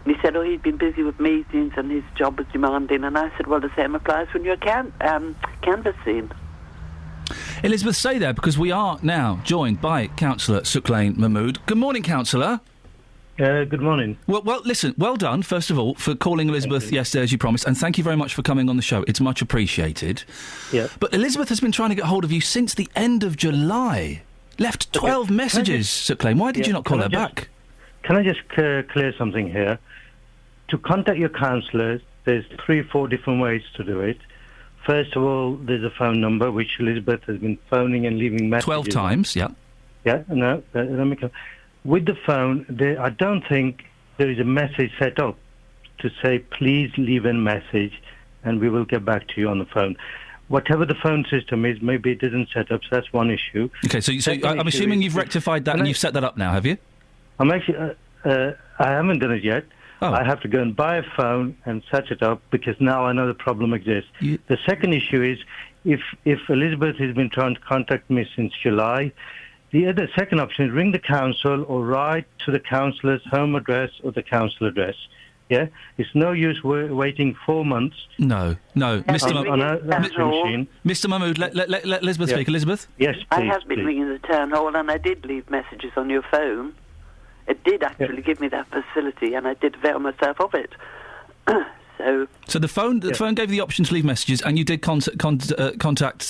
And he said, he'd been busy with meetings and his job was demanding. And I said, well, the same applies when you're canvassing. Elizabeth, stay there, because we are now joined by Councillor Suklain Mahmood. Good morning, Councillor. Good morning. Well, listen, well done, first of all, for calling Elizabeth yesterday, as you promised, and thank you very much for coming on the show. It's much appreciated. Yeah. But Elizabeth has been trying to get hold of you since the end of July. Left 12 messages, Suklain. Why did you not call her back? Can I just clear something here? To contact your counsellor, there's 3-4 different ways to do it. First of all, there's a phone number, which Elizabeth has been phoning and leaving messages 12 times, yeah. Yeah, no, let me come. With the phone, I don't think there is a message set up to say, please leave a message and we will get back to you on the phone. Whatever the phone system is, maybe it isn't set up, so that's one issue. OK, so I'm assuming you've rectified that and you've set that up now, have you? I'm actually... I haven't done it yet. Oh. I have to go and buy a phone and set it up because now I know the problem exists. The second issue is if Elizabeth has been trying to contact me since July, the second option is ring the council or write to the councillor's home address or the council address. Yeah? It's no use waiting 4 months. No. Mr. Mahmood, let Elizabeth speak. Elizabeth? Yes, please. I have been ringing the town hall and I did leave messages on your phone. It did actually give me that facility, and I did avail myself of it. So the phone gave you the option to leave messages, and you did contact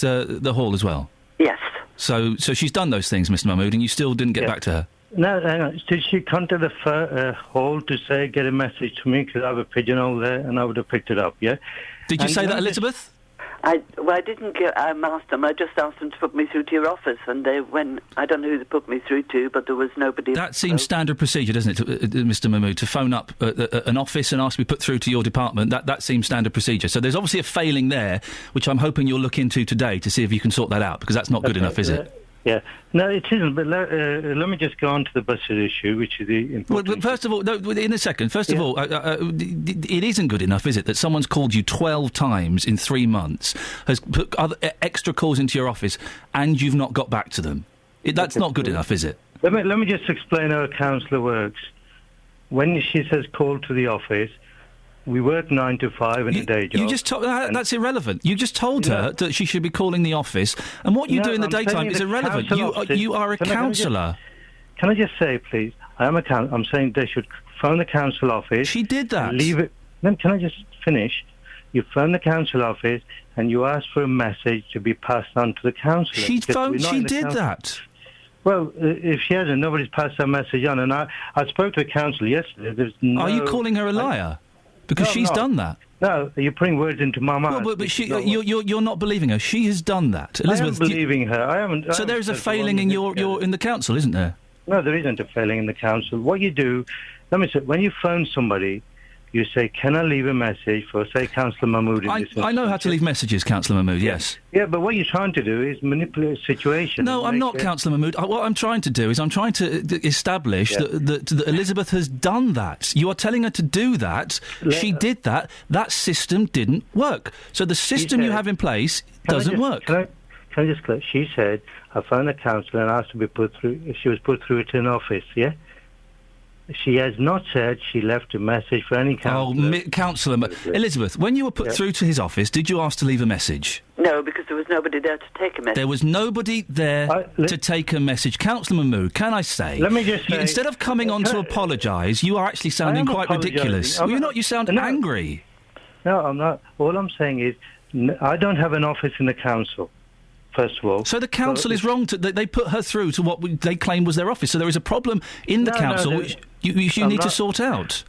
the hall as well? Yes. So she's done those things, Mr. Mahmood, and you still didn't get back to her? No, hang on. Did she contact the hall to say, get a message to me, because I have a pigeonhole there, and I would have picked it up, yeah? Did you say that, Elizabeth? I didn't ask them. I just asked them to put me through to your office, and I don't know who they put me through to, but there was nobody. That seems standard procedure, doesn't it, Mr. Mahmood, to phone up an office and ask to be put through to your department? That seems standard procedure. So there's obviously a failing there, which I'm hoping you'll look into today to see if you can sort that out, because that's not good enough, is it? Yeah. No, it isn't, but let me just go on to the buses issue, which is the important... Well, first of all, no, in a second, first of all, it isn't good enough, is it, that someone's called you 12 times in 3 months, has put extra calls into your office, and you've not got back to them? That's not good enough, is it? Let me just explain how a counsellor works. When she says call to the office, we work 9 to 5 in a day job. You just that's irrelevant. You just told her that she should be calling the office, and what you do in the daytime is irrelevant. You are a counsellor. Can I just say, please? I'm saying they should phone the council office. She did that. Leave it. Then can I just finish? You phone the council office and you ask for a message to be passed on to the councillor. She did that. Well, if she hasn't, nobody's passed that message on. And I spoke to a council yesterday. There's no... Are you calling her a liar? Because she's done that. No, you're putting words into my mouth. Well, but you're not believing her. She has done that. Elizabeth, I am believing her. I haven't. So there's a failing in in the council, isn't there? No, there isn't a failing in the council. What you do, let me say, when you phone somebody, you say, "Can I leave a message for, say, Councillor Mahmood?" I know how to leave messages, Councillor Mahmood. Yes. Yeah, but what you're trying to do is manipulate a situation. No, I'm not, Councillor Mahmood. What I'm trying to do is I'm trying to establish that Elizabeth has done that. You are telling her to do that. She did that. That system didn't work. So the system you have in place doesn't work. Can I just clear? She said, I phoned the councillor and asked to be put through, if she was put through to an office, yeah? She has not said she left a message for any councillor. Councillor... Elizabeth, when you were put through to his office, did you ask to leave a message? No, because there was nobody there to take a message. There was nobody there to take a message. Councillor Mahmood, can I say... Let me just say... Instead of coming on to apologise, you are actually sounding quite ridiculous. Well, you're not. You sound angry. No, I'm not. All I'm saying is, I don't have an office in the council. First of all. So the council is wrong. They put her through to what they claim was their office. So there is a problem in the council which you need to sort out.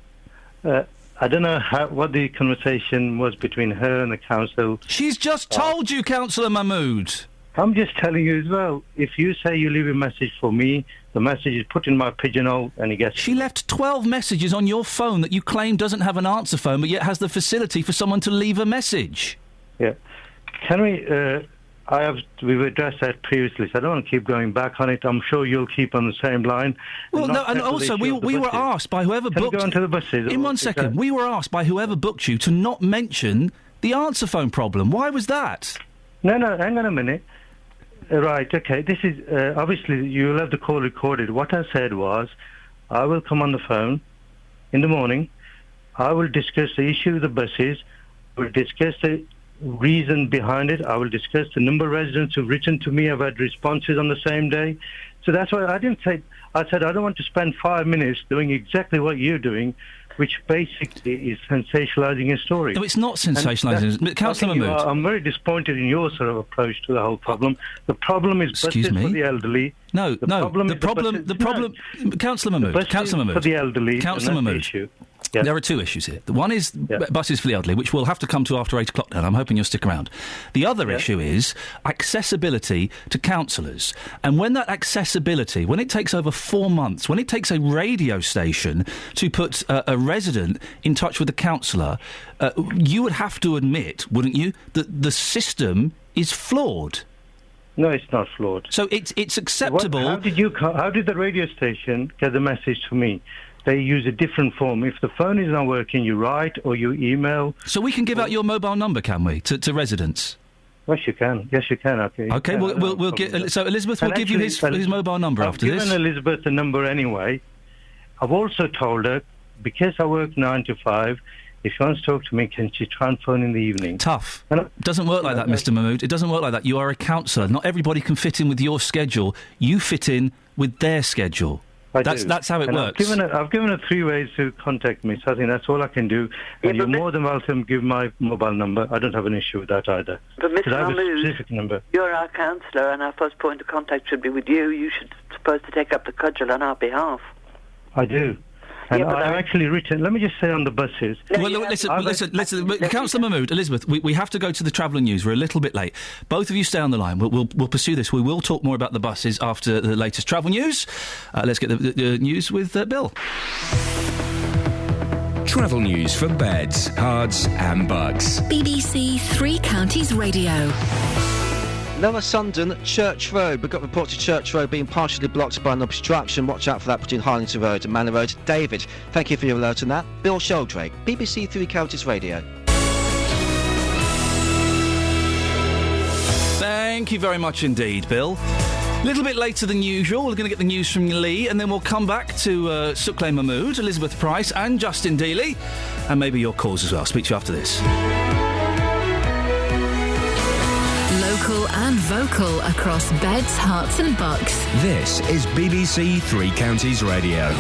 I don't know what the conversation was between her and the council. She's just told you, Councillor Mahmood. I'm just telling you as well. If you say you leave a message for me, the message is put in my pigeonhole and he gets... She left 12 messages on your phone that you claim doesn't have an answer phone, but yet has the facility for someone to leave a message. Yeah. Can we... we've addressed that previously, so I don't want to keep going back on it. I'm sure you'll keep on the same line. Well, no, and also we were asked by whoever booked... Can we go on to the buses? In 1 second, we were asked by whoever booked you to not mention the answer phone problem. Why was that? No, hang on a minute. Right, okay, this is... obviously, you'll have the call recorded. What I said was, I will come on the phone in the morning, I will discuss the issue of the buses, we'll discuss the reason behind it. I will discuss the number of residents who've written to me. I've had responses on the same day. So that's why I didn't say... I said I don't want to spend 5 minutes doing exactly what you're doing, which basically is sensationalising a story. No, it's not sensationalising. Councillor Mahmood. I'm very disappointed in your sort of approach to the whole problem. The problem is buses for the elderly. No. The problem... Councillor Mahmood. Councillor Mahmood. For the elderly. Councillor Mahmood. Yes. There are two issues here. The one is buses for the elderly, which we'll have to come to after 8 o'clock now, and I'm hoping you'll stick around. The other issue is accessibility to councillors. And when that accessibility, when it takes over 4 months, when it takes a radio station to put a resident in touch with a councillor, you would have to admit, wouldn't you, that the system is flawed. No, it's not flawed. So it's acceptable... How did the radio station get the message to me? They use a different form. If the phone is not working, you write or you email. So we can give out your mobile number, can we, to residents? Yes, you can. Okay, we'll get... So Elizabeth will give you his mobile number after this. I've given Elizabeth the number anyway. I've also told her, because I work 9 to 5, if she wants to talk to me, can she try and phone in the evening? Tough. It doesn't work like that, Mr. Mahmood. It doesn't work like that. You are a councillor. Not everybody can fit in with your schedule. You fit in with their schedule. That's how it works. I've given her 3 ways to contact me, so I think that's all I can do. And you're more than welcome to give my mobile number. I don't have an issue with that either. But Mr. Mahmood, you're our councillor, and our first point of contact should be with you. You should supposed to take up the cudgel on our behalf. I do. And I've actually written... Let me just say on the buses... Well, listen, Councillor Mahmood, Elizabeth, we have to go to the travel news. We're a little bit late. Both of you stay on the line. We'll pursue this. We will talk more about the buses after the latest travel news. Let's get the news with Bill. Travel news for beds, cards and bugs. BBC Three Counties Radio. Lower Sundon, Church Road. We've got reports of Church Road being partially blocked by an obstruction. Watch out for that between Harlington Road and Manor Road. David, thank you for your alert on that. Bill Sheldrake, BBC Three Counties Radio. Thank you very much indeed, Bill. A little bit later than usual, we're going to get the news from Lee, and then we'll come back to Suklay Mahmood, Elizabeth Price and Justin Dealey, and maybe your calls as well. Speak to you after this. Local and vocal across beds, hearts and bucks. This is BBC Three Counties Radio.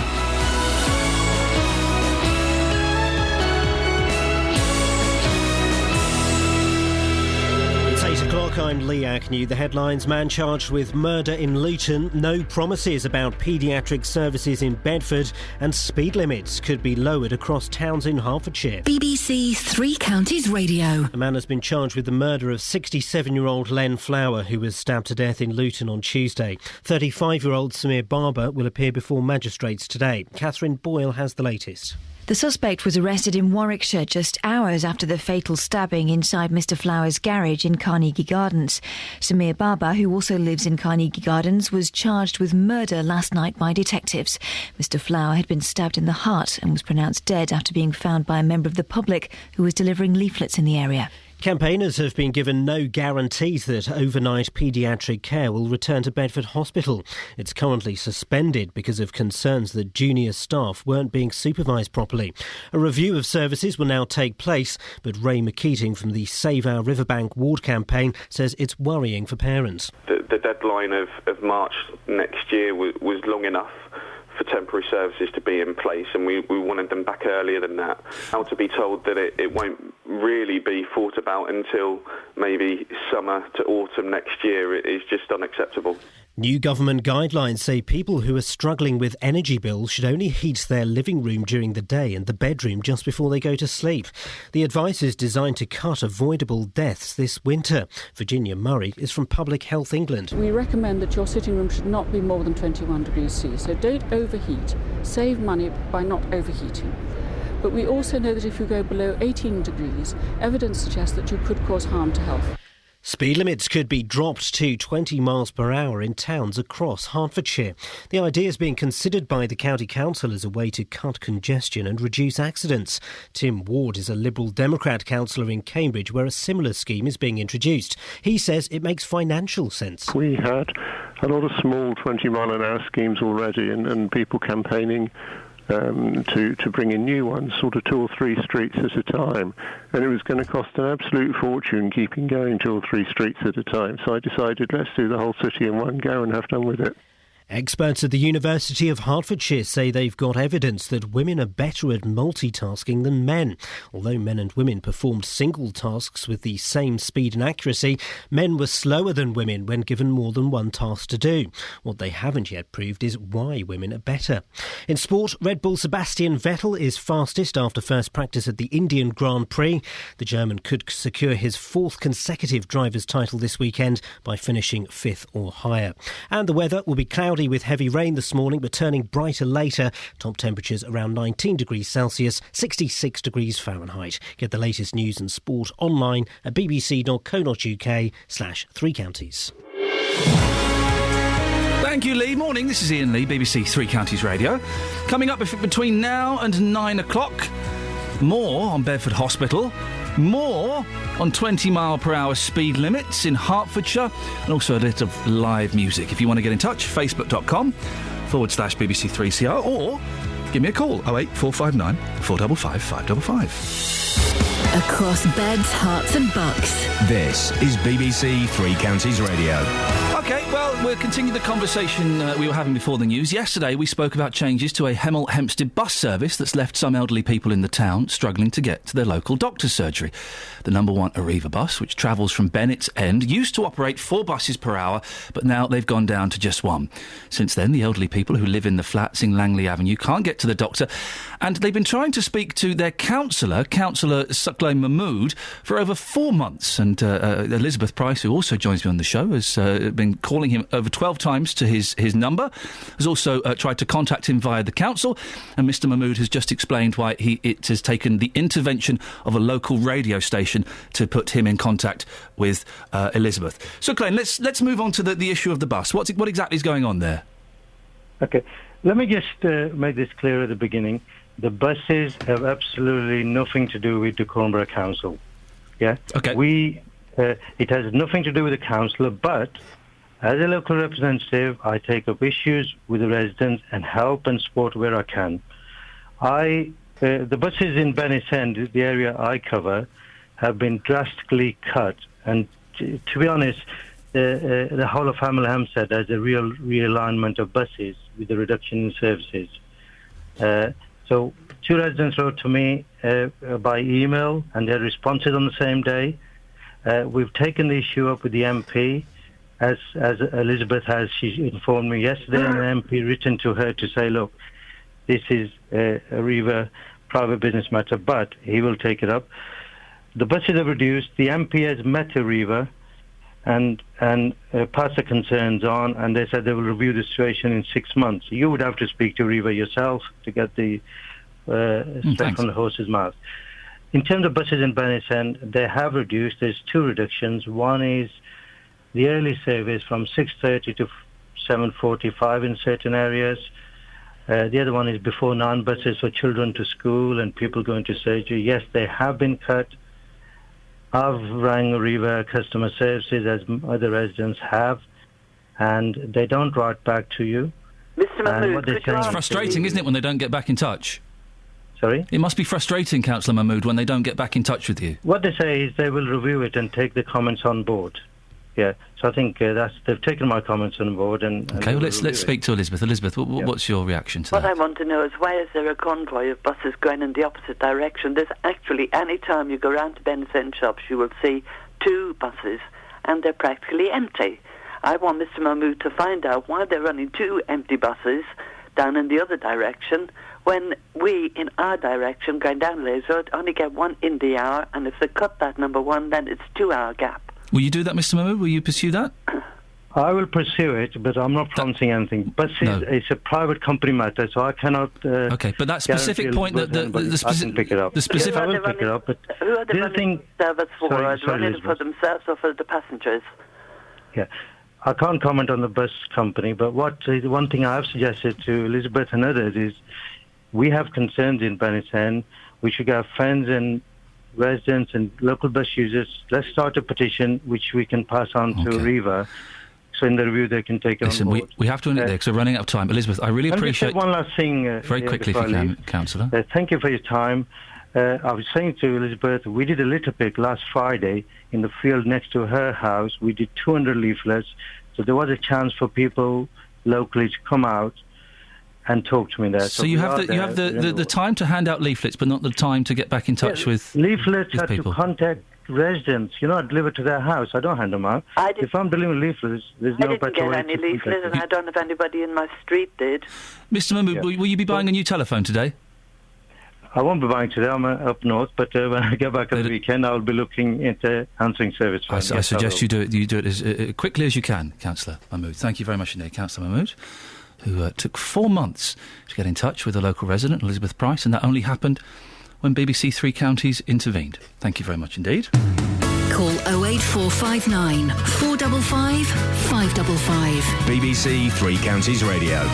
It's 8 o'clock, I'm Lee Agnew. The headlines: man charged with murder in Luton, no promises about paediatric services in Bedford, and speed limits could be lowered across towns in Hertfordshire. BBC Three Counties Radio. A man has been charged with the murder of 67-year-old Len Flower, who was stabbed to death in Luton on Tuesday. 35-year-old Samir Barber will appear before magistrates today. Catherine Boyle has the latest. The suspect was arrested in Warwickshire just hours after the fatal stabbing inside Mr Flower's garage in Carnegie Gardens. Samir Barber, who also lives in Carnegie Gardens, was charged with murder last night by detectives. Mr Flower had been stabbed in the heart and was pronounced dead after being found by a member of the public who was delivering leaflets in the area. Campaigners have been given no guarantees that overnight paediatric care will return to Bedford Hospital. It's currently suspended because of concerns that junior staff weren't being supervised properly. A review of services will now take place, but Ray McKeating from the Save Our Riverbank ward campaign says it's worrying for parents. The deadline of March next year was long enough for temporary services to be in place, and we wanted them back earlier than that. Now to be told that it won't really be thought about until maybe summer to autumn next year is just unacceptable. New government guidelines say people who are struggling with energy bills should only heat their living room during the day and the bedroom just before they go to sleep. The advice is designed to cut avoidable deaths this winter. Virginia Murray is from Public Health England. We recommend that your sitting room should not be more than 21 degrees C, so don't overheat. Save money by not overheating. But we also know that if you go below 18 degrees, evidence suggests that you could cause harm to health. Speed limits could be dropped to 20 miles per hour in towns across Hertfordshire. The idea is being considered by the County Council as a way to cut congestion and reduce accidents. Tim Ward is a Liberal Democrat councillor in Cambridge where a similar scheme is being introduced. He says it makes financial sense. We had a lot of small 20-mile-an-hour schemes already and people campaigning to bring in new ones, sort of 2 or 3 streets at a time. And it was going to cost an absolute fortune keeping going 2 or 3 streets at a time. So I decided, let's do the whole city in one go and have done with it. Experts at the University of Hertfordshire say they've got evidence that women are better at multitasking than men. Although men and women performed single tasks with the same speed and accuracy, men were slower than women when given more than one task to do. What they haven't yet proved is why women are better. In sport, Red Bull Sebastian Vettel is fastest after first practice at the Indian Grand Prix. The German could secure his 4th consecutive driver's title this weekend by finishing 5th or higher. And the weather will be cloudy with heavy rain this morning, but turning brighter later. Top temperatures around 19 degrees Celsius, 66 degrees Fahrenheit. Get the latest news and sport online at bbc.co.uk/3 counties. Thank you, Lee. Morning, this is Iain Lee, BBC Three Counties Radio. Coming up between now and 9 o'clock, more on Bedford Hospital, more on 20-mile-per-hour speed limits in Hertfordshire, and also a bit of live music. If you want to get in touch, facebook.com/BBC3CR, or give me a call, 08459 455 555. Across beds, hearts and bucks. This is BBC Three Counties Radio. OK, well, we'll continue the conversation we were having before the news. Yesterday, we spoke about changes to a Hemel Hempstead bus service that's left some elderly people in the town struggling to get to their local doctor's surgery. The number 1 Arriva bus, which travels from Bennett's End, used to operate 4 buses per hour, but now they've gone down to just 1. Since then, the elderly people who live in the flats in Langley Avenue can't get to the doctor, and they've been trying to speak to their Councillor Suklay Mahmood, for over 4 months. And Elizabeth Price, who also joins me on the show, has been calling calling him over 12 times to his number, has also tried to contact him via the council, and Mr Mahmood has just explained why it has taken the intervention of a local radio station to put him in contact with Elizabeth. So, Glenn, let's move on to the issue of the bus. What exactly is going on there? Okay, let me just make this clear at the beginning. The buses have absolutely nothing to do with the Cornborough Council. Yeah? Okay. It has nothing to do with the councillor, but as a local representative, I take up issues with the residents and help and support where I can. The buses in Bennis End, the area I cover, have been drastically cut, and to be honest, the whole of Hemel Hempstead has a real realignment of buses with the reduction in services. So 2 residents wrote to me by email, and they responded on the same day. We've taken the issue up with the MP, as Elizabeth has. She informed me yesterday, and the MP written to her to say, look, this is a Riva private business matter, but he will take it up. The buses are reduced. The MP has met a Riva and passed the concerns on, and they said they will review the situation in 6 months. You would have to speak to Riva yourself to get the straight from the horse's mouth. In terms of buses in Bennis End, they have reduced. There's 2 reductions. One is the early service from 6:30 to 7:45 in certain areas. The other one is before 9 buses for children to school and people going to surgery. Yes, they have been cut. I've rang Riva Customer Services, as other residents have, and they don't write back to you. Mr Mahmood, it's frustrating, isn't it, when they don't get back in touch? Sorry? It must be frustrating, Councillor Mahmood, when they don't get back in touch with you. What they say is they will review it and take the comments on board. Yeah, so I think they've taken my comments on board. Okay, well, let's speak to Elizabeth. Elizabeth, what's your reaction to that? What I want to know is, why is there a convoy of buses going in the opposite direction? There's actually, any time you go round to Bennis End shops, you will see 2 buses, and they're practically empty. I want Mr Mahmood to find out why they're running 2 empty buses down in the other direction, when we, in our direction, going down Leys Road, only get 1 in the hour, and if they cut that number 1, then it's 2-hour gap. Will you do that, Mr Mahmood? Will you pursue that? I will pursue it, but I'm not promising anything. But it's a private company matter, so I cannot... okay, but that specific point... I can pick it up. The specific... I will pick it up, but... Who are they running service for? Are they running for themselves or for the passengers? Yeah. I can't comment on the bus company, but one thing I have suggested to Elizabeth and others is we have concerns in Bennis End. We should have friends and residents and local bus users. Let's start a petition which we can pass on to Riva, so in the review they can take it on board. We have to end it there because we're running out of time. Elizabeth, I really appreciate... one last thing. Very quickly, if you can, Councillor. Thank you for your time. I was saying to Elizabeth, we did a litter pick last Friday in the field next to her house. We did 200 leaflets, so there was a chance for people locally to come out and talk to me there. So you have the time to hand out leaflets, but not the time to get back in touch with leaflets. With had people. To contact residents. I deliver to their house. I don't hand them out. If I'm delivering leaflets, there's no better way. I didn't get any leaflets, and I don't know if anybody in my street did. Mr Mahmood, will you be buying a new telephone today? I won't be buying today. I'm up north, but when I get back on the weekend, I'll be looking into answering service. I suggest you do it as quickly as you can, Councillor Mahmood. Thank you very much indeed, Councillor Mahmood, who took 4 months to get in touch with a local resident, Elizabeth Price, and that only happened when BBC Three Counties intervened. Thank you very much indeed. Call 08459 455 555. BBC Three Counties Radio.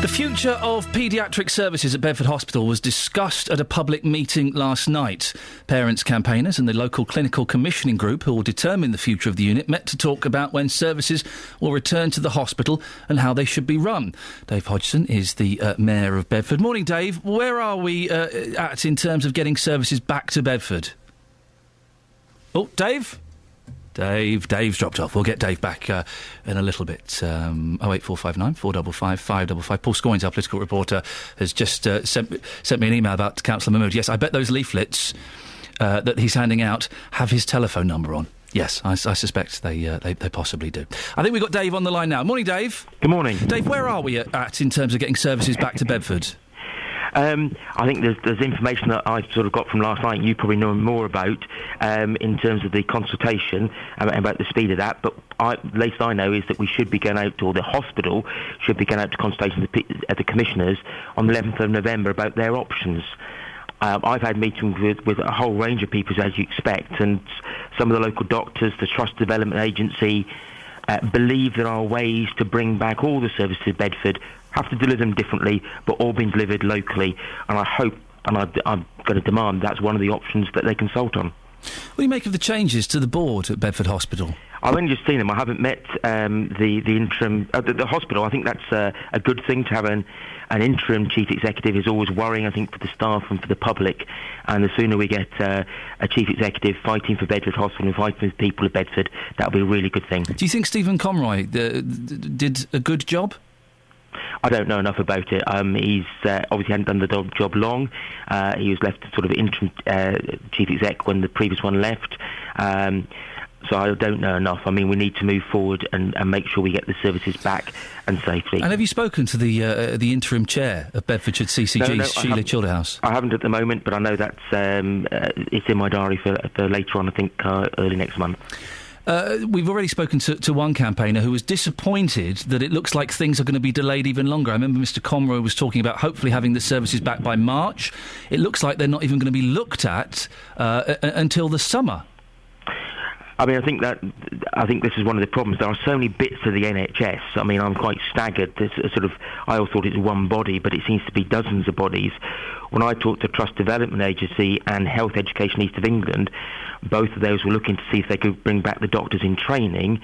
The future of paediatric services at Bedford Hospital was discussed at a public meeting last night. Parents, campaigners and the local clinical commissioning group who will determine the future of the unit met to talk about when services will return to the hospital and how they should be run. Dave Hodgson is the Mayor of Bedford. Morning, Dave. Where are we at in terms of getting services back to Bedford? Oh, Dave? Dave's dropped off. We'll get Dave back in a little bit. 08459 455 555. Paul Scoynes, our political reporter, has just sent me an email about Councillor Mahmood. Yes, I bet those leaflets that he's handing out have his telephone number on. Yes, I suspect they possibly do. I think we've got Dave on the line now. Morning, Dave. Good morning. Dave, where are we at in terms of getting services back to Bedford? I think there's information that I sort of got from last night, you probably know more about, in terms of the consultation about the speed of that, but least I know is that we should be going out, or the hospital should be going out to consultation at the commissioners on the 11th of November about their options. I've had meetings with a whole range of people, as you expect, and some of the local doctors, the Trust Development Agency, believe there are ways to bring back all the services to Bedford, have to deliver them differently, but all being delivered locally. And I hope, and I'm going to demand, that's one of the options that they consult on. What do you make of the changes to the board at Bedford Hospital? I've only just seen them. I haven't met the interim... the hospital, I think that's a good thing to have an interim chief executive is always worrying, I think, for the staff and for the public. And the sooner we get a chief executive fighting for Bedford Hospital and fighting for the people of Bedford, that'll be a really good thing. Do you think Stephen Conroy did a good job? I don't know enough about it. He's obviously hadn't done the job long. He was left sort of interim chief exec when the previous one left. So I don't know enough. I mean, we need to move forward and make sure we get the services back and safely. And have you spoken to the interim chair of Bedfordshire CCG, No, Sheila Childerhouse? I haven't at the moment, but I know that's it's in my diary for later on, I think, early next month. We've already spoken to one campaigner who was disappointed that it looks like things are going to be delayed even longer. I remember Mr Conroy was talking about hopefully having the services back by March. It looks like they're not even going to be looked at until the summer. I mean, I think this is one of the problems. There are so many bits of the NHS. I mean, I'm quite staggered. There's I always thought it was one body, but it seems to be dozens of bodies. When I talked to Trust Development Agency and Health Education East of England, both of those were looking to see if they could bring back the doctors in training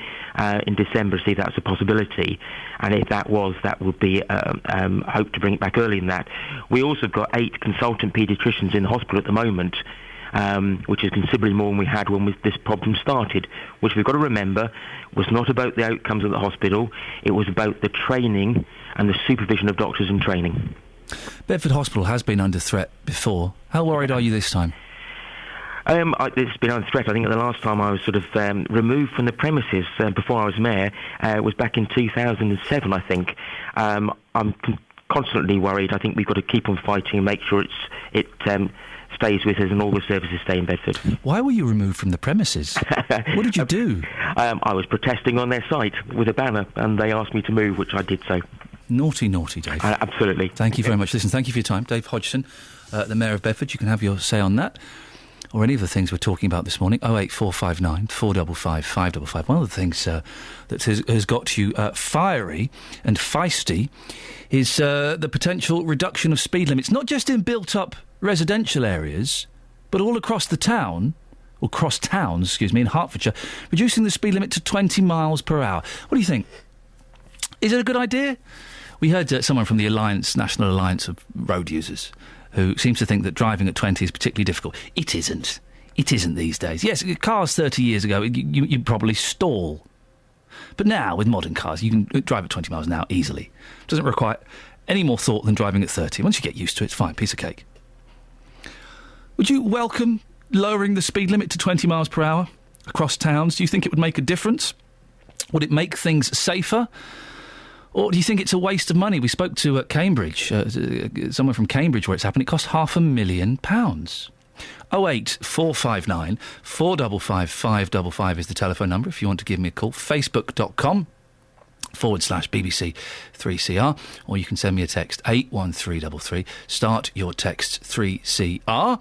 in December, see if that's a possibility. And if that was, that would be hope to bring it back early in that. We also have got 8 consultant paediatricians in the hospital at the moment, which is considerably more than we had when this problem started, which we've got to remember was not about the outcomes of the hospital, it was about the training and the supervision of doctors in training. Bedford Hospital has been under threat before. How worried are you this time? It's been under threat. I think the last time I was sort of removed from the premises before I was mayor was back in 2007, I think. I'm constantly worried. I think we've got to keep on fighting and make sure it stays with us and all the services stay in Bedford. Why were you removed from the premises? What did you do? I was protesting on their site with a banner and they asked me to move, which I did so. Naughty, Dave. Absolutely. Thank you very much. Listen, thank you for your time. Dave Hodgson, the Mayor of Bedford. You can have your say on that, or any of the things we're talking about this morning. 08459 455 555. One of the things that has got you fiery and feisty is the potential reduction of speed limits, not just in built-up residential areas, but all across the town, or cross towns, in Hertfordshire, reducing the speed limit to 20 miles per hour. What do you think? Is it a good idea? We heard someone from the National Alliance of Road Users, who seems to think that driving at 20 is particularly difficult. It isn't. It isn't these days. Yes, cars 30 years ago, you'd probably stall. But now, with modern cars, you can drive at 20 miles an hour easily. It doesn't require any more thought than driving at 30. Once you get used to it, it's fine, piece of cake. Would you welcome lowering the speed limit to 20 miles per hour across towns? Do you think it would make a difference? Would it make things safer? Or do you think it's a waste of money? We spoke to Cambridge, someone from Cambridge where it's happened. It cost £500,000. 08459 455 555 is the telephone number if you want to give me a call. Facebook.com/BBC3CR, or you can send me a text 81333. Start your text 3CR.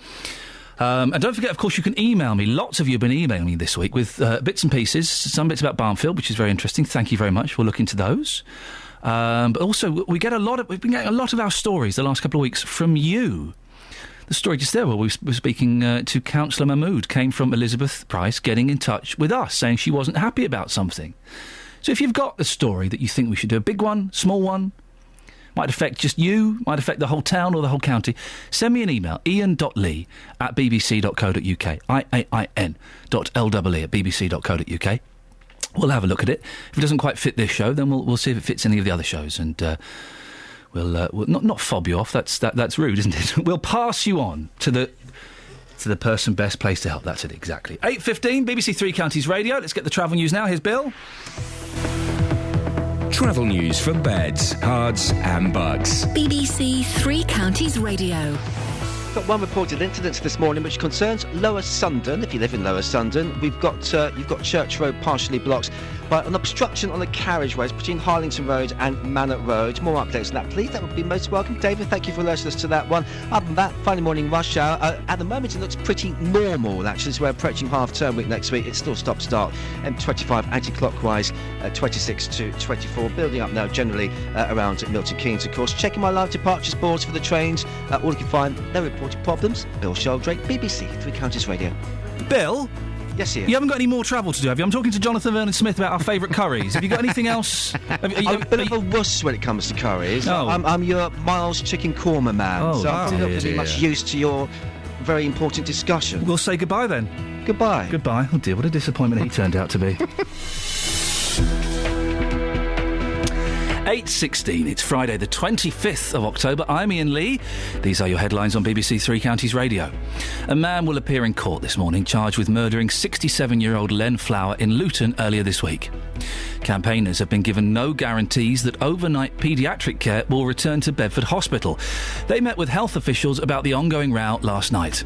And don't forget, of course, you can email me. Lots of you have been emailing me this week with bits and pieces, some bits about Barnfield, which is very interesting. Thank you very much. We'll look into those. But also, we've been getting a lot of our stories the last couple of weeks from you. The story just there where we were speaking to Councillor Mahmood came from Elizabeth Price getting in touch with us, saying she wasn't happy about something. So if you've got a story that you think we should do, a big one, small one, might affect just you, might affect the whole town or the whole county, send me an email, ian.lee@bbc.co.uk, ian.lee@bbc.co.uk. We'll have a look at it. If it doesn't quite fit this show, then we'll see if it fits any of the other shows, and we'll not fob you off. That's rude, isn't it? We'll pass you on to the person best placed to help. That's it, exactly. 8:15, BBC Three Counties Radio. Let's get the travel news now. Here's Bill. Travel news for beds, cards and bugs. BBC Three Counties Radio. Got one reported incident this morning which concerns Lower Sundon. If you live in Lower Sundon, you've got Church Road partially blocked by an obstruction on the carriageways between Harlington Road and Manor Road. More updates on that, please. That would be most welcome. David, thank you for alerting us to that one. Other than that, Friday morning rush hour. At the moment, it looks pretty normal, actually, as we're approaching half-term week next week. It's still stop-start. M25 anti-clockwise, 26 to 24. Building up now, generally around Milton Keynes, of course. Checking my live departures boards for the trains. All you can find, no reported problems. Bill Sheldrake, BBC Three Counties Radio. Bill? Yes, Iain. You haven't got any more travel to do, have you? I'm talking to Jonathan Vernon-Smith about our favourite curries. Have you got anything else? I'm a bit of a wuss when it comes to curries. Oh. I'm your Miles chicken korma man, so I'm not really much used to your very important discussion. We'll say goodbye then. Goodbye. Goodbye. Oh dear, what a disappointment he turned out to be. 8:16. It's Friday, the 25th of October. I'm Iain Lee. These are your headlines on BBC Three Counties Radio. A man will appear in court this morning charged with murdering 67-year-old Len Flower in Luton earlier this week. Campaigners have been given no guarantees that overnight paediatric care will return to Bedford Hospital. They met with health officials about the ongoing row last night.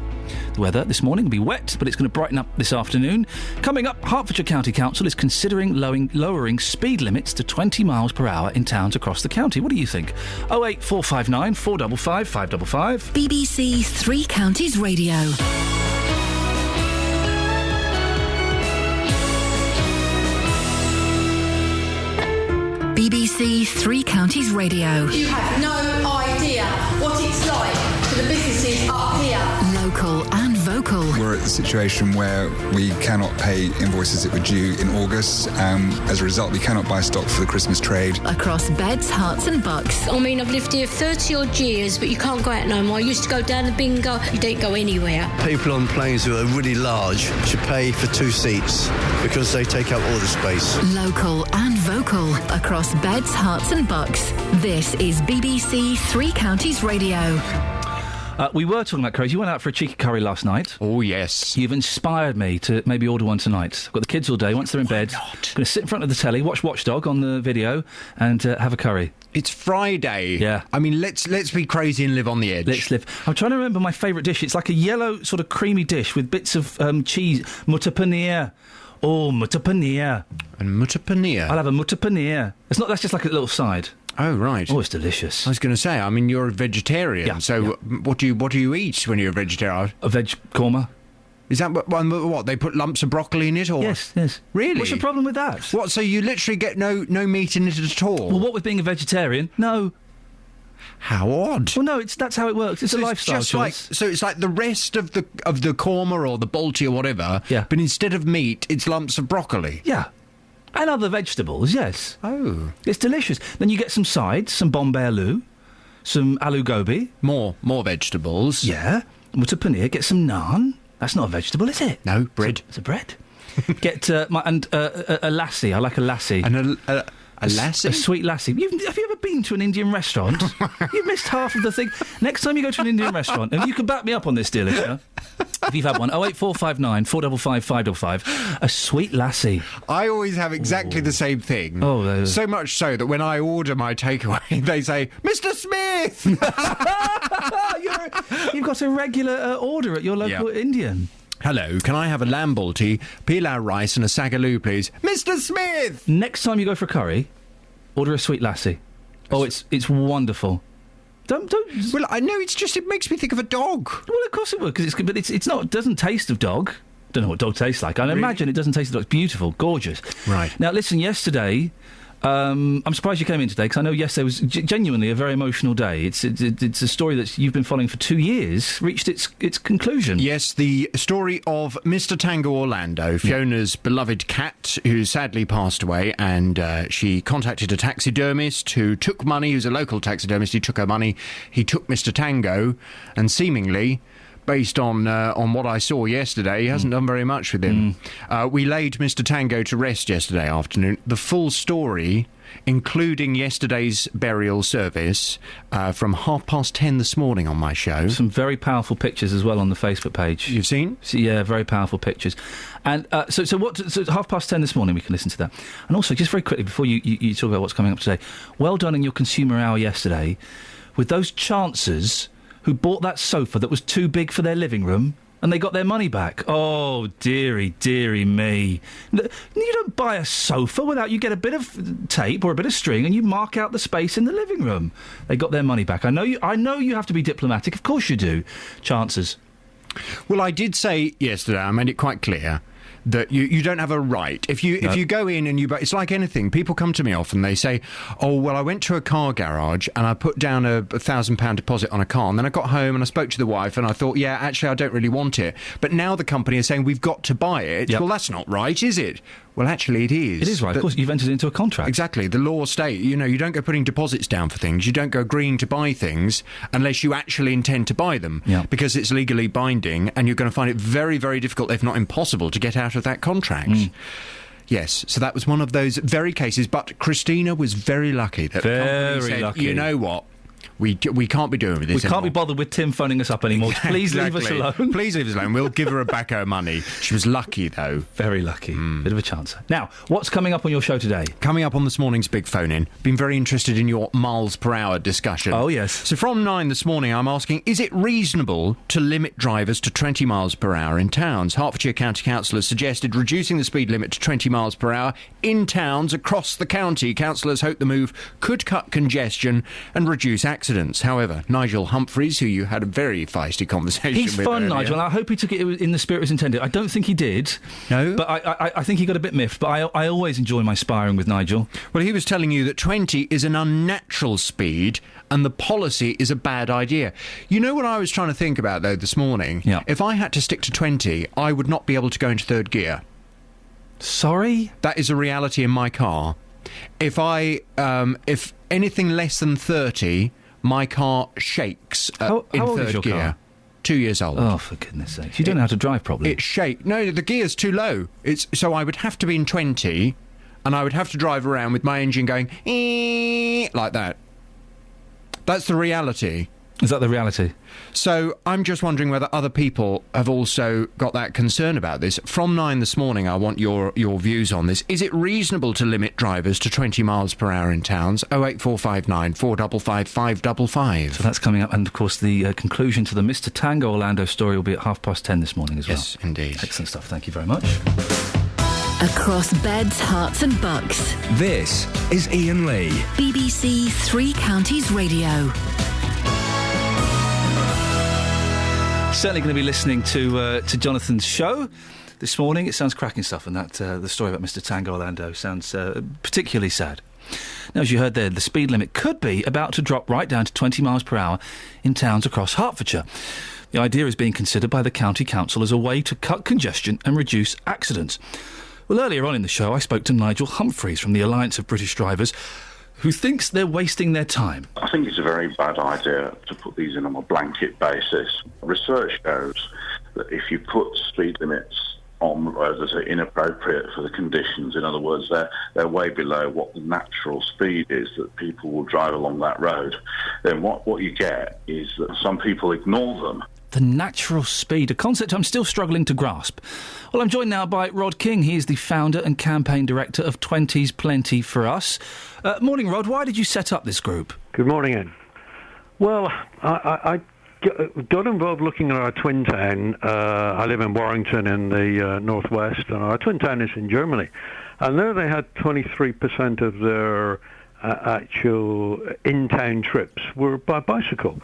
The weather this morning will be wet, but it's going to brighten up this afternoon. Coming up, Hertfordshire County Council is considering lowering speed limits to 20 miles per hour in towns across the county. What do you think? 08459 455 555. BBC Three Counties Radio. BBC Three Counties Radio. You have no idea what it's like for the businesses up here. Local and vocal. We're at the situation where we cannot pay invoices that were due in August. As a result, we cannot buy stock for the Christmas trade. Across beds, hearts and bucks. I mean, I've lived here 30 odd years, but you can't go out no more. I used to go down the bingo. You don't go anywhere. People on planes who are really large should pay for 2 seats because they take up all the space. Local and vocal. Across beds, hearts and bucks. This is BBC Three Counties Radio. We were talking about curries. You went out for a cheeky curry last night. Oh, yes. You've inspired me to maybe order one tonight. I've got the kids all day. Once they're in bed, I'm going to sit in front of the telly, watch Watchdog on the video, and have a curry. It's Friday. Yeah. I mean, let's be crazy and live on the edge. Let's live. I'm trying to remember my favourite dish. It's like a yellow, sort of creamy dish with bits of cheese. Mutter paneer. Oh, mutter paneer. And mutter paneer? I'll have a mutter paneer. That's just like a little side. Oh, right. Oh, it's delicious. I was going to say, I mean, you're a vegetarian, what do you eat when you're a vegetarian? A veg korma. Is that what they put lumps of broccoli in it, or yes? Really? What's the problem with that? What? So you literally get no meat in it at all? Well, what with being a vegetarian? No. How odd. Well, no, that's how it works. It's a lifestyle choice. So it's like the rest of the korma or the balti or whatever. Yeah. But instead of meat, it's lumps of broccoli. Yeah. And other vegetables, yes. Oh. It's delicious. Then you get some sides, some bombay aloo, some aloo gobi. More vegetables. Yeah. Mutter paneer, get some naan. That's not a vegetable, is it? No, bread. It's a bread. Get a lassi. I like a lassi. And a lassi? A sweet lassi. Have you ever been to an Indian restaurant? You've missed half of the thing. Next time you go to an Indian restaurant, and you can back me up on this, dear listener, if you've had one, 08459 455 555, a sweet lassi. I always have exactly the same thing. Oh, so much so that when I order my takeaway, they say, Mr. Smith! You've got a regular order at your local Indian. Hello, can I have a lamb balti, pilau rice and a sagaloo, please? Mr. Smith! Next time you go for a curry, order a sweet lassi. Oh, it's wonderful. Don't. Well, I know, it makes me think of a dog. Well, of course it would, but it's not. It doesn't taste of dog. Don't know what dog tastes like. I imagine it doesn't taste of dog. It's beautiful, gorgeous. Right. Now, listen, yesterday... I'm surprised you came in today, because I know yesterday was genuinely a very emotional day. It's a story that you've been following for 2 years, reached its conclusion. Yes, the story of Mr. Tango Orlando, Fiona's beloved cat, who sadly passed away, and she contacted a taxidermist who took money, who's a local taxidermist. He took her money, he took Mr. Tango, and seemingly based on what I saw yesterday, he hasn't done very much with him. We laid Mr. Tango to rest yesterday afternoon. The full story, including yesterday's burial service, from 10:30 this morning on my show. Some very powerful pictures as well on the Facebook page. You've seen? So, yeah, very powerful pictures. And so 10:30 this morning we can listen to that. And also, just very quickly, before you talk about what's coming up today, well done in your consumer hour yesterday with those chancers who bought that sofa that was too big for their living room and they got their money back. Oh, dearie me. You don't buy a sofa without you get a bit of tape or a bit of string and you mark out the space in the living room. They got their money back. I know you have to be diplomatic. Of course you do. Chancers. Well, I did say yesterday, I made it quite clear that you don't have a right. If you go in and it's like anything. People come to me often, they say, oh, well, I went to a car garage and I put down a £1,000 deposit on a car, and then I got home and I spoke to the wife and I thought, yeah, actually, I don't really want it. But now the company is saying we've got to buy it. Yep. Well, that's not right, is it? Well, actually, it is. It is right. Of course, you've entered into a contract. Exactly. The law states, you don't go putting deposits down for things. You don't go agreeing to buy things unless you actually intend to buy them, because it's legally binding, and you're going to find it very, very difficult, if not impossible, to get out of that contract. Yes, so that was one of those very cases. But Christina was very lucky. That the company said, lucky. You know what? We can't be doing with this. We can't be bothered with Tim phoning us up anymore. Please leave us alone. Please leave us alone. We'll give her back her money. She was lucky, though. Very lucky. Bit of a chance. Now, what's coming up on your show today? Coming up on this morning's Big Phone In. Been very interested in your miles per hour discussion. Oh, yes. So from 9 this morning, I'm asking, is it reasonable to limit drivers to 20 miles per hour in towns? Hertfordshire County Council has suggested reducing the speed limit to 20 miles per hour in towns across the county. Councillors hope the move could cut congestion and reduce accidents. However, Nigel Humphreys, who you had a very feisty conversation with He's fun, earlier. Nigel, and I hope he took it in the spirit it was intended. I don't think he did. No? But I think he got a bit miffed, but I always enjoy my sparring with Nigel. Well, he was telling you that 20 is an unnatural speed and the policy is a bad idea. You know what I was trying to think about, though, this morning? Yeah. If I had to stick to 20, I would not be able to go into third gear. Sorry? That is a reality in my car. If anything less than 30... my car shakes how in old third is your gear. Car? 2 years old. Oh, for goodness sakes. You don't know how to drive properly. It shakes. No, the gear's too low. So I would have to be in 20, and I would have to drive around with my engine going, like that. That's the reality. Is that the reality? So I'm just wondering whether other people have also got that concern about this. From 9 this morning, I want your views on this. Is it reasonable to limit drivers to 20 miles per hour in towns? 08459 455 555. So that's coming up, and of course the conclusion to the Mr. Tango Orlando story will be at 10:30 this morning as well. Yes, indeed. Excellent stuff. Thank you very much. Across beds, hearts and bucks. This is Iain Lee. BBC Three Counties Radio. Certainly going to be listening to Jonathan's show this morning. It sounds cracking stuff, and that the story about Mr. Tango Orlando sounds particularly sad. Now, as you heard there, the speed limit could be about to drop right down to 20 miles per hour in towns across Hertfordshire. The idea is being considered by the County Council as a way to cut congestion and reduce accidents. Well, earlier on in the show, I spoke to Nigel Humphreys from the Alliance of British Drivers, who thinks they're wasting their time. I think it's a very bad idea to put these in on a blanket basis. Research shows that if you put speed limits on roads that are inappropriate for the conditions, in other words, they're way below what the natural speed is that people will drive along that road, then what you get is that some people ignore them. The natural speed, a concept I'm still struggling to grasp. Well, I'm joined now by Rod King. He is the founder and campaign director of 20's Plenty for Us. Morning, Rod. Why did you set up this group? Good morning, Ian. Well, I got involved looking at our twin town. I live in Warrington in the northwest, and our twin town is in Germany. And there they had 23% of their actual in-town trips were by bicycle.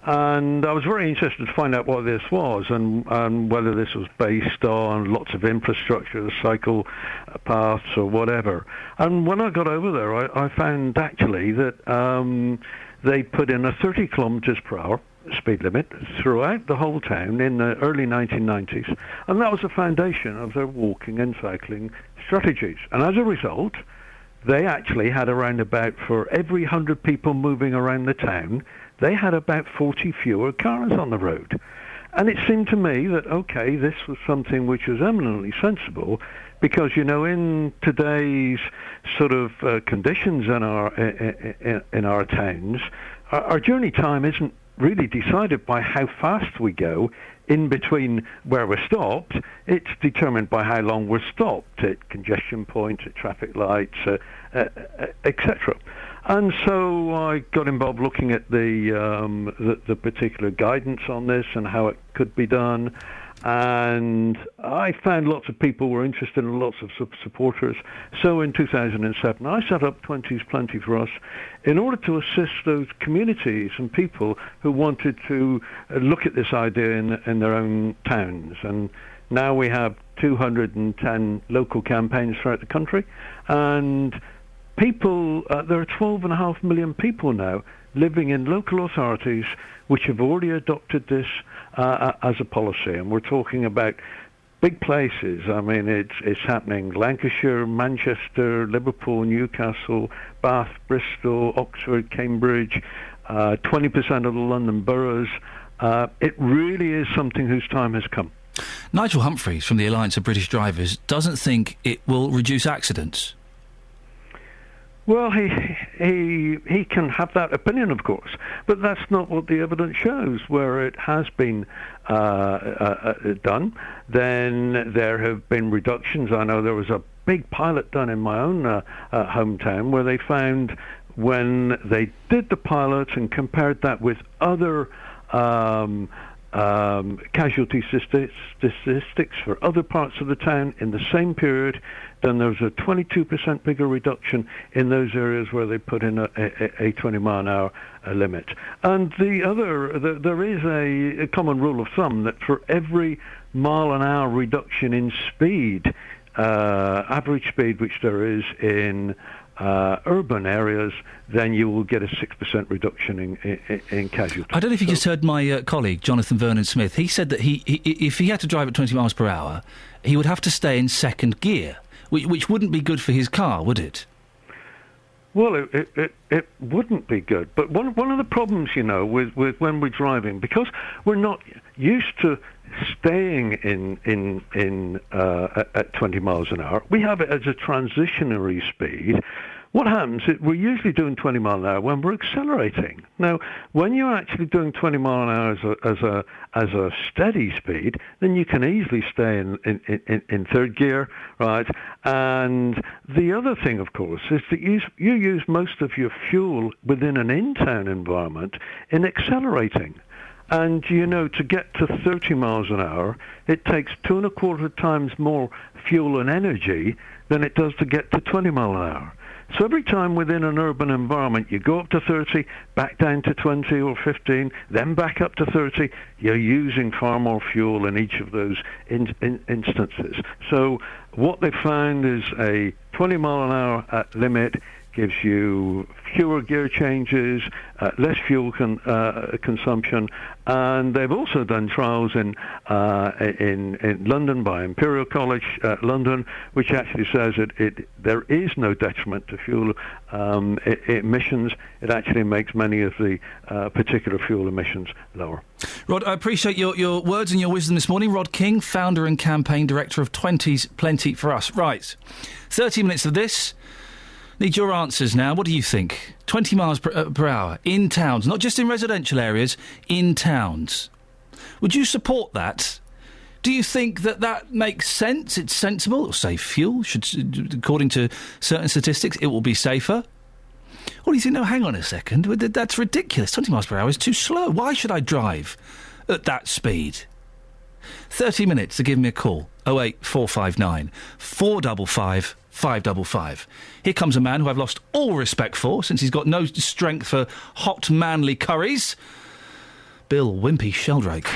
And I was very interested to find out what this was and whether this was based on lots of infrastructure, cycle paths or whatever. And when I got over there, I found actually that they put in a 30 kilometres per hour speed limit throughout the whole town in the early 1990s. And that was the foundation of their walking and cycling strategies. And as a result, they actually had around about, for every 100 people moving around the town, they had about 40 fewer cars on the road. And it seemed to me that, OK, this was something which was eminently sensible, because, in today's sort of conditions in our towns, our journey time isn't really decided by how fast we go in between where we're stopped. It's determined by how long we're stopped at congestion points, at traffic lights, etc. And so I got involved looking at the particular guidance on this and how it could be done. And I found lots of people were interested and lots of supporters. So in 2007, I set up 20's Plenty for Us in order to assist those communities and people who wanted to look at this idea in their own towns. And now we have 210 local campaigns throughout the country. And people, there are 12.5 million people now living in local authorities which have already adopted this as a policy. And we're talking about big places. I mean, it's happening Lancashire, Manchester, Liverpool, Newcastle, Bath, Bristol, Oxford, Cambridge, 20% of the London boroughs. It really is something whose time has come. Nigel Humphreys from the Alliance of British Drivers doesn't think it will reduce accidents. Well, he can have that opinion, of course, but that's not what the evidence shows. Where it has been done, then there have been reductions. I know there was a big pilot done in my own hometown where they found, when they did the pilot and compared that with other casualty statistics for other parts of the town in the same period, then there was a 22% bigger reduction in those areas where they put in a 20 mile an hour limit. And there is a common rule of thumb that for every mile an hour reduction in speed, average speed, which there is in urban areas, then you will get a 6% reduction in casualties. I don't know if you just heard my colleague, Jonathan Vernon-Smith. He said that if he had to drive at 20 miles per hour, he would have to stay in second gear, which wouldn't be good for his car, would it? Well, it wouldn't be good. But one of the problems, with when we're driving, because we're not used to staying at 20 miles an hour, we have it as a transitionary speed. What happens is we're usually doing 20 mile an hour when we're accelerating. Now, when you're actually doing 20 mile an hour as a steady speed, then you can easily stay in third gear, right? And the other thing, of course, is that you use most of your fuel within an in-town environment in accelerating. And, to get to 30 miles an hour, it takes 2.25 times more fuel and energy than it does to get to 20 mile an hour. So every time within an urban environment you go up to 30, back down to 20 or 15, then back up to 30, you're using far more fuel in each of those instances. So what they found is a 20 mile an hour limit gives you fewer gear changes, less fuel consumption, and they've also done trials in London by Imperial College London, which actually says there is no detriment to fuel emissions. It actually makes many of the particular fuel emissions lower. Rod, I appreciate your words and your wisdom this morning. Rod King, founder and campaign director of 20's Plenty for Us. Right, 30 minutes of this. Need your answers now. What do you think? 20 miles per hour in towns, not just in residential areas, in towns. Would you support that? Do you think that makes sense? It's sensible? It'll save fuel. According to certain statistics, it will be safer. Or do you think, no, hang on a second, that's ridiculous. 20 miles per hour is too slow. Why should I drive at that speed? 30 minutes to give me a call. 08459 455 555. Here comes a man who I've lost all respect for, since he's got no strength for hot, manly curries. Bill Wimpy Sheldrake.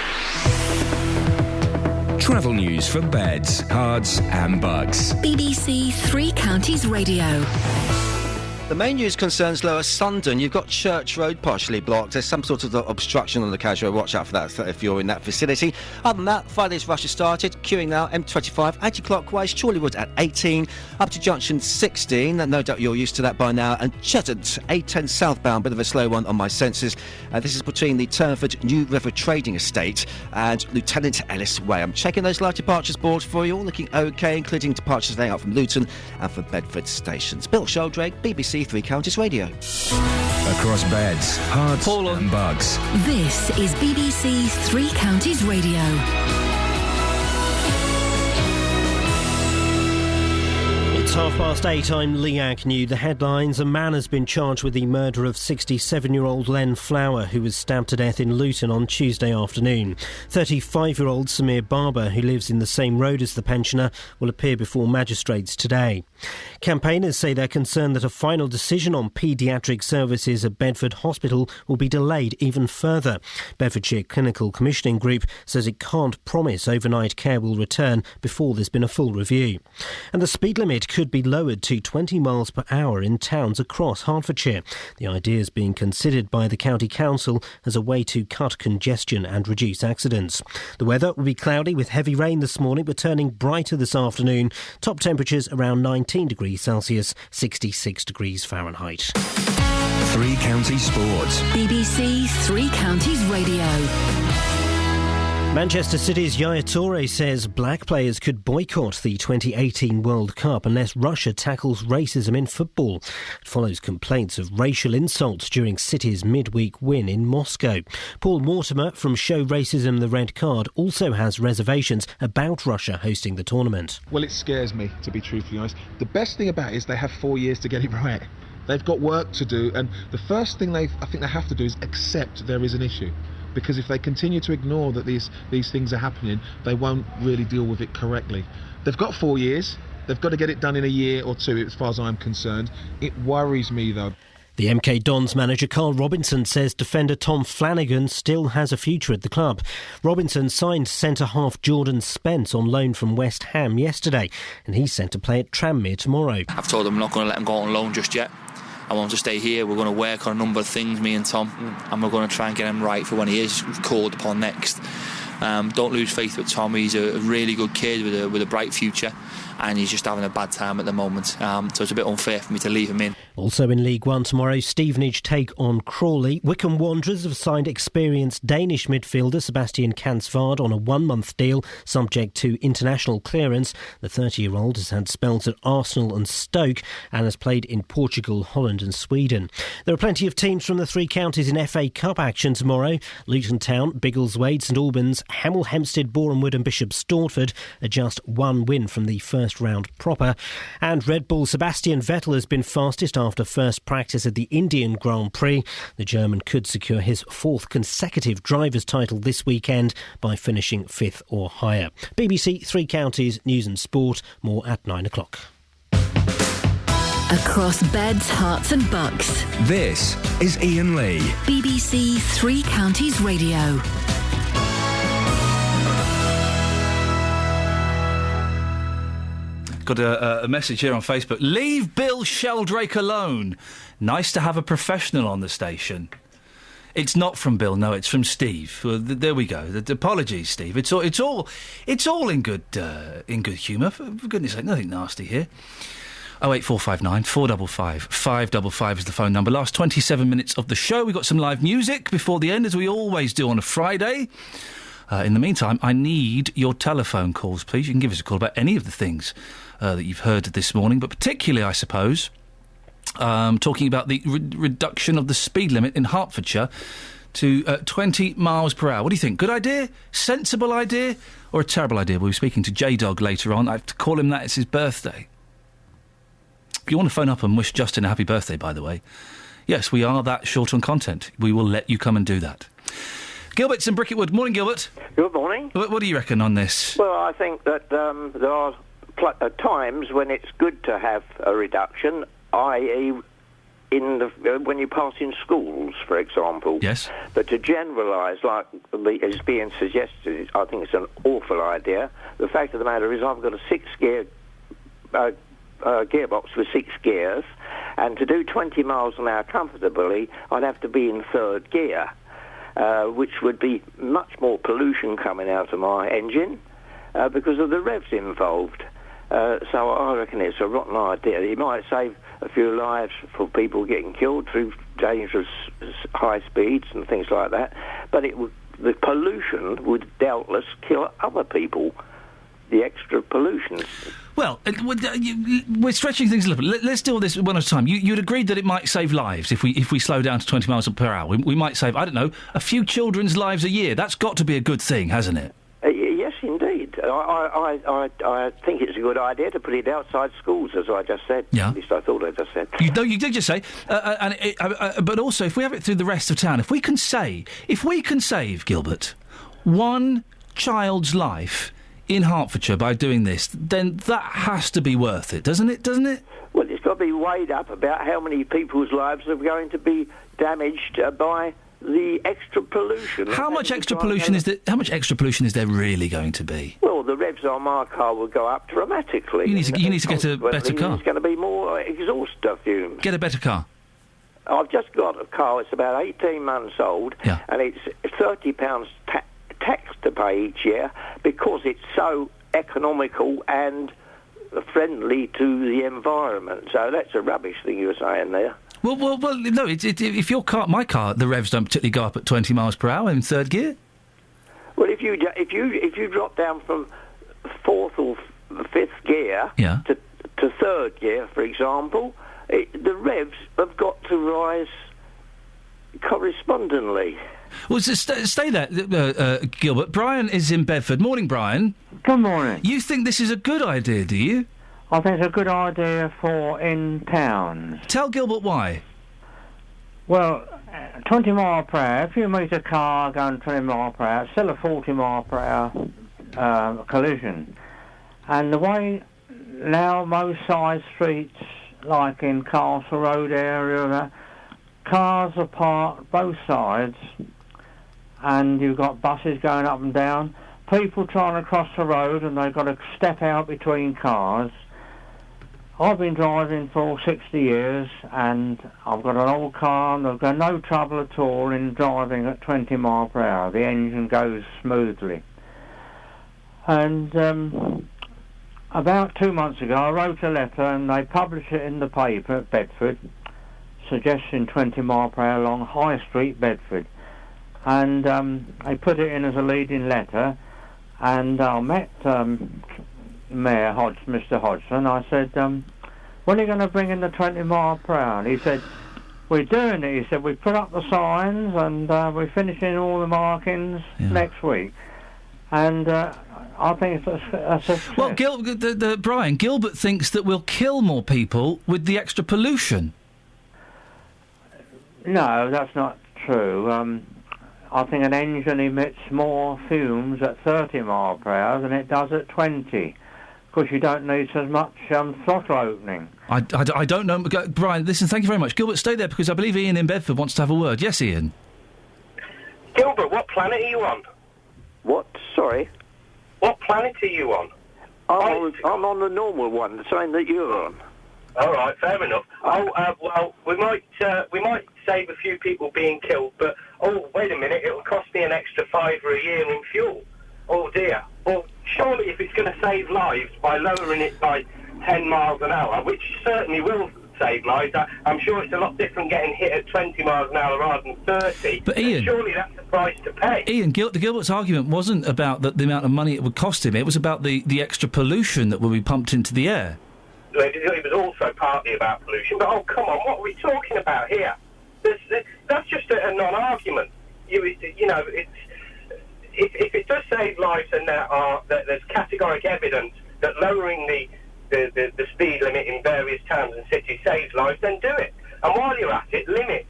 Travel news for beds, cards and bugs. BBC Three Counties Radio. The main news concerns Lower Sundon. You've got Church Road partially blocked. There's some sort of obstruction on the carriage road. Watch out for that if you're in that vicinity. Other than that, Friday's rush has started. Queuing now, M25 anti-clockwise, Chorleywood at 18, up to junction 16. No doubt you're used to that by now. And Chetton, A10 southbound, bit of a slow one on my senses. This is between the Turnford New River Trading Estate and Lieutenant Ellis Way. I'm checking those live departures boards for you, all looking OK, including departures laying out from Luton and from Bedford stations. Bill Sheldrake, BBC Three Counties Radio. Across beds, hearts and bugs. This is BBC Three Counties Radio. It's 8:30. I'm Lee Agnew. The headlines: a man has been charged with the murder of 67-year-old Len Flower, who was stabbed to death in Luton on Tuesday afternoon. 35-year-old Samir Barber, who lives in the same road as the pensioner, will appear before magistrates today. Campaigners say they're concerned that a final decision on paediatric services at Bedford Hospital will be delayed even further. Bedfordshire Clinical Commissioning Group says it can't promise overnight care will return before there's been a full review. And the speed limit could be lowered to 20 miles per hour in towns across Hertfordshire. The idea is being considered by the County Council as a way to cut congestion and reduce accidents. The weather will be cloudy with heavy rain this morning, but turning brighter this afternoon. Top temperatures around 19 degrees Celsius, 66 degrees Fahrenheit. Three Counties Sports. BBC Three Counties Radio. Manchester City's Yaya Toure says black players could boycott the 2018 World Cup unless Russia tackles racism in football. It follows complaints of racial insults during City's midweek win in Moscow. Paul Mortimer from Show Racism the Red Card also has reservations about Russia hosting the tournament. Well, it scares me, to be truthfully honest. The best thing about it is they have 4 years to get it right. They've got work to do, and the first thing I think they have to do is accept there is an issue. Because if they continue to ignore that these things are happening, they won't really deal with it correctly. They've got 4 years. They've got to get it done in a year or two, as far as I'm concerned. It worries me, though. The MK Dons manager Carl Robinson says defender Tom Flanagan still has a future at the club. Robinson signed centre-half Jordan Spence on loan from West Ham yesterday, and he's set to play at Tranmere tomorrow. I've told him I'm not going to let him go on loan just yet. I want to stay here. We're going to work on a number of things, me and Tom, and we're going to try and get him right for when he is called upon next. Don't lose faith with Tom. He's a really good kid with a bright future, and he's just having a bad time at the moment. So it's a bit unfair for me to leave him in. Also in League One tomorrow, Stevenage take on Crawley. Wycombe Wanderers have signed experienced Danish midfielder Sebastian Kansvard on a 1-month deal, subject to international clearance. The 30-year-old has had spells at Arsenal and Stoke and has played in Portugal, Holland and Sweden. There are plenty of teams from the three counties in FA Cup action tomorrow. Luton Town, Biggleswade, St Albans, Hemel Hempstead, Borehamwood and Bishop Stortford are just one win from the first round proper. And Red Bull Sebastian Vettel has been fastest after first practice at the Indian Grand Prix. The German could secure his fourth consecutive driver's title this weekend by finishing fifth or higher. BBC Three Counties News and Sport, more at 9 o'clock. Across beds, hearts and bucks. This is Iain Lee. BBC Three Counties Radio. Got a message here on Facebook. Leave Bill Sheldrake alone. Nice to have a professional on the station. It's not from Bill, no, it's from Steve. Well, there we go. Apologies, Steve. It's all in good humour. For goodness sake, nothing nasty here. 08459 455 555 is the phone number. Last 27 minutes of the show. We've got some live music before the end, as we always do on a Friday. In the meantime, I need your telephone calls, please. You can give us a call about any of the things that you've heard this morning, but particularly, I suppose, talking about the reduction of the speed limit in Hertfordshire to 20 miles per hour. What do you think? Good idea? Sensible idea? Or a terrible idea? We'll be speaking to J-Dog later on. I have to call him that. It's his birthday. If you want to phone up and wish Justin a happy birthday, by the way, yes, we are that short on content. We will let you come and do that. Gilbert's in Bricketwood. Morning, Gilbert. Good morning. What do you reckon on this? Well, I think that there are times when it's good to have a reduction, i.e. when you pass in schools, for example. Yes. But to generalise, like is being suggested, I think it's an awful idea. The fact of the matter is I've got a 6-gear gearbox with 6 gears, And to do 20 miles an hour comfortably, I'd have to be in third gear, which would be much more pollution coming out of my engine because of the revs involved. So I reckon it's a rotten idea. It might save a few lives for people getting killed through dangerous high speeds and things like that, but the pollution would doubtless kill other people, the extra pollution. Well, we're stretching things a little bit. Let's deal with this one at a time. You'd agreed that it might save lives if we slow down to 20 miles per hour. We might save, I don't know, a few children's lives a year. That's got to be a good thing, hasn't it? Yes, indeed. I think it's a good idea to put it outside schools, as I just said. Yeah. At least I thought I just said. You did just say, but also if we have it through the rest of town, if we can save, Gilbert, one child's life in Hertfordshire by doing this, then that has to be worth it, doesn't it? Well, it's got to be weighed up about how many people's lives are going to be damaged by the extra pollution. How much extra pollution is there really going to be? Well, the revs on my car will go up dramatically. You need to get a better car. There's going to be more exhaust fumes. Get a better car. I've just got a car. It's about 18 months old, and it's £30 tax to pay each year because it's so economical and friendly to the environment. So that's a rubbish thing you were saying there. Well, no. If my car, the revs don't particularly go up at 20 miles per hour in third gear. Well, if you drop down from fourth or fifth gear to third gear, for example, the revs have got to rise correspondingly. Well, stay there, Gilbert. Brian is in Bedford. Morning, Brian. Good morning. You think this is a good idea, do you? I think it's a good idea for in towns. Tell Gilbert why. Well, 20 mile per hour, if you meet a car going 20 mile per hour, it's still a 40 mile per hour collision. And the way now most side streets, like in Castle Road area, cars are parked both sides, and you've got buses going up and down, people trying to cross the road, and they've got to step out between cars. I've been driving for 60 years, and I've got an old car, and I've got no trouble at all in driving at 20 mile per hour. The engine goes smoothly. And about 2 months ago, I wrote a letter, and they published it in the paper at Bedford, suggesting 20 mile per hour along High Street, Bedford. And they put it in as a leading letter, and I met Mayor Mr. Hodgson. I said, when are you going to bring in the 20 mile per hour? And he said, we're doing it. He said, we put up the signs, and we're finishing all the markings next week. And I think it's a success. Well, Brian, Gilbert thinks that we'll kill more people with the extra pollution. No, that's not true. I think an engine emits more fumes at 30 mile per hour than it does at 20, because you don't need so much throttle opening. I don't know. Brian, listen, thank you very much. Gilbert, stay there, because I believe Iain in Bedford wants to have a word. Yes, Iain? Gilbert, what planet are you on? What? Sorry? What planet are you on? I'm on the normal one, the same that you're on. All right, fair enough. Well, we might save a few people being killed, but wait a minute, it'll cost me an extra £5 a year in fuel. Oh dear. Well, surely if it's going to save lives by lowering it by 10 miles an hour, which certainly will save lives, I'm sure it's a lot different getting hit at 20 miles an hour rather than 30. But Iain, surely that's the price to pay. Iain, Gilbert's argument wasn't about the amount of money it would cost him. It was about the extra pollution that will be pumped into the air. It was also partly about pollution, but come on, what are we talking about here? That's just a non-argument. You know, if it does save lives, and there's categoric evidence that lowering the speed limit in various towns and cities saves lives, then do it. And while you're at it, limit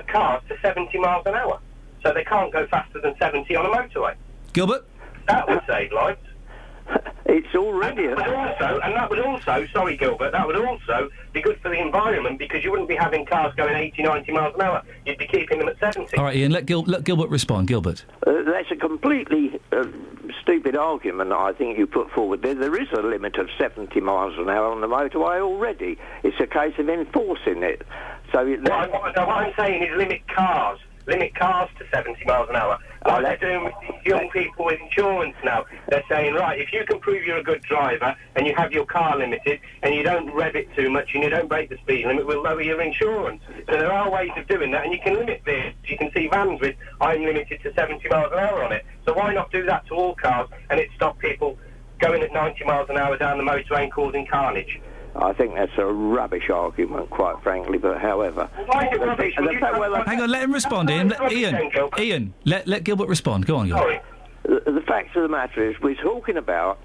cars to 70 miles an hour, so they can't go faster than 70 on a motorway. Gilbert? That would save lives. It's already... That would also, sorry Gilbert, that would also be good for the environment because you wouldn't be having cars going 80, 90 miles an hour. You'd be keeping them at 70. All right, Ian, let Gilbert respond. Gilbert. That's a completely stupid argument I think you put forward there. There is a limit of 70 miles an hour on the motorway already. It's a case of enforcing it. So what I'm saying is limit cars to 70 miles an hour. Like they're doing with these young people with insurance now. They're saying, right, if you can prove you're a good driver and you have your car limited and you don't rev it too much and you don't break the speed limit, we'll lower your insurance. So there are ways of doing that, and you can limit this. You can see vans with I'm limited to 70 miles an hour on it. So why not do that to all cars and it stop people going at 90 miles an hour down the motorway and causing carnage? I think that's a rubbish argument, quite frankly, but however... Why is it rubbish? Hang on, let him respond, Ian. Ian, let Gilbert respond. Go on, Gilbert. The fact of the matter is we're talking about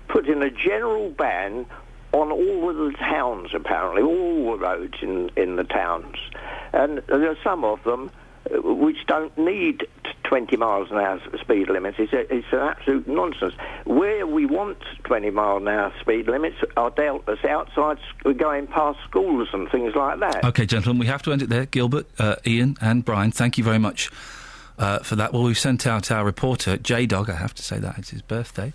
putting a general ban on all of the towns, apparently, all the roads in the towns. And there are some of them which don't need 20 miles an hour speed limits. It's an absolute nonsense. Where we want 20 mile an hour speed limits are dealt us outside, going past schools and things like that. OK, gentlemen, we have to end it there. Gilbert, Ian and Brian, thank you very much for that. Well, we've sent out our reporter, J-Dog, I have to say that, it's his birthday,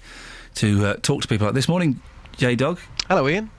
to talk to people like this. Morning, J-Dog. Hello, Ian.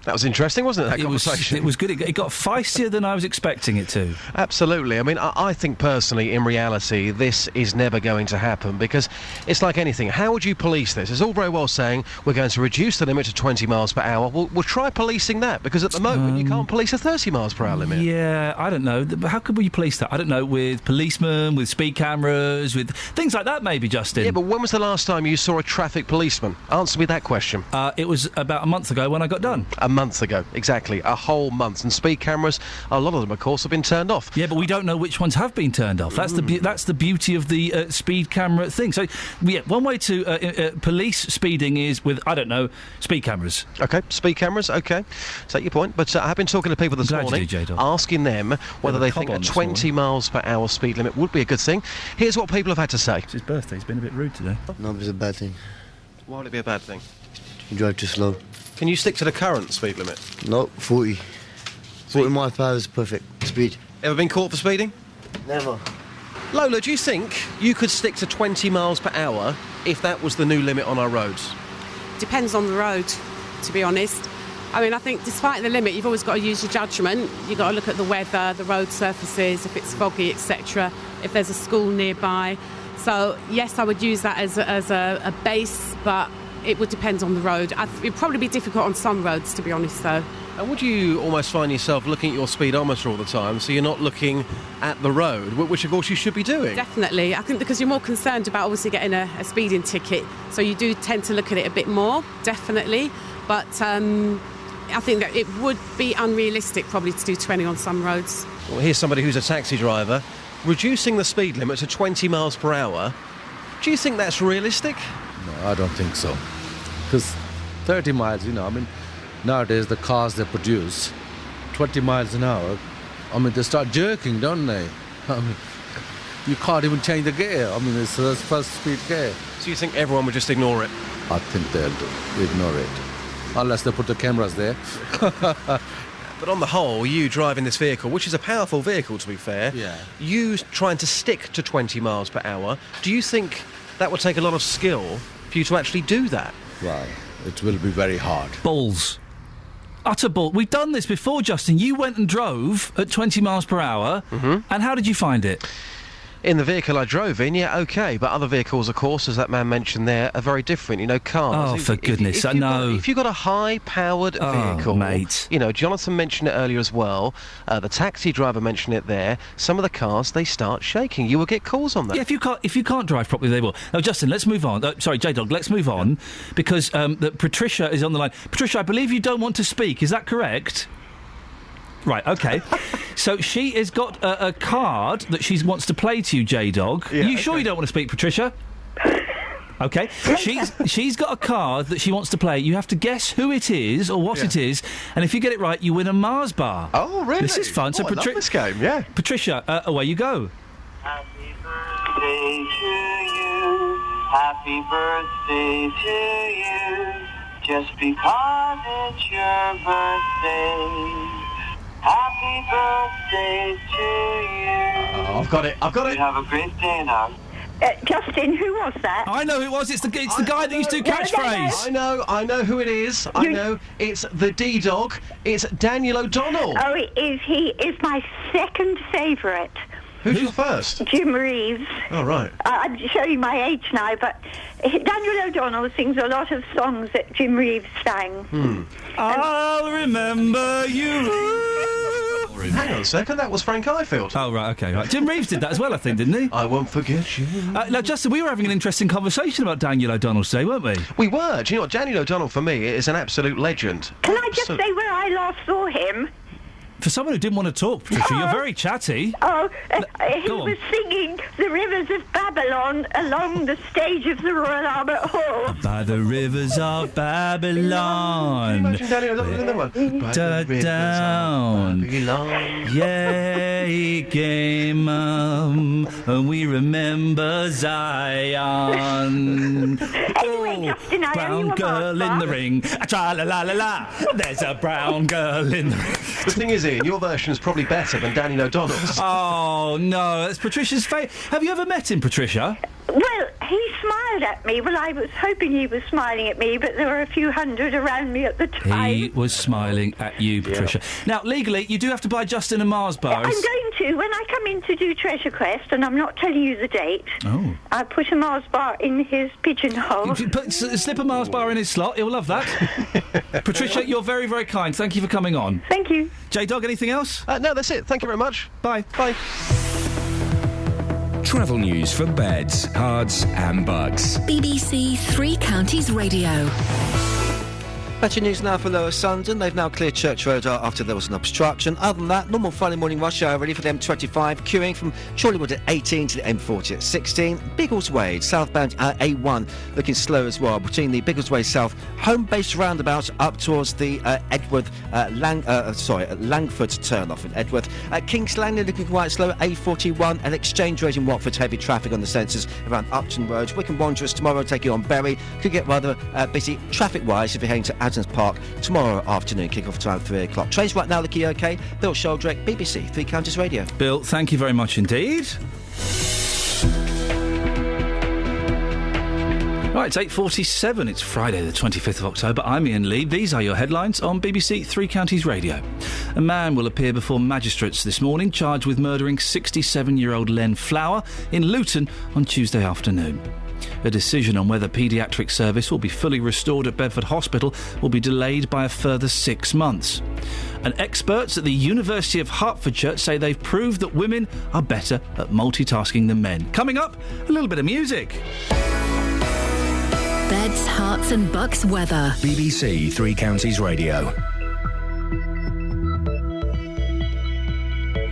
That was interesting, wasn't it, that conversation? It was good. It got feistier than I was expecting it to. Absolutely. I mean, I think personally, in reality, this is never going to happen because it's like anything. How would you police this? It's all very well saying we're going to reduce the limit to 20 miles per hour. We'll try policing that because at the moment you can't police a 30 miles per hour limit. Yeah, I don't know. How could we police that? I don't know, with policemen, with speed cameras, with things like that maybe, Justin. Yeah, but when was the last time you saw a traffic policeman? Answer me that question. It was about a month ago when I got done. A month ago, exactly, a whole month. And speed cameras, a lot of them, of course, have been turned off. Yeah, but we don't know which ones have been turned off. That's the beauty of the speed camera thing. So, yeah, one way to police speeding is with, I don't know, speed cameras. OK, speed cameras, OK. Take your point. But I have been talking to people this morning, asking them whether they think a 20 miles per hour speed limit would be a good thing. Here's what people have had to say. It's his birthday. He's been a bit rude today. No, it's a bad thing. Why would it be a bad thing? You drive too slow. Can you stick to the current speed limit? No, 40. 40 miles per hour is perfect speed. Ever been caught for speeding? Never. Lola, do you think you could stick to 20 miles per hour if that was the new limit on our roads? Depends on the road, to be honest. I mean, I think despite the limit, you've always got to use your judgment. You've got to look at the weather, the road surfaces, if it's foggy, etc., if there's a school nearby. So, yes, I would use that as a base, but it would depend on the road. It would probably be difficult on some roads, to be honest, though. And would you almost find yourself looking at your speedometer all the time, so you're not looking at the road, which, of course, you should be doing? Definitely. I think because you're more concerned about, obviously, getting a speeding ticket, so you do tend to look at it a bit more, definitely. But I think that it would be unrealistic, probably, to do 20 on some roads. Well, here's somebody who's a taxi driver. Reducing the speed limit to 20 miles per hour, do you think that's realistic? No, I don't think so. Because 30 miles, I mean, nowadays the cars they produce, 20 miles an hour, I mean, they start jerking, don't they? I mean, you can't even change the gear. I mean, it's the first speed gear. So you think everyone would just ignore it? I think they'll ignore it. Unless they put the cameras there. But on the whole, you driving this vehicle, which is a powerful vehicle, to be fair, you trying to stick to 20 miles per hour, do you think that would take a lot of skill for you to actually do that? Right. It will be very hard. Balls. Utter ball. We've done this before, Justin. You went and drove at 20 miles per hour, and how did you find it? In the vehicle I drove in, yeah, OK. But other vehicles, of course, as that man mentioned there, are very different. Cars. Oh, for goodness, I know. If you've got a high-powered vehicle... mate. Jonathan mentioned it earlier as well. The taxi driver mentioned it there. Some of the cars, they start shaking. You will get calls on that. Yeah, if you can't drive properly, they will. Now, Justin, let's move on. Sorry, J-Dog, let's move on, because Patricia is on the line. Patricia, I believe you don't want to speak. Is that correct? Right, OK. So she has got a card that she wants to play to you, J-Dog. Yeah, Are you sure you don't want to speak, Patricia? OK. She's got a card that she wants to play. You have to guess who it is or what it is, and if you get it right, you win a Mars bar. Oh, really? This is fun. I love this game, yeah. Patricia, away you go. Happy birthday to you. Happy birthday to you, just because it's your birthday. Happy birthday to you. Oh, I've got it. You have a great day now. Justin, who was that? I know who it was. It's the guy that used to do catchphrase. I know who it is. I know. It's the D-Dog. It's Daniel O'Donnell. Oh, it is. He is my second favourite. Who's your first? Jim Reeves. Oh, right. I'm showing my age now, but Daniel O'Donnell sings a lot of songs that Jim Reeves sang. I'll remember you. Hang on a second, that was Frank Ifield. Oh, right, okay, right. Jim Reeves did that as well, I think, didn't he? I won't forget you. Now, Justin, we were having an interesting conversation about Daniel O'Donnell today, weren't we? We were. Do you know what? Daniel O'Donnell, for me, is an absolute legend. Can I just say where I last saw him? For someone who didn't want to talk, Patricia, you're very chatty. He was singing The Rivers of Babylon along the stage of the Royal Albert Hall. By the rivers of Babylon. Can you imagine Daniel O'Donnell in that one? Down. Yeah, he came and we remember Zion. Anyway, Justin, I owe you brown a girl in the ring. Tra-la-la-la-la. There's a brown girl in the ring. The thing is, Ian, your version is probably better than Daniel O'Donnell's. Oh, no, that's Patricia's favourite. Have you ever met him, Patricia? Well, he smiled at me. Well, I was hoping he was smiling at me, but there were a few hundred around me at the time. He was smiling at you, Patricia. Now, legally, you do have to buy Justin a Mars bar. I'm going to. When I come in to do Treasure Quest, and I'm not telling you the date, I put a Mars bar in his pigeonhole. Slip a Mars bar in his slot. He'll love that. Patricia, you're very, very kind. Thank you for coming on. Thank you. J-Dog, anything else? No, that's it. Thank you very much. Bye. Bye. Travel news for beds, cards and bugs. BBC Three Counties Radio. Better news now for Lower Sundon. They've now cleared Church Road after there was an obstruction. Other than that, normal Friday morning rush hour ready for the M25, queuing from Chorleywood at 18 to the M40 at 16. Biggleswade, southbound A1, looking slow as well between the Biggleswade South home-based roundabout up towards the Langford turn-off in Edworth. King's Langley looking quite slow, A41, and Exchange Road in Watford, heavy traffic on the sensors around Upton Road. Wycombe Wanderers tomorrow taking on Bury. Could get rather busy traffic-wise if you're heading to Adams Park tomorrow afternoon, kick-off time 3 o'clock. Trains right now looking okay. Bill Sheldrake, BBC Three Counties Radio. Bill, thank you very much indeed. Right, it's 8:47. It's Friday the 25th of October. I'm Iain Lee. These are your headlines on BBC Three Counties Radio. A man will appear before magistrates this morning charged with murdering 67-year-old Len Flower in Luton on Tuesday afternoon. A decision on whether paediatric service will be fully restored at Bedford Hospital will be delayed by a further 6 months. And experts at the University of Hertfordshire say they've proved that women are better at multitasking than men. Coming up, a little bit of music. Beds, Hearts and Bucks weather. BBC Three Counties Radio.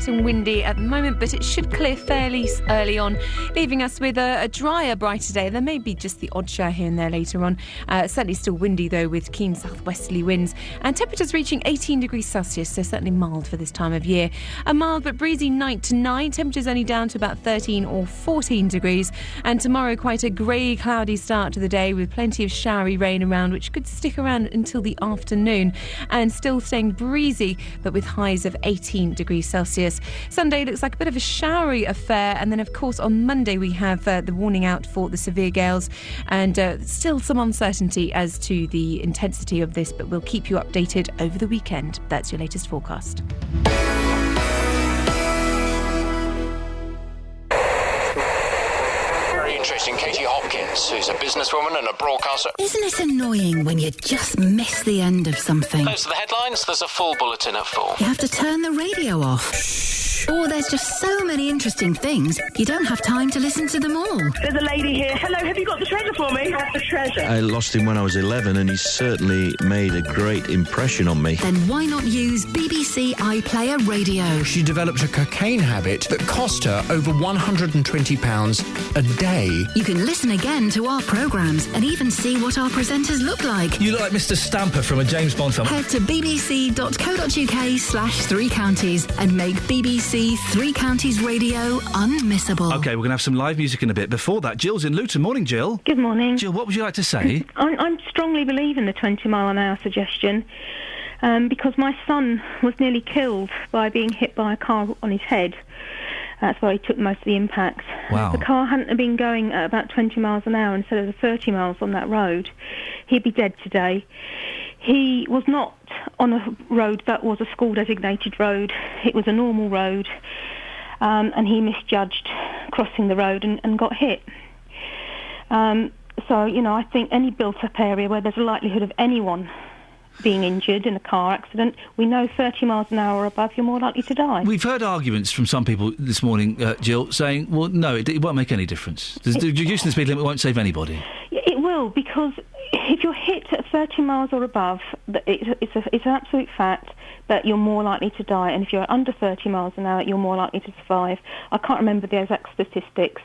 And windy at the moment, but it should clear fairly early on, leaving us with a drier, brighter day. There may be just the odd shower here and there later on. Certainly still windy, though, with keen southwesterly winds. And temperatures reaching 18 degrees Celsius, so certainly mild for this time of year. A mild but breezy night tonight. Temperatures only down to about 13 or 14 degrees. And tomorrow, quite a grey, cloudy start to the day with plenty of showery rain around, which could stick around until the afternoon. And still staying breezy, but with highs of 18 degrees Celsius. Sunday looks like a bit of a showery affair, and then of course on Monday we have the warning out for the severe gales, and still some uncertainty as to the intensity of this, but we'll keep you updated over the weekend. That's your latest forecast. Introducing Katie Hopkins, who's a businesswoman and a broadcaster. Isn't it annoying when you just miss the end of something? Those are the headlines. There's a full bulletin at 4. You have to turn the radio off. Or there's just so many interesting things, you don't have time to listen to them all. There's a lady here. Hello, have you got the treasure for me? I have the treasure. I lost him when I was 11 and he certainly made a great impression on me. Then why not use BBC iPlayer Radio? She developed a cocaine habit that cost her over £120 a day. You can listen again to our programmes and even see what our presenters look like. You look like Mr. Stamper from a James Bond film. Head to bbc.co.uk/3counties and make BBC BBC Three Counties Radio unmissable. OK, we're going to have some live music in a bit. Before that, Jill's in Luton. Morning, Jill. Good morning. Jill, what would you like to say? I strongly believe in the 20 mile an hour suggestion because my son was nearly killed by being hit by a car on his head. That's why he took most of the impact. Wow. If the car hadn't have been going at about 20 miles an hour instead of the 30 miles on that road, he'd be dead today. He was not on a road that was a school-designated road. It was a normal road, and he misjudged crossing the road and got hit. So, you know, I think any built-up area where there's a likelihood of anyone being injured in a car accident, we know 30 miles an hour or above, you're more likely to die. We've heard arguments from some people this morning, Jill, saying, well, no, it won't make any difference. Reducing the speed limit won't save anybody. It will, because if you're hit at 30 miles or above, it's an absolute fact that you're more likely to die, and if you're under 30 miles an hour, you're more likely to survive. I can't remember the exact statistics,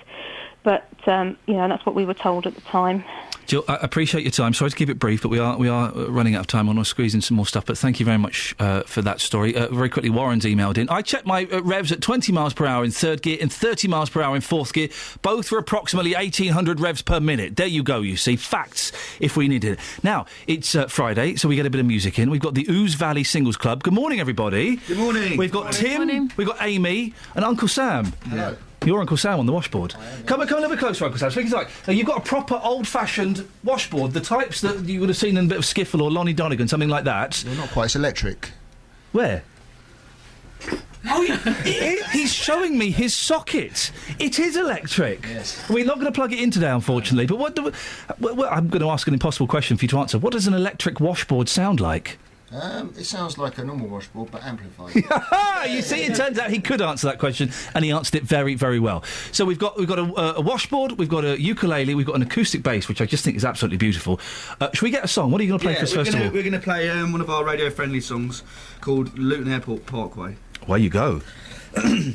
but, you know, that's what we were told at the time. Jill, I appreciate your time. Sorry to keep it brief, but we are running out of time. I want to squeeze in some more stuff, but thank you very much for that story. Very quickly, Warren's emailed in. I checked my revs at 20 miles per hour in third gear and 30 miles per hour in fourth gear. Both were approximately 1,800 revs per minute. There you go, you see. Facts, if we needed it. Now, it's Friday, so we get a bit of music in. We've got the Ouse Valley Singles Club. Good morning, everybody. Good morning. We've got Tim, morning. we've got Amy, and Uncle Sam. Hello. You're Uncle Sam on the washboard. Come a little bit closer, Uncle Sam. Speak as like. Now, you've got a proper old-fashioned washboard, the types that you would have seen in a bit of Skiffle or Lonnie Donegan, something like that. Well, not quite. It's electric. Where? Oh, he's showing me his socket. It is electric. Yes. We're not going to plug it in today, unfortunately. But I'm going to ask an impossible question for you to answer. What does an electric washboard sound like? It sounds like a normal washboard, but amplified. You see, it turns out he could answer that question, and he answered it very, very well. So we've got a washboard, we've got a ukulele, we've got an acoustic bass, which I just think is absolutely beautiful. Should we get a song? What are you going to play for us first of all? We're going to play one of our radio-friendly songs called Luton Airport Parkway. Away you go. The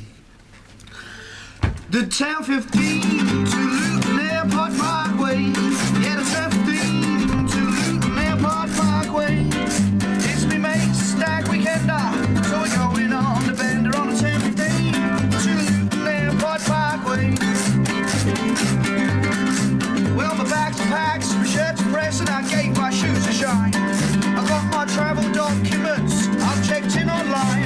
town 15 to Luton Airport Parkway. Yeah, the town 15 to Luton Airport Parkway. It's me mate's stag weekender, so we're going on the bender on the 10:15 to Luton Airport Parkway. Well, my bag's packed, my shirt's pressed, and I gave my shoes a shine. I've got my travel documents, I've checked in online.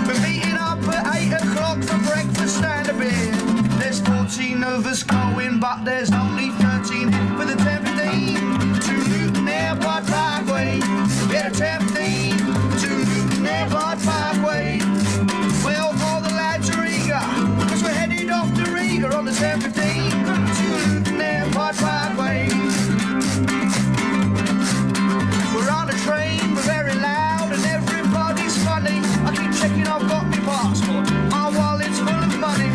We're meeting up at 8 o'clock for breakfast and a beer. There's 14 of us going, but there's only 13 for the 10:15 to Luton Airport Parkway. Yeah, the 10:15 to Luton Airport Parkway. Well, all the lads are eager, because we're headed off to Riga on the 10:15 to Luton Airport Parkway. We're on a train, we're very loud, and everybody's funny. I keep checking I've got my passport, my wallet's full of money.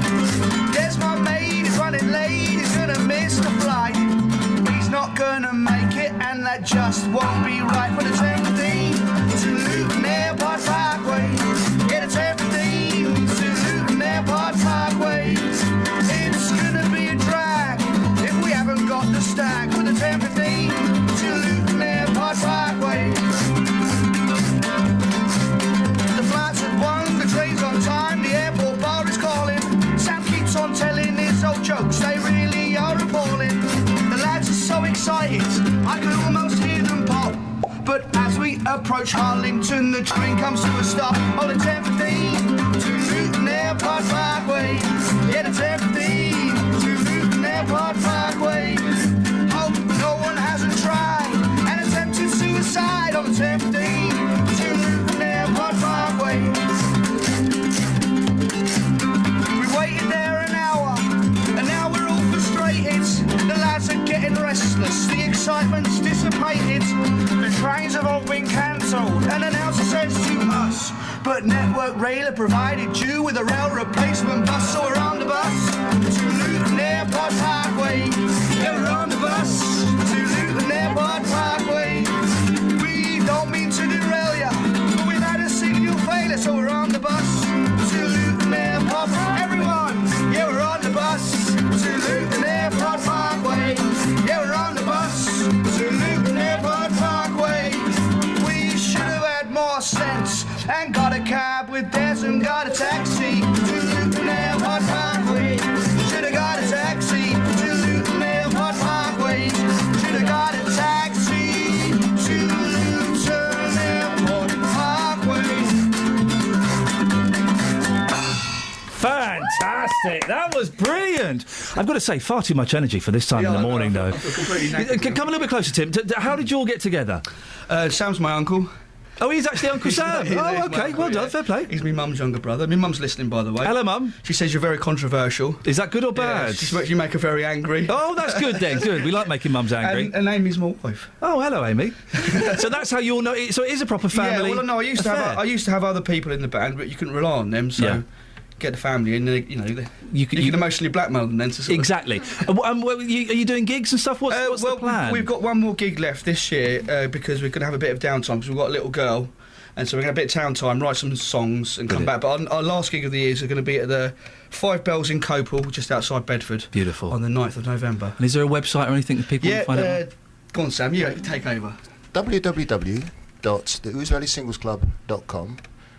There's my mate, he's running late, he's gonna miss the flight. He's not gonna make it, and that just won't be right. For the 10:15 to Luton Airport Parkway. Yeah, the 10:15 to Luton Airport Parkway. It's gonna be a drag if we haven't got the stag. For the 10:15 to Luton Airport Parkway. The flight's at 1, the train's on time, the airport bar is calling. Sam keeps on telling his old jokes, they really are appalling. The lads are so excited, I can almost hear them pop. But as we approach Harlington, the train comes to a stop. On the 10:15 to Luton Airport Parkway. Yeah, the 10:15 to Luton Airport Parkway. Hope no one hasn't tried and attempted suicide on the 10:15 to Luton Airport Parkway. We waited there an hour, and now we're all frustrated. The lads are getting restless, the excitement's dissipated. The trains have all been cancelled, and an announcer says to us, but Network Rail have provided you with a rail replacement bus, so we're on the bus to Luton Airport Parkway. Yeah, we're on the bus to Luton Airport Parkway. We don't mean to derail ya, but we've had a signal failure, so we're on the bus to Luton Airport. Everyone, yeah, we're on the bus to Luton Airport Parkway. Yeah, we're on the bus to Luton Airport Parkway. We should have had more sense and got a cab with Des and got a taxi to Fantastic! That was brilliant. I've got to say, far too much energy for this time in the morning, though. Come a little bit closer, Tim. How did you all get together? Sam's my uncle. Oh, he's actually Uncle Sam. Oh, okay. Well done. Fair play. He's my mum's younger brother. My mum's listening, by the way. Hello, Mum. She says you're very controversial. Is that good or bad? You make her very angry. Oh, that's good then. Good. We like making mums angry. And Amy's my wife. Oh, hello, Amy. So that's how you all know. So it is a proper family. Yeah. Well, no, I used to have other people in the band, but you couldn't rely on them. So. Get the family in, you can emotionally blackmail them then to sort Exactly. Are you doing gigs and stuff? What's the plan? We've got one more gig left this year because we're going to have a bit of downtime because we've got a little girl, and so we're going to have a bit of downtime, write some songs and come back. But our last gig of the year is going to be at the Five Bells in Copel, just outside Bedford. Beautiful. On the 9th of November. And is there a website or anything that people can find out? Go on, Sam, you take over. www.theOusValleySinglesClub.com.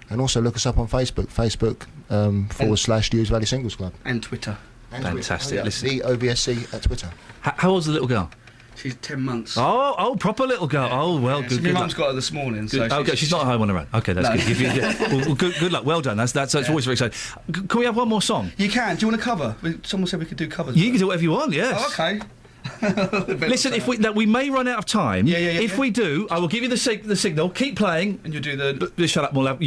And also look us up on Facebook, /Ouse Valley Singles Club. And Twitter. Fantastic. Yeah, listen. the OVSC at Twitter. How old's the little girl? She's 10 months. Oh, proper little girl. Yeah. Oh, well, good. My mum's got her this morning. Good. So she's not home on her own. Okay, that's good. Well, good luck. Well done. That's always very exciting. Can we have one more song? You can. Do you want a cover? Someone said we could do covers. You can do whatever you want, yes. Oh, okay. Listen, if we may run out of time. If we do, I will give you the signal. Keep playing, and you do the. Shut up. We'll have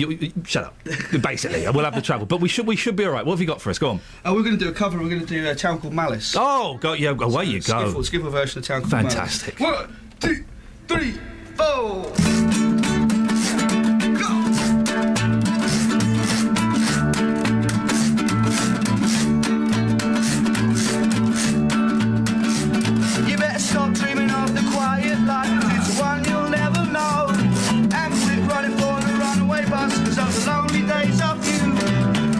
shut up. Basically, we'll have the travel, but we should be all right. What have you got for us? Go on. Oh, we're going to do a cover. We're going to do a Town Called Malice. Oh, away you go. Skiffle version of Town Called Fantastic. Malice. 1, 2, 3, 4. Stop dreaming of the quiet life, 'cause it's one you'll never know. And quit running for the runaway bus, 'cause of the lonely days of you.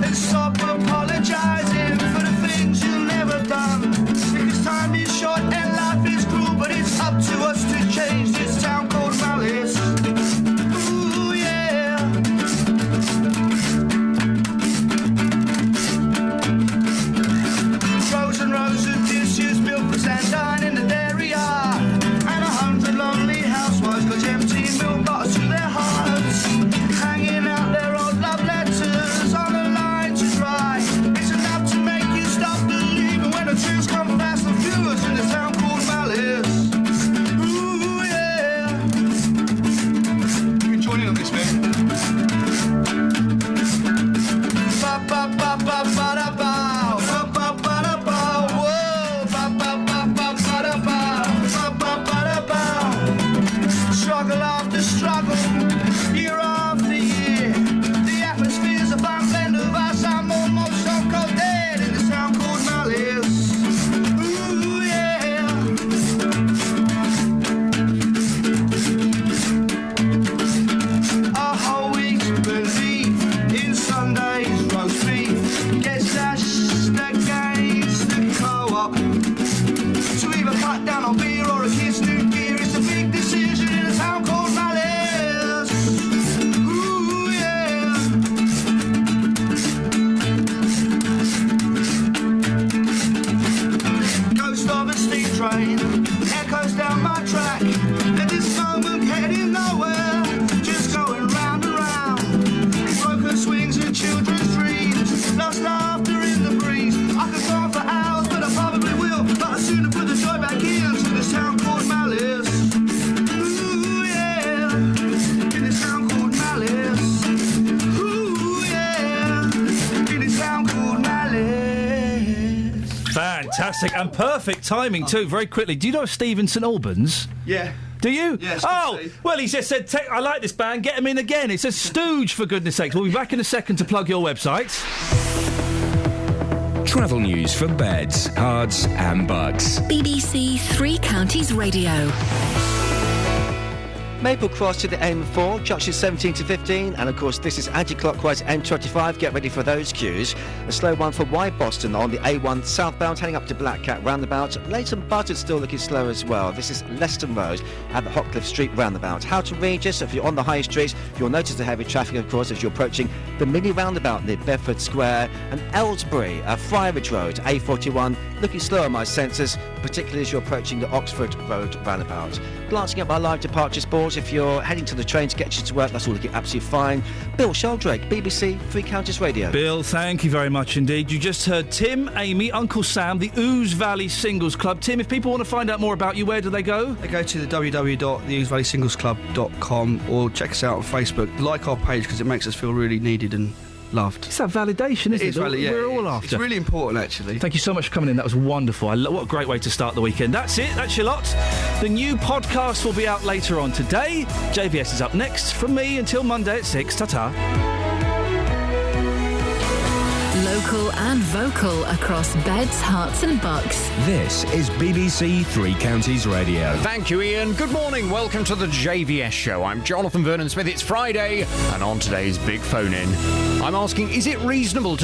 And stop apologising for the things you've never done. Because time is short and life is cruel, but it's up to us to change this town called Malice. Ooh, yeah. Rows and rows of dishes, milk and dine in the dairy yard, and 100 lonely housewives got empty milk bottles to their hearts, hanging out their old love letters on a line to dry. It's enough to make you stop believing when the truths come fast and furious in this town called Malice. Ooh, yeah. You can join in on this bit. Ba ba ba ba ba da ba. Struggle after struggle, year after year. The atmosphere's a fine blend of us. I'm almost stone cold dead in this town called Malice. Ooh, yeah. Our whole week's belief in Sunday's roast beef gets dashed against the co-op. To either cut down on beer or a kiss new gear, it's a big decision in a town called Malice. Ooh, yeah. Ghost of a steam train echoes down my track. At this moment heading nowhere, just going round and round. Broken swings and children's dreams, lost laughter in the breeze. I could go on for hours, but I probably will. But I'd sooner put the joy back into this town called Malice. Ooh, yeah. In this town called Malice. Ooh, yeah. In this town called Malice. Fantastic and perfect timing too. Very quickly, do you know Stephen St Albans? Yeah. Do you? Yes. Oh, well, he just said, I like this band, get them in again. It's a stooge, for goodness sakes. We'll be back in a second to plug your website. Travel news for beds, cards and bugs. BBC Three Counties Radio. Maple Cross to the M4, junction 17 to 15, and of course this is anti-clockwise M25. Get ready for those queues. A slow one for Wide Boston on the A1 southbound, heading up to Black Cat roundabout. Leighton Buzzard's still looking slow as well. This is Leston Road at the Hotcliffe Street roundabout. How to reach us if you're on the high street. You'll notice the heavy traffic, of course, as you're approaching the mini roundabout near Bedford Square, and Aylesbury, Friarage Road, A41, looking slow on my sensors, particularly as you're approaching the Oxford Road roundabout. Glancing at my live departures boards, if you're heading to the train to get you to work, that's all looking absolutely fine. Bill Sheldrake, BBC Three Counties Radio. Bill, thank you very much indeed. You just heard Tim, Amy, Uncle Sam, the Ouse Valley Singles Club. Tim, if people want to find out more about you, where do they go? They go to the www.theousevalleysinglesclub.com or check us out on Facebook. Like our page because it makes us feel really needed and loved. It's that validation, isn't it? We're all after. It's really important, actually. Thank you so much for coming in. That was wonderful. What a great way to start the weekend. That's it. That's your lot. The new podcast will be out later on today. JVS is up next. From me until Monday at 6. Ta-ta. Local and vocal across Beds, Herts and Bucks. This is BBC Three Counties Radio. Thank you, Iain. Good morning. Welcome to the JVS show. I'm Jonathan Vernon Smith. It's Friday, and on today's Big Phone In, I'm asking, is it reasonable to